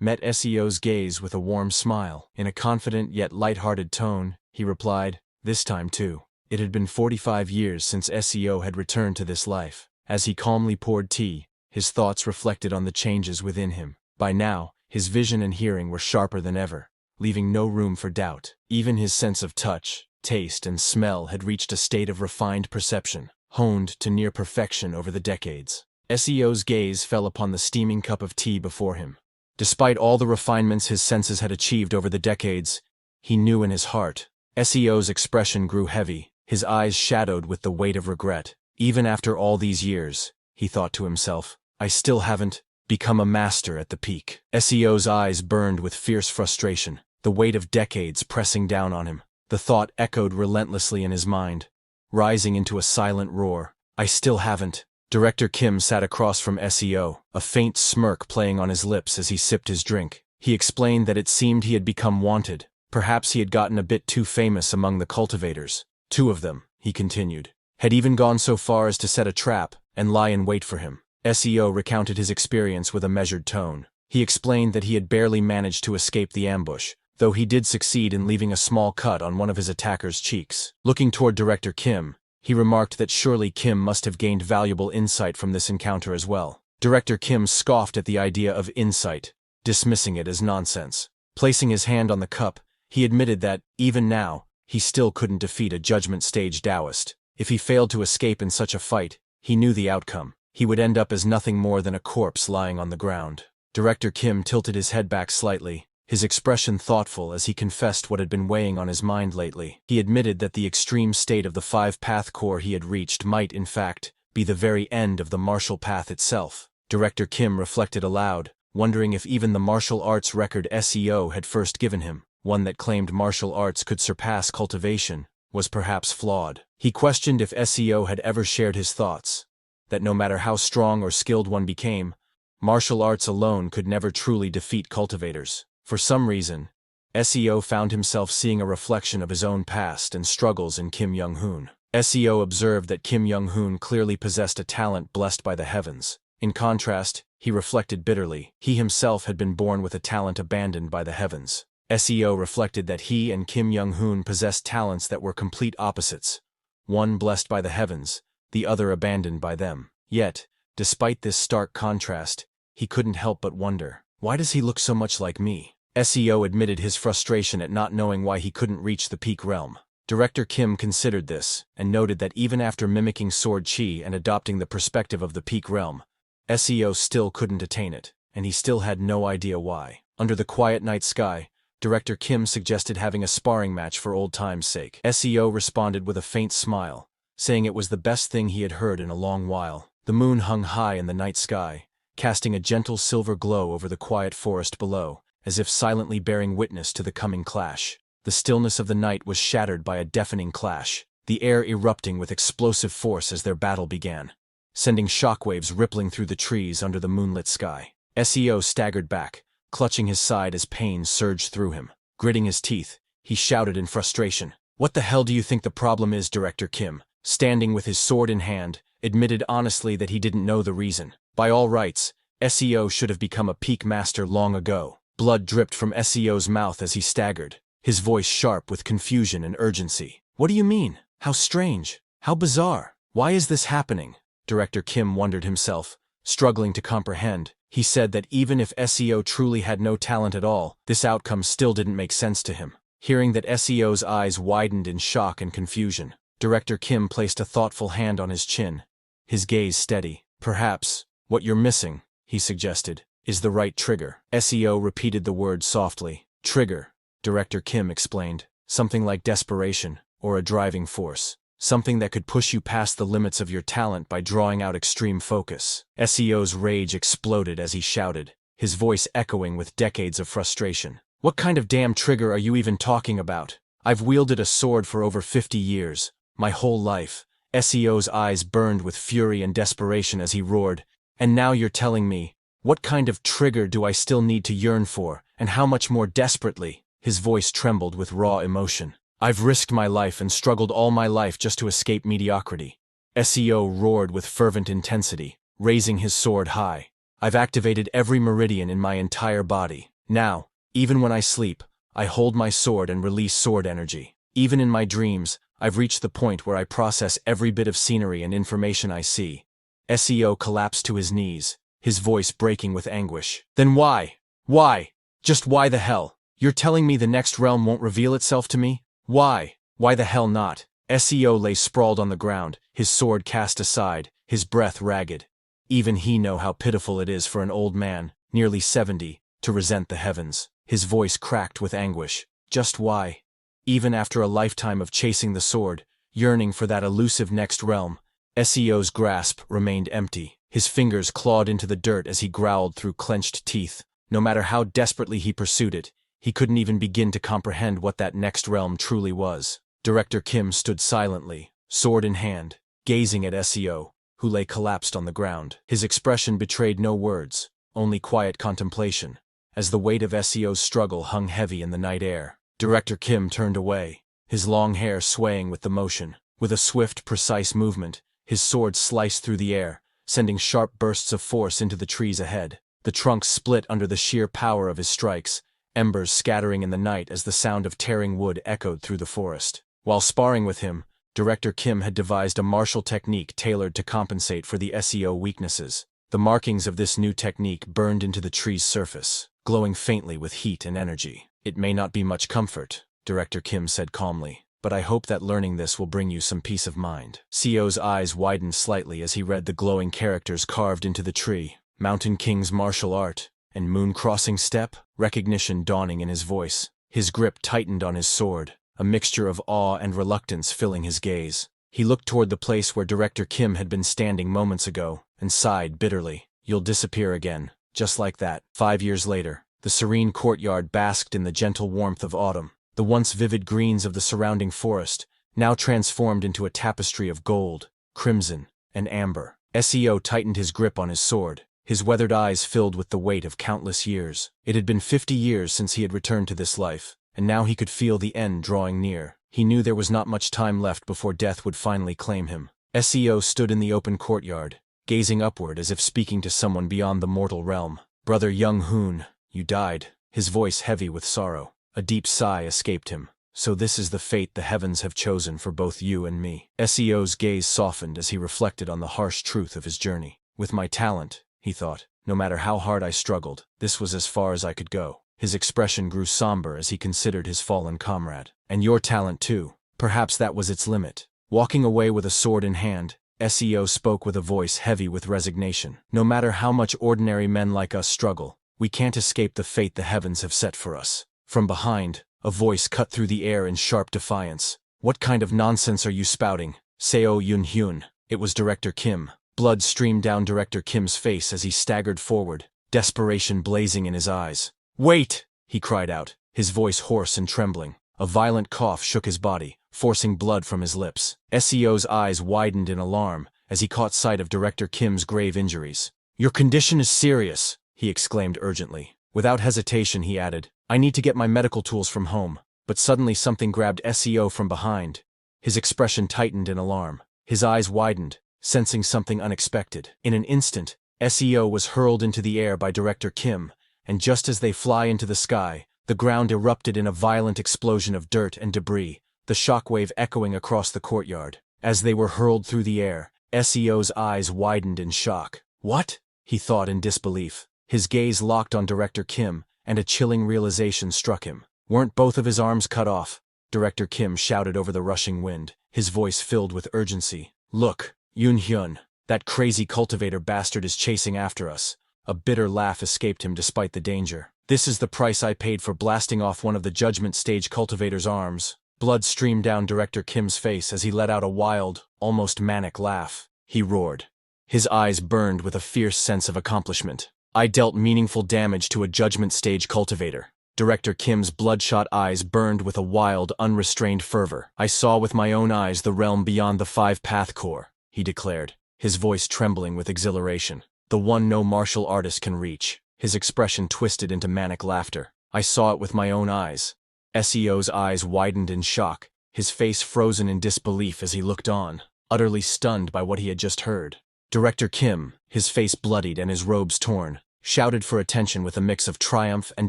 met Seo's gaze with a warm smile. In a confident yet light-hearted tone, he replied, "This time too." It had been 45 years since Seo had returned to this life. As he calmly poured tea, his thoughts reflected on the changes within him. By now, his vision and hearing were sharper than ever, leaving no room for doubt. Even his sense of touch, taste, and smell had reached a state of refined perception, honed to near perfection over the decades. Seo's gaze fell upon the steaming cup of tea before him. Despite all the refinements his senses had achieved over the decades, he knew in his heart. Seo's expression grew heavy, his eyes shadowed with the weight of regret. Even after all these years, he thought to himself, I still haven't become a master at the peak. Seo's eyes burned with fierce frustration, the weight of decades pressing down on him. The thought echoed relentlessly in his mind, rising into a silent roar. I still haven't. Director Kim sat across from Seo, a faint smirk playing on his lips as he sipped his drink. He explained that it seemed he had become wanted. Perhaps he had gotten a bit too famous among the cultivators. 2 of them, he continued, had even gone so far as to set a trap and lie in wait for him. Seo recounted his experience with a measured tone. He explained that he had barely managed to escape the ambush, though he did succeed in leaving a small cut on one of his attacker's cheeks. Looking toward Director Kim, he remarked that surely Kim must have gained valuable insight from this encounter as well. Director Kim scoffed at the idea of insight, dismissing it as nonsense. Placing his hand on the cup, He admitted that, even now, he still couldn't defeat a judgment stage Taoist. If he failed to escape in such a fight, he knew the outcome. He would end up as nothing more than a corpse lying on the ground. Director Kim tilted his head back slightly, his expression thoughtful as he confessed what had been weighing on his mind lately. He admitted that the extreme state of the five-path core he had reached might, in fact, be the very end of the martial path itself. Director Kim reflected aloud, wondering if even the martial arts record SEO had first given him, one that claimed martial arts could surpass cultivation, was perhaps flawed. He questioned if SEO had ever shared his thoughts, that no matter how strong or skilled one became, martial arts alone could never truly defeat cultivators. For some reason, SEO found himself seeing a reflection of his own past and struggles in Kim Young-hoon. SEO observed that Kim Young-hoon clearly possessed a talent blessed by the heavens. In contrast, he reflected bitterly, he himself had been born with a talent abandoned by the heavens. SEO reflected that he and Kim Young-hoon possessed talents that were complete opposites, one blessed by the heavens, the other abandoned by them. Yet, despite this stark contrast, he couldn't help but wonder, why does he look so much like me? SEO admitted his frustration at not knowing why he couldn't reach the peak realm. Director Kim considered this, and noted that even after mimicking sword chi and adopting the perspective of the peak realm, SEO still couldn't attain it, and he still had no idea why. Under the quiet night sky, Director Kim suggested having a sparring match for old time's sake. SEO responded with a faint smile, saying it was the best thing he had heard in a long while. The moon hung high in the night sky, casting a gentle silver glow over the quiet forest below, as if silently bearing witness to the coming clash. The stillness of the night was shattered by a deafening clash, the air erupting with explosive force as their battle began, sending shockwaves rippling through the trees under the moonlit sky. SEO staggered back, clutching his side as pain surged through him. Gritting his teeth, he shouted in frustration, "What the hell do you think the problem is?" Director Kim, standing with his sword in hand, admitted honestly that he didn't know the reason. By all rights, SEO should have become a peak master long ago. Blood dripped from SEO's mouth as he staggered, his voice sharp with confusion and urgency. "What do you mean? How strange. How bizarre. Why is this happening?" Director Kim wondered himself, struggling to comprehend. He said that even if SEO truly had no talent at all, this outcome still didn't make sense to him. Hearing that, SEO's eyes widened in shock and confusion. Director Kim placed a thoughtful hand on his chin, his gaze steady. "Perhaps, what you're missing," he suggested, "is the right trigger." SEO repeated the word softly. "Trigger," Director Kim explained. "Something like desperation, or a driving force. Something that could push you past the limits of your talent by drawing out extreme focus." SEO's rage exploded as he shouted, his voice echoing with decades of frustration. "What kind of damn trigger are you even talking about? I've wielded a sword for over 50 years, my whole life." SEO's eyes burned with fury and desperation as he roared, "And now you're telling me, what kind of trigger do I still need to yearn for, and how much more desperately?" His voice trembled with raw emotion. "I've risked my life and struggled all my life just to escape mediocrity." SEO roared with fervent intensity, raising his sword high. "I've activated every meridian in my entire body. Now, even when I sleep, I hold my sword and release sword energy. Even in my dreams, I've reached the point where I process every bit of scenery and information I see." SEO collapsed to his knees, his voice breaking with anguish. "Then why? Why? Just why the hell? You're telling me the next realm won't reveal itself to me? Why? Why the hell not?" SEO lay sprawled on the ground, his sword cast aside, his breath ragged. Even he knew how pitiful it is for an old man, nearly 70, to resent the heavens. His voice cracked with anguish. Just why? Even after a lifetime of chasing the sword, yearning for that elusive next realm, SEO's grasp remained empty. His fingers clawed into the dirt as he growled through clenched teeth. No matter how desperately he pursued it, he couldn't even begin to comprehend what that next realm truly was. Director Kim stood silently, sword in hand, gazing at SEO, who lay collapsed on the ground. His expression betrayed no words, only quiet contemplation, as the weight of SEO's struggle hung heavy in the night air. Director Kim turned away, his long hair swaying with the motion. With a swift, precise movement, his sword sliced through the air, sending sharp bursts of force into the trees ahead. The trunks split under the sheer power of his strikes, embers scattering in the night as the sound of tearing wood echoed through the forest. While sparring with him, Director Kim had devised a martial technique tailored to compensate for the SEO weaknesses. The markings of this new technique burned into the tree's surface, glowing faintly with heat and energy. It may not be much comfort, Director Kim said calmly, but I hope that learning this will bring you some peace of mind. CEO's eyes widened slightly as he read the glowing characters carved into the tree. Mountain King's martial art, and moon crossing step, recognition dawning in his voice. His grip tightened on his sword, a mixture of awe and reluctance filling his gaze. He looked toward the place where Director Kim had been standing moments ago, and sighed bitterly. You'll disappear again, just like that. 5 years later, the serene courtyard basked in the gentle warmth of autumn. The once vivid greens of the surrounding forest, now transformed into a tapestry of gold, crimson, and amber. SEO tightened his grip on his sword, his weathered eyes filled with the weight of countless years. It had been 50 years since he had returned to this life, and now he could feel the end drawing near. He knew there was not much time left before death would finally claim him. SEO stood in the open courtyard, gazing upward as if speaking to someone beyond the mortal realm. Brother Young Hoon, you died, his voice heavy with sorrow. A deep sigh escaped him. So this is the fate the heavens have chosen for both you and me. SEO's gaze softened as he reflected on the harsh truth of his journey. With my talent, he thought, no matter how hard I struggled, this was as far as I could go. His expression grew somber as he considered his fallen comrade. And your talent too. Perhaps that was its limit. Walking away with a sword in hand, SEO spoke with a voice heavy with resignation. No matter how much ordinary men like us struggle, we can't escape the fate the heavens have set for us. From behind, a voice cut through the air in sharp defiance. What kind of nonsense are you spouting, Seo Yun-hyun? It was Director Kim. Blood streamed down Director Kim's face as he staggered forward, desperation blazing in his eyes. Wait! He cried out, his voice hoarse and trembling. A violent cough shook his body, forcing blood from his lips. SEO's eyes widened in alarm as he caught sight of Director Kim's grave injuries. Your condition is serious, he exclaimed urgently. Without hesitation he added, I need to get my medical tools from home. But suddenly something grabbed SEO from behind. His expression tightened in alarm. His eyes widened, sensing something unexpected. In an instant, SEO was hurled into the air by Director Kim, and just as they fly into the sky, the ground erupted in a violent explosion of dirt and debris, the shockwave echoing across the courtyard. As they were hurled through the air, SEO's eyes widened in shock. What? He thought in disbelief. His gaze locked on Director Kim, and a chilling realization struck him. Weren't both of his arms cut off? Director Kim shouted over the rushing wind, his voice filled with urgency. Look, Yoon-hyun, that crazy cultivator bastard is chasing after us. A bitter laugh escaped him despite the danger. This is the price I paid for blasting off one of the judgment stage cultivator's arms. Blood streamed down Director Kim's face as he let out a wild, almost manic laugh. He roared. His eyes burned with a fierce sense of accomplishment. I dealt meaningful damage to a judgment stage cultivator. Director Kim's bloodshot eyes burned with a wild, unrestrained fervor. I saw with my own eyes the realm beyond the 5-path core, he declared, his voice trembling with exhilaration. The one no martial artist can reach. His expression twisted into manic laughter. I saw it with my own eyes. SEO's eyes widened in shock, his face frozen in disbelief as he looked on, utterly stunned by what he had just heard. Director Kim, his face bloodied and his robes torn, shouted for attention with a mix of triumph and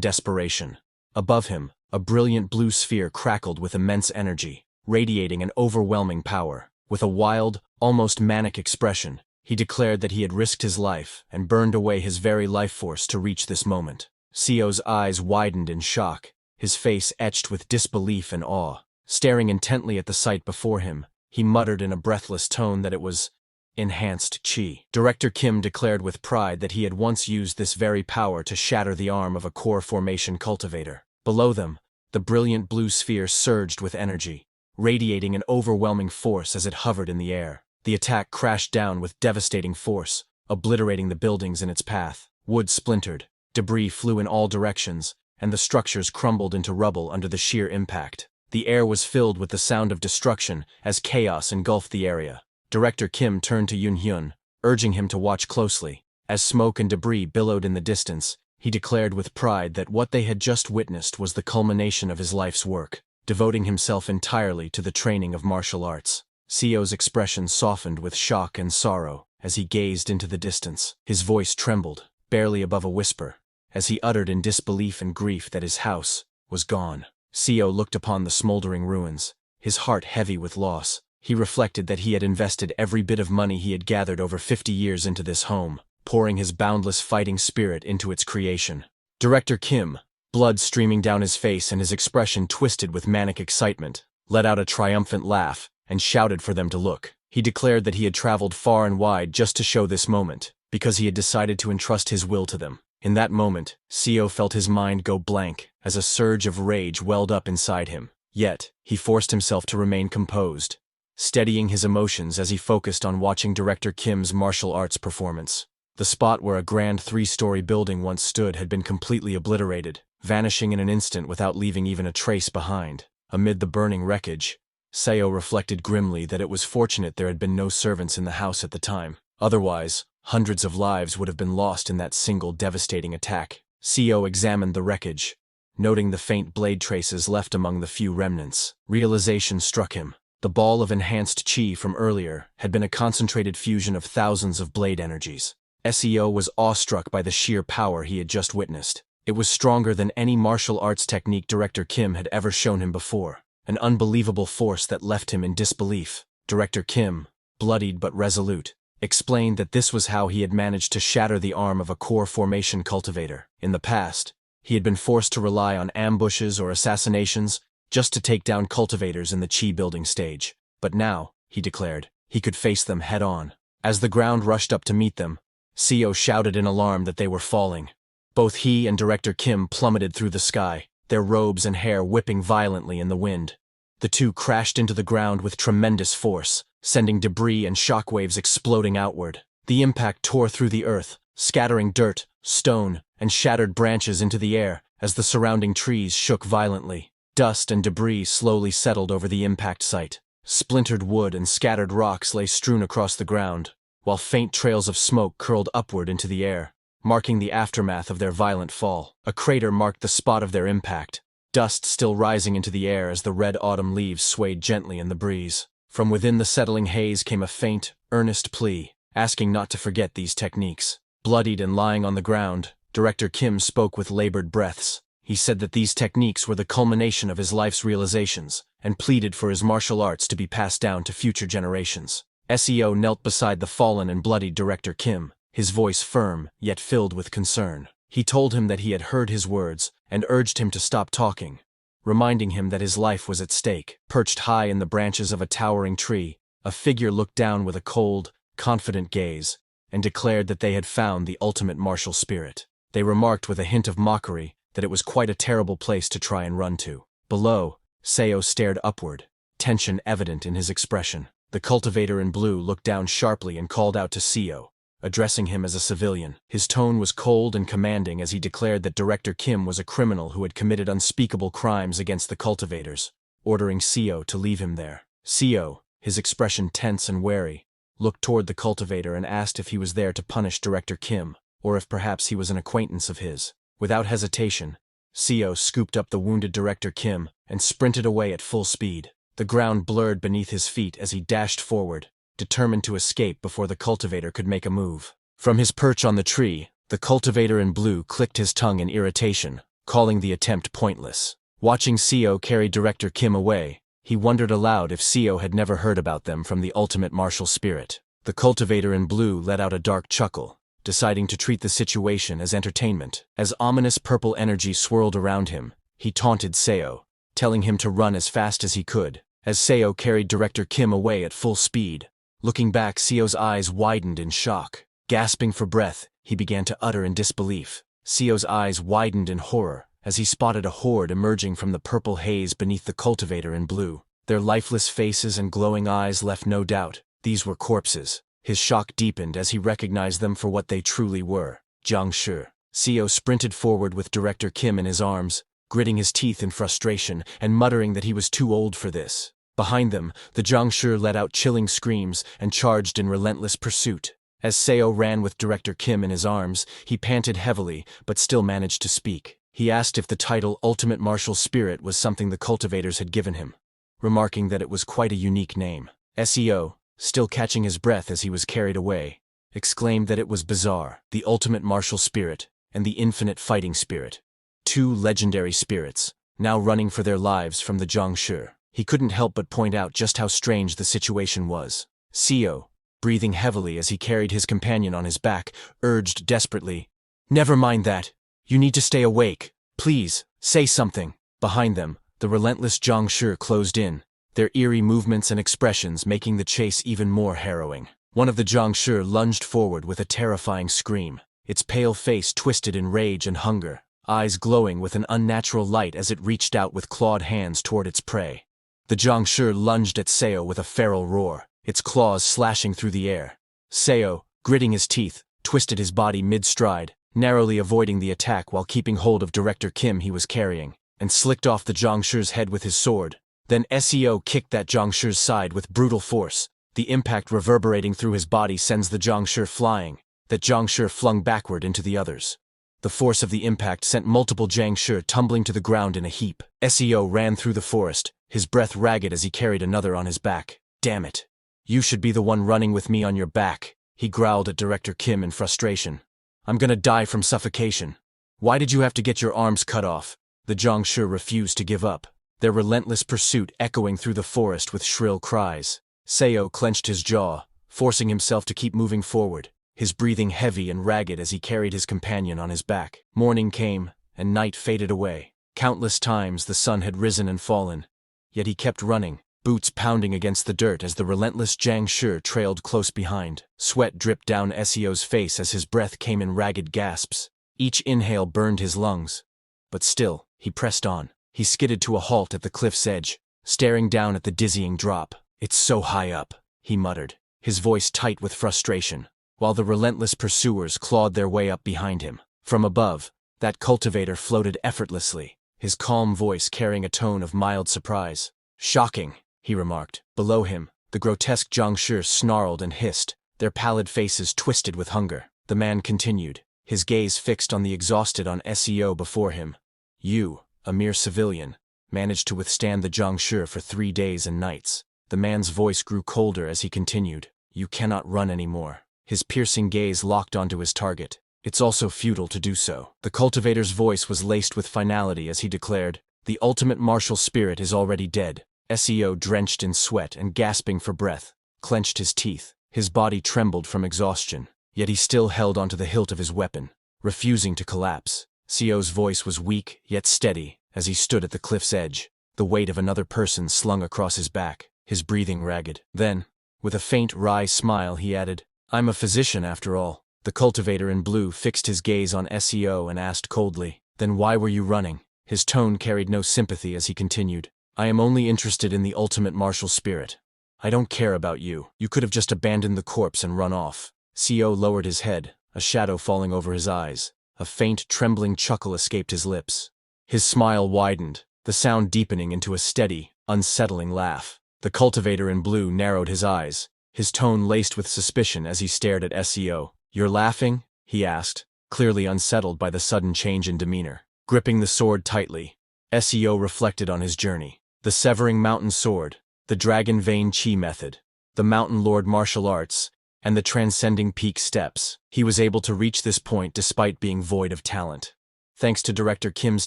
desperation. Above him, a brilliant blue sphere crackled with immense energy, radiating an overwhelming power. With a wild, almost manic expression, he declared that he had risked his life and burned away his very life force to reach this moment. Seo's eyes widened in shock, his face etched with disbelief and awe. Staring intently at the sight before him, he muttered in a breathless tone that it was enhanced chi. Director Kim declared with pride that he had once used this very power to shatter the arm of a core formation cultivator. Below them, the brilliant blue sphere surged with energy, radiating an overwhelming force as it hovered in the air. The attack crashed down with devastating force, obliterating the buildings in its path. Wood splintered, debris flew in all directions, and the structures crumbled into rubble under the sheer impact. The air was filled with the sound of destruction as chaos engulfed the area. Director Kim turned to Yoon-hyun, urging him to watch closely. As smoke and debris billowed in the distance, he declared with pride that what they had just witnessed was the culmination of his life's work, devoting himself entirely to the training of martial arts. Seo's expression softened with shock and sorrow as he gazed into the distance. His voice trembled, barely above a whisper, as he uttered in disbelief and grief that his house was gone. Seo looked upon the smoldering ruins, his heart heavy with loss. He reflected that he had invested every bit of money he had gathered over 50 years into this home, pouring his boundless fighting spirit into its creation. Director Kim, blood streaming down his face and his expression twisted with manic excitement, let out a triumphant laugh, and shouted for them to look. He declared that he had traveled far and wide just to show this moment, because he had decided to entrust his will to them. In that moment, Seo felt his mind go blank as a surge of rage welled up inside him. Yet, he forced himself to remain composed, steadying his emotions as he focused on watching director Kim's martial arts performance. The spot where a grand 3-story building once stood had been completely obliterated, vanishing in an instant without leaving even a trace behind. Amid the burning wreckage, Seo reflected grimly that it was fortunate there had been no servants in the house at the time. Otherwise, hundreds of lives would have been lost in that single devastating attack. Seo examined the wreckage, noting the faint blade traces left among the few remnants. Realization struck him. The ball of enhanced chi from earlier had been a concentrated fusion of thousands of blade energies. Seo was awestruck by the sheer power he had just witnessed. It was stronger than any martial arts technique Director Kim had ever shown him before, an unbelievable force that left him in disbelief. Director Kim, bloodied but resolute, explained that this was how he had managed to shatter the arm of a core formation cultivator. In the past, he had been forced to rely on ambushes or assassinations just to take down cultivators in the chi building stage. But now, he declared, he could face them head-on. As the ground rushed up to meet them, Seo shouted in alarm that they were falling. Both he and Director Kim plummeted through the sky, their robes and hair whipping violently in the wind. The two crashed into the ground with tremendous force, sending debris and shockwaves exploding outward. The impact tore through the earth, scattering dirt, stone, and shattered branches into the air as the surrounding trees shook violently. Dust and debris slowly settled over the impact site. Splintered wood and scattered rocks lay strewn across the ground, while faint trails of smoke curled upward into the air, marking the aftermath of their violent fall. A crater marked the spot of their impact, dust still rising into the air as the red autumn leaves swayed gently in the breeze. From within the settling haze came a faint, earnest plea, asking not to forget these techniques. Bloodied and lying on the ground, Director Kim spoke with labored breaths. He said that these techniques were the culmination of his life's realizations, and pleaded for his martial arts to be passed down to future generations. Seo knelt beside the fallen and bloodied Director Kim, his voice firm, yet filled with concern. He told him that he had heard his words, and urged him to stop talking, reminding him that his life was at stake. Perched high in the branches of a towering tree, a figure looked down with a cold, confident gaze, and declared that they had found the ultimate martial spirit. They remarked with a hint of mockery that it was quite a terrible place to try and run to. Below, Seo stared upward, tension evident in his expression. The cultivator in blue looked down sharply and called out to Seo, addressing him as a civilian. His tone was cold and commanding as he declared that Director Kim was a criminal who had committed unspeakable crimes against the cultivators, ordering Seo to leave him there. Seo, his expression tense and wary, looked toward the cultivator and asked if he was there to punish Director Kim, or if perhaps he was an acquaintance of his. Without hesitation, Seo scooped up the wounded Director Kim and sprinted away at full speed. The ground blurred beneath his feet as he dashed forward, determined to escape before the cultivator could make a move. From his perch on the tree, the cultivator in blue clicked his tongue in irritation, calling the attempt pointless. Watching Seo carry Director Kim away, he wondered aloud if Seo had never heard about them from the ultimate martial spirit. The cultivator in blue let out a dark chuckle, deciding to treat the situation as entertainment. As ominous purple energy swirled around him, he taunted Seo, telling him to run as fast as he could. As Seo carried Director Kim away at full speed, looking back, Seo's eyes widened in shock. Gasping for breath, he began to utter in disbelief. Seo's eyes widened in horror as he spotted a horde emerging from the purple haze beneath the cultivator in blue. Their lifeless faces and glowing eyes left no doubt. These were corpses. His shock deepened as he recognized them for what they truly were. Jiangshi. Seo sprinted forward with Director Kim in his arms, gritting his teeth in frustration and muttering that he was too old for this. Behind them, the Jiangshi let out chilling screams and charged in relentless pursuit. As Seo ran with Director Kim in his arms, he panted heavily but still managed to speak. He asked if the title Ultimate Martial Spirit was something the cultivators had given him, remarking that it was quite a unique name. Seo, still catching his breath as he was carried away, exclaimed that it was bizarre. The Ultimate Martial Spirit and the Infinite Fighting Spirit. Two legendary spirits, now running for their lives from the Jiangshi. He couldn't help but point out just how strange the situation was. Seo, breathing heavily as he carried his companion on his back, urged desperately, "Never mind that. You need to stay awake. Please, say something. Behind them, the relentless Zhangshi closed in, their eerie movements and expressions making the chase even more harrowing. One of the Zhangshi lunged forward with a terrifying scream, its pale face twisted in rage and hunger, eyes glowing with an unnatural light as it reached out with clawed hands toward its prey. The Zhangshi lunged at Seo with a feral roar, its claws slashing through the air. Seo, gritting his teeth, twisted his body mid-stride, narrowly avoiding the attack while keeping hold of Director Kim he was carrying, and slicked off the Zhangshi's head with his sword. Then Seo kicked that Zhangshi's side with brutal force. The impact reverberating through his body sends the Zhangshi flying, that Zhangshi flung backward into the others. The force of the impact sent multiple Zhangshi tumbling to the ground in a heap. Seo ran through the forest, his breath ragged as he carried another on his back. Damn it. You should be the one running with me on your back, he growled at Director Kim in frustration. I'm gonna die from suffocation. Why did you have to get your arms cut off? The Zhangshi refused to give up, their relentless pursuit echoing through the forest with shrill cries. Seo clenched his jaw, forcing himself to keep moving forward, his breathing heavy and ragged as he carried his companion on his back. Morning came, and night faded away. Countless times the sun had risen and fallen, yet he kept running, boots pounding against the dirt as the relentless Zhangshi trailed close behind. Sweat dripped down Seo's face as his breath came in ragged gasps. Each inhale burned his lungs. But still, he pressed on. He skidded to a halt at the cliff's edge, staring down at the dizzying drop. It's so high up, he muttered, his voice tight with frustration, while the relentless pursuers clawed their way up behind him. From above, that cultivator floated effortlessly, his calm voice carrying a tone of mild surprise. Shocking, he remarked. Below him, the grotesque Zhangshi snarled and hissed, their pallid faces twisted with hunger. The man continued, his gaze fixed on the exhausted Seo before him. You, a mere civilian, managed to withstand the Zhangshi for 3 days and nights. The man's voice grew colder as he continued. You cannot run anymore. His piercing gaze locked onto his target. It's also futile to do so. The cultivator's voice was laced with finality as he declared, the ultimate martial spirit is already dead. Seo, drenched in sweat and gasping for breath, clenched his teeth. His body trembled from exhaustion, yet he still held onto the hilt of his weapon, refusing to collapse. Seo's voice was weak yet steady as he stood at the cliff's edge, the weight of another person slung across his back, his breathing ragged. Then, with a faint wry smile, he added, I'm a physician after all. The cultivator in blue fixed his gaze on Seo and asked coldly, then why were you running? His tone carried no sympathy as he continued, I am only interested in the ultimate martial spirit. I don't care about you. You could have just abandoned the corpse and run off. Seo lowered his head, a shadow falling over his eyes. A faint, trembling chuckle escaped his lips. His smile widened, the sound deepening into a steady, unsettling laugh. The cultivator in blue narrowed his eyes, his tone laced with suspicion as he stared at Seo. You're laughing? He asked, clearly unsettled by the sudden change in demeanor. Gripping the sword tightly, Seo reflected on his journey. The Severing Mountain Sword, the Dragon Vein Chi method, the Mountain Lord martial arts, and the Transcending Peak steps. He was able to reach this point despite being void of talent. Thanks to Director Kim's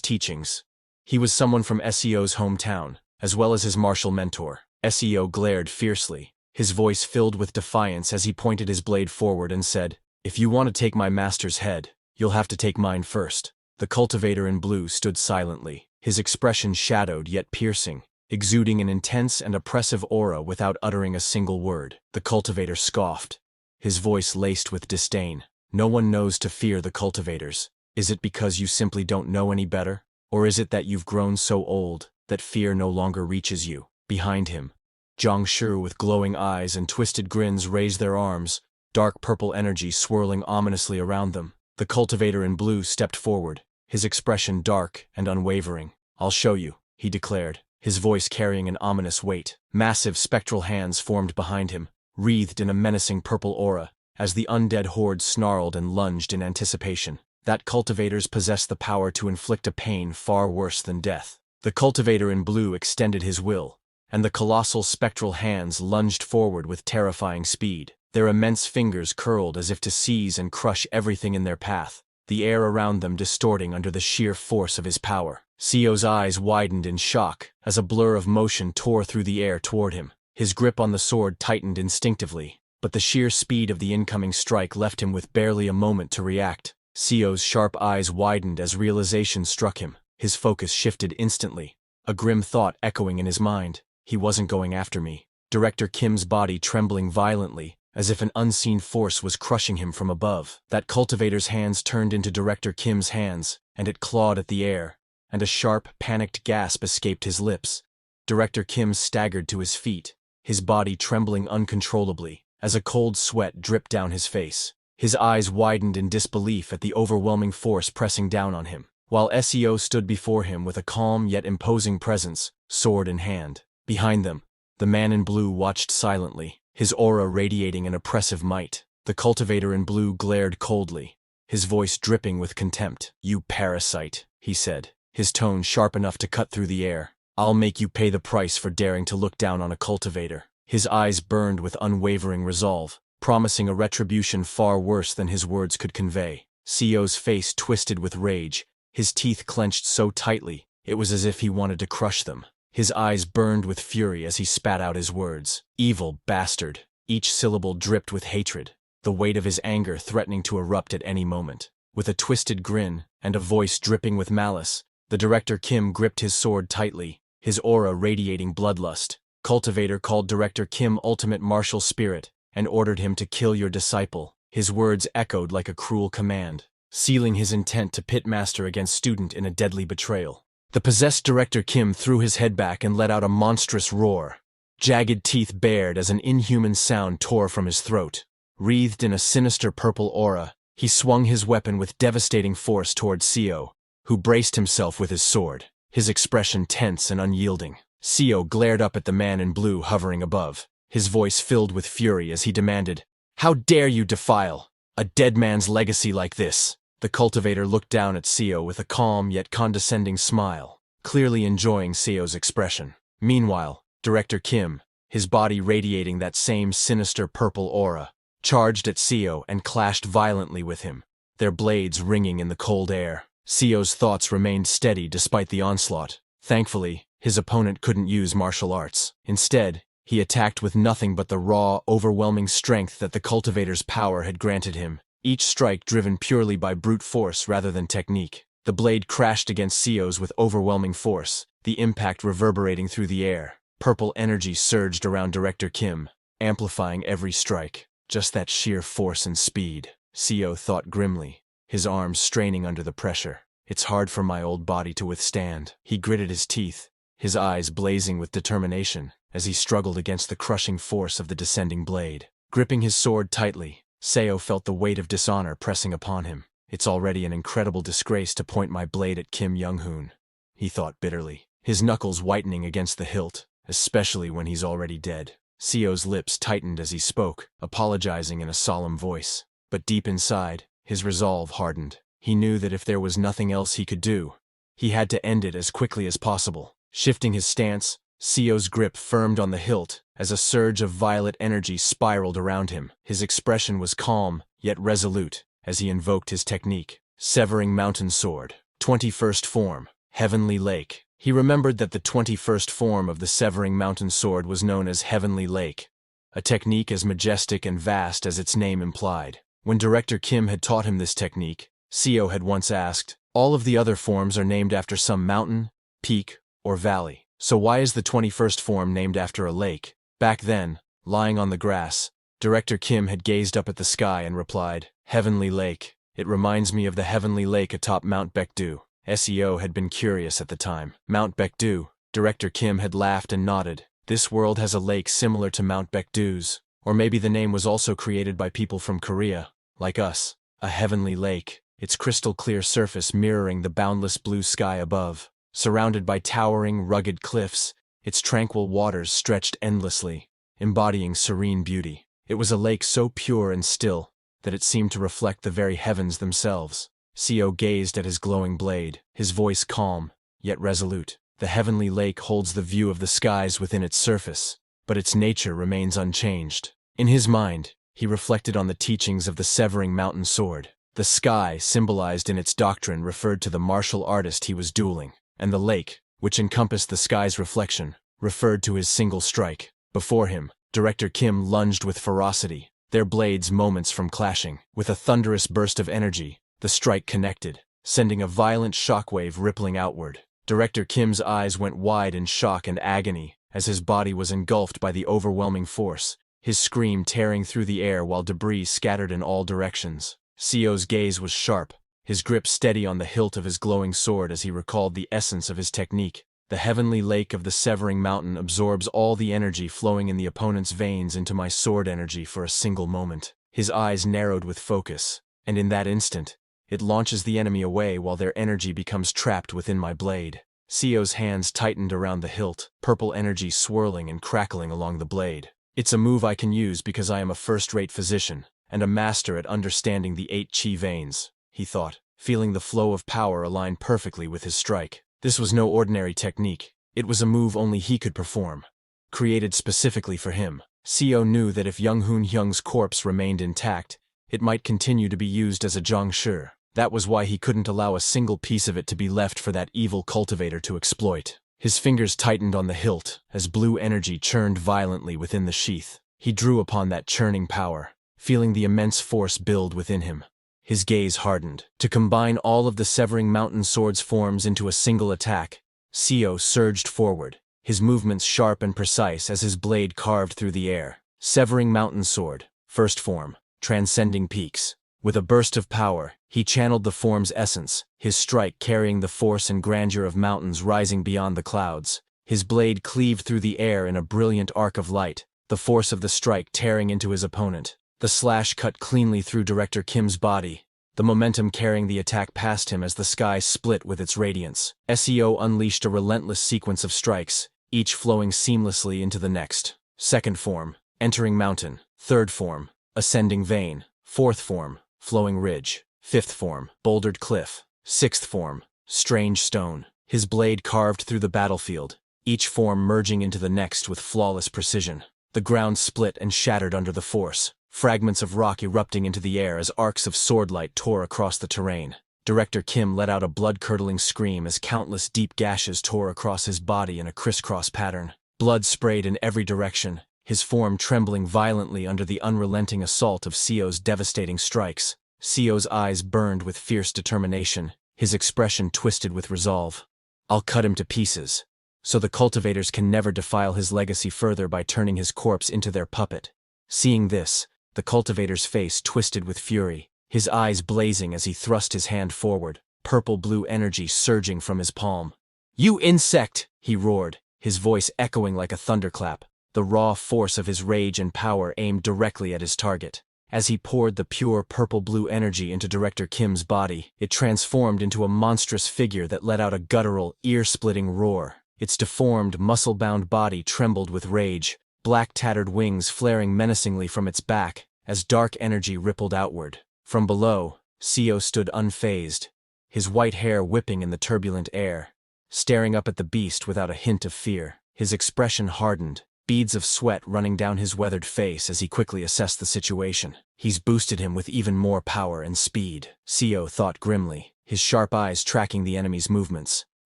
teachings, he was someone from Seo's hometown, as well as his martial mentor. Seo glared fiercely, his voice filled with defiance as he pointed his blade forward and said, if you want to take my master's head, you'll have to take mine first. The cultivator in blue stood silently, his expression shadowed yet piercing, exuding an intense and oppressive aura without uttering a single word. The cultivator scoffed, his voice laced with disdain. No one knows to fear the cultivators. Is it because you simply don't know any better? Or is it that you've grown so old that fear no longer reaches you? Behind him, Zhangshi with glowing eyes and twisted grins raised their arms, dark purple energy swirling ominously around them. The cultivator in blue stepped forward, his expression dark and unwavering. I'll show you, he declared, his voice carrying an ominous weight. Massive spectral hands formed behind him, wreathed in a menacing purple aura, as the undead horde snarled and lunged in anticipation. That cultivators possessed the power to inflict a pain far worse than death. The cultivator in blue extended his will, and the colossal spectral hands lunged forward with terrifying speed. Their immense fingers curled as if to seize and crush everything in their path, the air around them distorting under the sheer force of his power. Seo's eyes widened in shock as a blur of motion tore through the air toward him. His grip on the sword tightened instinctively, but the sheer speed of the incoming strike left him with barely a moment to react. Seo's sharp eyes widened as realization struck him. His focus shifted instantly, a grim thought echoing in his mind. He wasn't going after me. Director Kim's body trembling violently, as if an unseen force was crushing him from above. That cultivator's hands turned into Director Kim's hands, and it clawed at the air, and a sharp, panicked gasp escaped his lips. Director Kim staggered to his feet, his body trembling uncontrollably, as a cold sweat dripped down his face. His eyes widened in disbelief at the overwhelming force pressing down on him, while Seo stood before him with a calm yet imposing presence, sword in hand. Behind them, the man in blue watched silently, his aura radiating an oppressive might. The cultivator in blue glared coldly, his voice dripping with contempt. "You parasite," he said, his tone sharp enough to cut through the air. "I'll make you pay the price for daring to look down on a cultivator." His eyes burned with unwavering resolve, promising a retribution far worse than his words could convey. Seo's face twisted with rage, his teeth clenched so tightly, it was as if he wanted to crush them. His eyes burned with fury as he spat out his words. "Evil bastard." Each syllable dripped with hatred, the weight of his anger threatening to erupt at any moment. With a twisted grin, and a voice dripping with malice, the Director Kim gripped his sword tightly, his aura radiating bloodlust. Cultivator called Director Kim ultimate martial spirit, and ordered him to kill your disciple. His words echoed like a cruel command, sealing his intent to pit master against student in a deadly betrayal. The possessed Director Kim threw his head back and let out a monstrous roar. Jagged teeth bared as an inhuman sound tore from his throat. Wreathed in a sinister purple aura, he swung his weapon with devastating force toward Seo, who braced himself with his sword, his expression tense and unyielding. Seo glared up at the man in blue hovering above, his voice filled with fury as he demanded, "How dare you defile a dead man's legacy like this?" The cultivator looked down at Seo with a calm yet condescending smile, clearly enjoying Seo's expression. Meanwhile, Director Kim, his body radiating that same sinister purple aura, charged at Seo and clashed violently with him, their blades ringing in the cold air. Seo's thoughts remained steady despite the onslaught. Thankfully, his opponent couldn't use martial arts. Instead, he attacked with nothing but the raw, overwhelming strength that the cultivator's power had granted him, each strike driven purely by brute force rather than technique. The blade crashed against Seo's with overwhelming force, the impact reverberating through the air. Purple energy surged around Director Kim, amplifying every strike. Just that sheer force and speed, Seo thought grimly, his arms straining under the pressure. "It's hard for my old body to withstand." He gritted his teeth, his eyes blazing with determination, as he struggled against the crushing force of the descending blade. Gripping his sword tightly, Seo felt the weight of dishonor pressing upon him. "It's already an incredible disgrace to point my blade at Kim Young-hoon," he thought bitterly, his knuckles whitening against the hilt, especially when he's already dead. Seo's lips tightened as he spoke, apologizing in a solemn voice. But deep inside, his resolve hardened. He knew that if there was nothing else he could do, he had to end it as quickly as possible. Shifting his stance, Seo's grip firmed on the hilt as a surge of violet energy spiraled around him. His expression was calm, yet resolute, as he invoked his technique. Severing Mountain Sword. 21st Form. Heavenly Lake. He remembered that the 21st form of the Severing Mountain Sword was known as Heavenly Lake, a technique as majestic and vast as its name implied. When Director Kim had taught him this technique, Seo had once asked, "All of the other forms are named after some mountain, peak, or valley. So why is the 21st form named after a lake?" Back then, lying on the grass, Director Kim had gazed up at the sky and replied, "Heavenly Lake. It reminds me of the heavenly lake atop Mount Baekdu." Seo had been curious at the time. Mount Baekdu. Director Kim had laughed and nodded. This world has a lake similar to Mount Baekdu's. Or maybe the name was also created by people from Korea, like us. A heavenly lake, its crystal clear surface mirroring the boundless blue sky above. Surrounded by towering, rugged cliffs, its tranquil waters stretched endlessly, embodying serene beauty. It was a lake so pure and still that it seemed to reflect the very heavens themselves. Seo gazed at his glowing blade, his voice calm, yet resolute. The heavenly lake holds the view of the skies within its surface, but its nature remains unchanged. In his mind, he reflected on the teachings of the Severing Mountain Sword. The sky, symbolized in its doctrine, referred to the martial artist he was dueling, and the lake, which encompassed the sky's reflection, referred to his single strike. Before him, Director Kim lunged with ferocity, their blades moments from clashing. With a thunderous burst of energy, The strike connected, sending a violent shockwave rippling outward. Director Kim's eyes went wide in shock and agony as his body was engulfed by the overwhelming force, his scream tearing through the air while debris scattered in all directions. Seo's gaze was sharp, his grip steady on the hilt of his glowing sword as he recalled the essence of his technique. The heavenly lake of the severing mountain absorbs all the energy flowing in the opponent's veins into my sword energy for a single moment. His eyes narrowed with focus, and in that instant, it launches the enemy away while their energy becomes trapped within my blade. Seo's hands tightened around the hilt, purple energy swirling and crackling along the blade. It's a move I can use because I am a first-rate physician, and a master at understanding the 8 chi veins, he thought, feeling the flow of power align perfectly with his strike. This was no ordinary technique. It was a move only he could perform, created specifically for him. Seo knew that if Young Hoon Hyung's corpse remained intact, it might continue to be used as a zhongshi. That was why he couldn't allow a single piece of it to be left for that evil cultivator to exploit. His fingers tightened on the hilt as blue energy churned violently within the sheath. He drew upon that churning power, feeling the immense force build within him. His gaze hardened. To combine all of the severing mountain sword's forms into a single attack, Seo surged forward, his movements sharp and precise as his blade carved through the air. Severing mountain sword, first form, transcending peaks. With a burst of power, he channeled the form's essence, his strike carrying the force and grandeur of mountains rising beyond the clouds. His blade cleaved through the air in a brilliant arc of light, the force of the strike tearing into his opponent. The slash cut cleanly through Director Kim's body, the momentum carrying the attack past him as the sky split with its radiance. Seo unleashed a relentless sequence of strikes, each flowing seamlessly into the next. Second form, entering mountain. Third form, ascending vein. Fourth form, flowing ridge. Fifth form, bouldered cliff. Sixth form, strange stone. His blade carved through the battlefield, each form merging into the next with flawless precision. The ground split and shattered under the force, fragments of rock erupting into the air as arcs of swordlight tore across the terrain. Director Kim let out a blood-curdling scream as countless deep gashes tore across his body in a crisscross pattern. Blood sprayed in every direction, his form trembling violently under the unrelenting assault of Seo's devastating strikes. Seo's eyes burned with fierce determination, his expression twisted with resolve. I'll cut him to pieces, so the cultivators can never defile his legacy further by turning his corpse into their puppet. Seeing this, the cultivator's face twisted with fury, his eyes blazing as he thrust his hand forward, purple-blue energy surging from his palm. "You insect!" he roared, his voice echoing like a thunderclap, the raw force of his rage and power aimed directly at his target. As he poured the pure purple-blue energy into Director Kim's body, it transformed into a monstrous figure that let out a guttural, ear-splitting roar. Its deformed, muscle-bound body trembled with rage, black tattered wings flaring menacingly from its back as dark energy rippled outward. From below, Seo stood unfazed, his white hair whipping in the turbulent air, staring up at the beast without a hint of fear. His expression hardened, beads of sweat running down his weathered face as he quickly assessed the situation. He's boosted him with even more power and speed, Seo thought grimly, his sharp eyes tracking the enemy's movements.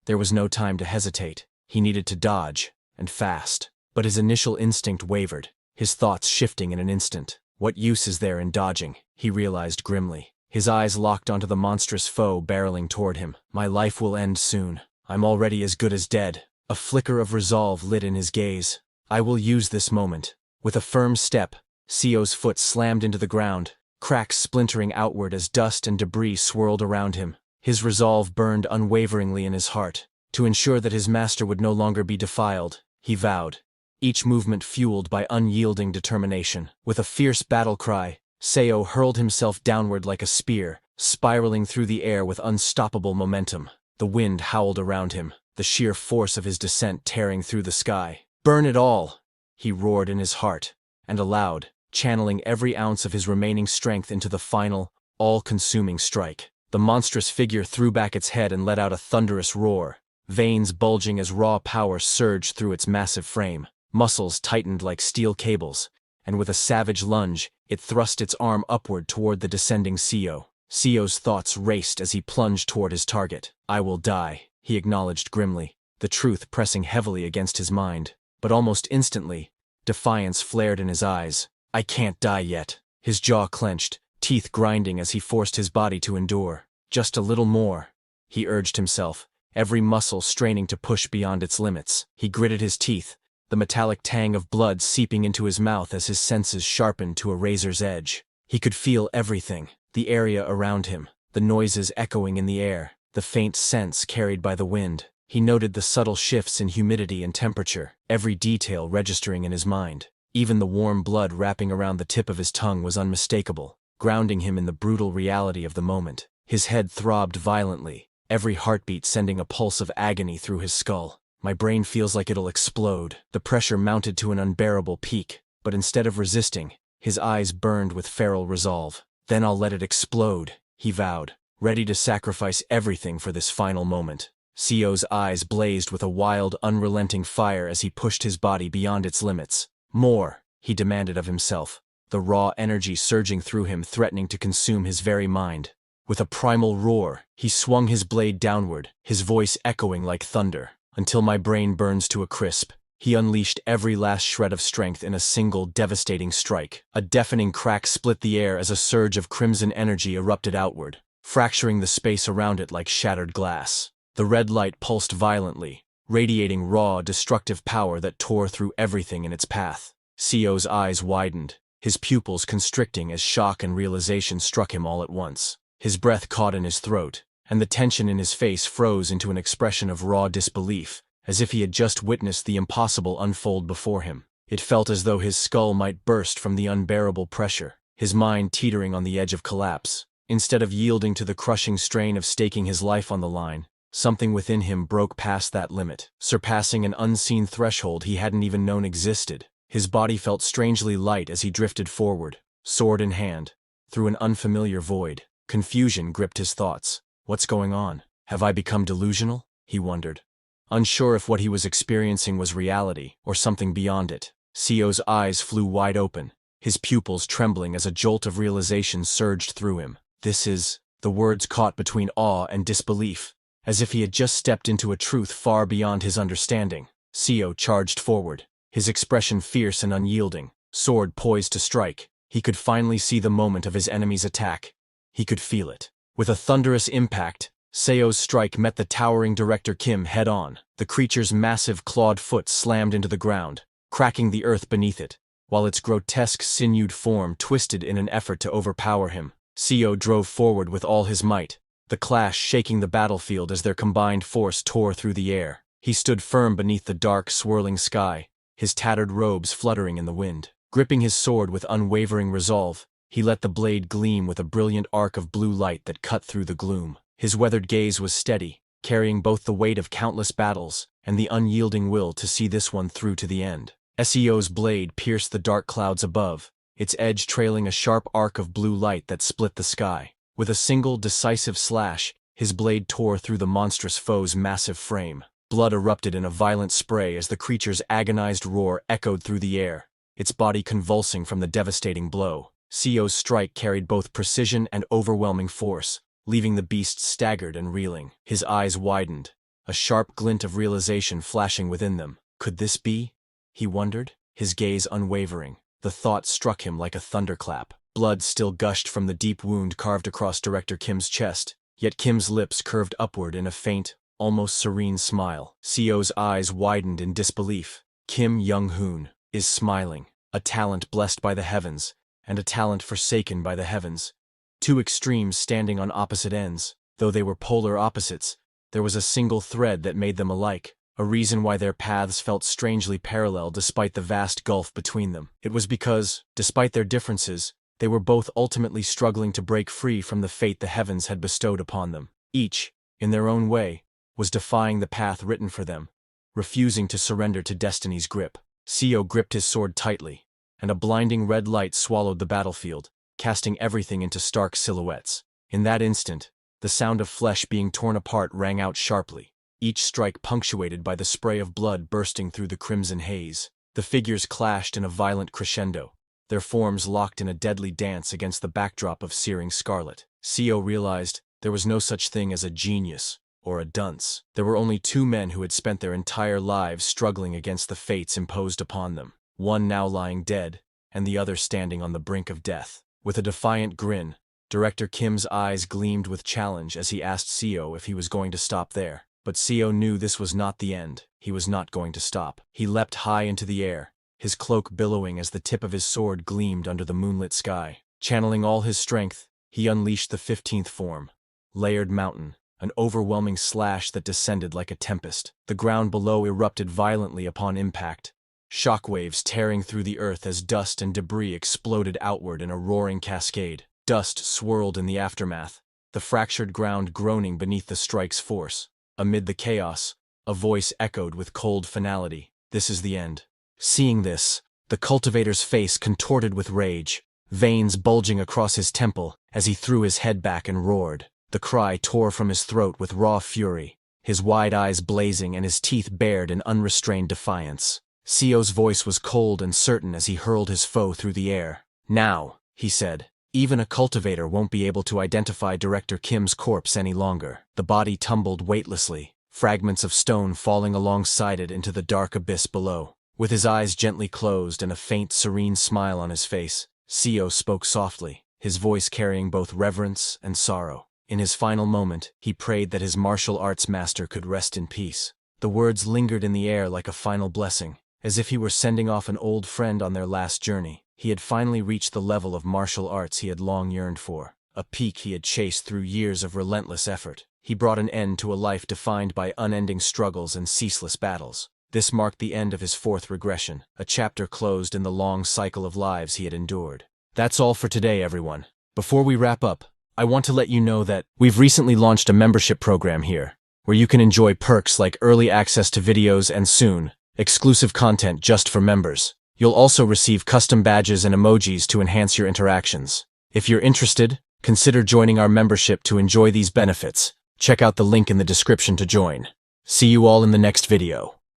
There was no time to hesitate. He needed to dodge, and fast. But his initial instinct wavered, his thoughts shifting in an instant. What use is there in dodging? He realized grimly. His eyes locked onto the monstrous foe barreling toward him. My life will end soon. I'm already as good as dead. A flicker of resolve lit in his gaze. I will use this moment. With a firm step, Seo's foot slammed into the ground, cracks splintering outward as dust and debris swirled around him. His resolve burned unwaveringly in his heart. To ensure that his master would no longer be defiled, he vowed, each movement fueled by unyielding determination. With a fierce battle cry, Seo hurled himself downward like a spear, spiraling through the air with unstoppable momentum. The wind howled around him, the sheer force of his descent tearing through the sky. "Burn it all!" he roared in his heart, and aloud, channeling every ounce of his remaining strength into the final, all-consuming strike. The monstrous figure threw back its head and let out a thunderous roar, veins bulging as raw power surged through its massive frame. Muscles tightened like steel cables, and with a savage lunge, it thrust its arm upward toward the descending Seo. Seo's thoughts raced as he plunged toward his target. I will die, he acknowledged grimly, the truth pressing heavily against his mind. But almost instantly, defiance flared in his eyes. I can't die yet. His jaw clenched, teeth grinding as he forced his body to endure. Just a little more, he urged himself, every muscle straining to push beyond its limits. He gritted his teeth, the metallic tang of blood seeping into his mouth as his senses sharpened to a razor's edge. He could feel everything, the area around him, the noises echoing in the air, the faint scents carried by the wind. He noted the subtle shifts in humidity and temperature, every detail registering in his mind. Even the warm blood wrapping around the tip of his tongue was unmistakable, grounding him in the brutal reality of the moment. His head throbbed violently, every heartbeat sending a pulse of agony through his skull. My brain feels like it'll explode. The pressure mounted to an unbearable peak, but instead of resisting, his eyes burned with feral resolve. Then I'll let it explode, he vowed, ready to sacrifice everything for this final moment. Seo's eyes blazed with a wild, unrelenting fire as he pushed his body beyond its limits. More, he demanded of himself, the raw energy surging through him threatening to consume his very mind. With a primal roar, he swung his blade downward, his voice echoing like thunder. Until my brain burns to a crisp, he unleashed every last shred of strength in a single devastating strike. A deafening crack split the air as a surge of crimson energy erupted outward, fracturing the space around it like shattered glass. The red light pulsed violently, radiating raw, destructive power that tore through everything in its path. Seo's eyes widened, his pupils constricting as shock and realization struck him all at once. His breath caught in his throat, and the tension in his face froze into an expression of raw disbelief, as if he had just witnessed the impossible unfold before him. It felt as though his skull might burst from the unbearable pressure, his mind teetering on the edge of collapse. Instead of yielding to the crushing strain of staking his life on the line, something within him broke past that limit, surpassing an unseen threshold he hadn't even known existed. His body felt strangely light as he drifted forward, sword in hand, through an unfamiliar void. Confusion gripped his thoughts. What's going on? Have I become delusional? He wondered, unsure if what he was experiencing was reality or something beyond it. Seo's eyes flew wide open, his pupils trembling as a jolt of realization surged through him. This is... The words caught between awe and disbelief, as if he had just stepped into a truth far beyond his understanding. Seo charged forward, his expression fierce and unyielding, sword poised to strike. He could finally see the moment of his enemy's attack. He could feel it. With a thunderous impact, Seo's strike met the towering Director Kim head-on. The creature's massive clawed foot slammed into the ground, cracking the earth beneath it, while its grotesque sinewed form twisted in an effort to overpower him. Seo drove forward with all his might, the clash shaking the battlefield as their combined force tore through the air. He stood firm beneath the dark, swirling sky, his tattered robes fluttering in the wind. Gripping his sword with unwavering resolve, he let the blade gleam with a brilliant arc of blue light that cut through the gloom. His weathered gaze was steady, carrying both the weight of countless battles and the unyielding will to see this one through to the end. Seo's blade pierced the dark clouds above, its edge trailing a sharp arc of blue light that split the sky. With a single decisive slash, his blade tore through the monstrous foe's massive frame. Blood erupted in a violent spray as the creature's agonized roar echoed through the air, its body convulsing from the devastating blow. Seo's strike carried both precision and overwhelming force, leaving the beast staggered and reeling. His eyes widened, a sharp glint of realization flashing within them. Could this be? He wondered, his gaze unwavering. The thought struck him like a thunderclap. Blood still gushed from the deep wound carved across Director Kim's chest, yet Kim's lips curved upward in a faint, almost serene smile. Seo's eyes widened in disbelief. Kim Young-hoon is smiling, a talent blessed by the heavens, and a talent forsaken by the heavens. Two extremes standing on opposite ends. Though they were polar opposites, there was a single thread that made them alike, a reason why their paths felt strangely parallel despite the vast gulf between them. It was because, despite their differences, they were both ultimately struggling to break free from the fate the heavens had bestowed upon them. Each, in their own way, was defying the path written for them, refusing to surrender to destiny's grip. Seo gripped his sword tightly, and a blinding red light swallowed the battlefield, casting everything into stark silhouettes. In that instant, the sound of flesh being torn apart rang out sharply, each strike punctuated by the spray of blood bursting through the crimson haze. The figures clashed in a violent crescendo, their forms locked in a deadly dance against the backdrop of searing scarlet. Seo realized there was no such thing as a genius or a dunce. There were only two men who had spent their entire lives struggling against the fates imposed upon them, one now lying dead, and the other standing on the brink of death. With a defiant grin, Director Kim's eyes gleamed with challenge as he asked Seo if he was going to stop there. But Seo knew this was not the end. He was not going to stop. He leapt high into the air, his cloak billowing as the tip of his sword gleamed under the moonlit sky. Channeling all his strength, he unleashed the 15th form. Layered Mountain, an overwhelming slash that descended like a tempest. The ground below erupted violently upon impact, shockwaves tearing through the earth as dust and debris exploded outward in a roaring cascade. Dust swirled in the aftermath, the fractured ground groaning beneath the strike's force. Amid the chaos, a voice echoed with cold finality. This is the end. Seeing this, the cultivator's face contorted with rage, veins bulging across his temple as he threw his head back and roared. The cry tore from his throat with raw fury, his wide eyes blazing and his teeth bared in unrestrained defiance. Seo's voice was cold and certain as he hurled his foe through the air. Now, he said, even a cultivator won't be able to identify Director Kim's corpse any longer. The body tumbled weightlessly, fragments of stone falling alongside it into the dark abyss below. With his eyes gently closed and a faint, serene smile on his face, Seo spoke softly, his voice carrying both reverence and sorrow. In his final moment, he prayed that his martial arts master could rest in peace. The words lingered in the air like a final blessing, as if he were sending off an old friend on their last journey. He had finally reached the level of martial arts he had long yearned for, a peak he had chased through years of relentless effort. He brought an end to a life defined by unending struggles and ceaseless battles. This marked the end of his 4th regression, a chapter closed in the long cycle of lives he had endured. That's all for today, everyone. Before we wrap up, I want to let you know that we've recently launched a membership program here, where you can enjoy perks like early access to videos and soon, exclusive content just for members. You'll also receive custom badges and emojis to enhance your interactions. If you're interested, consider joining our membership to enjoy these benefits. Check out the link in the description to join. See you all in the next video.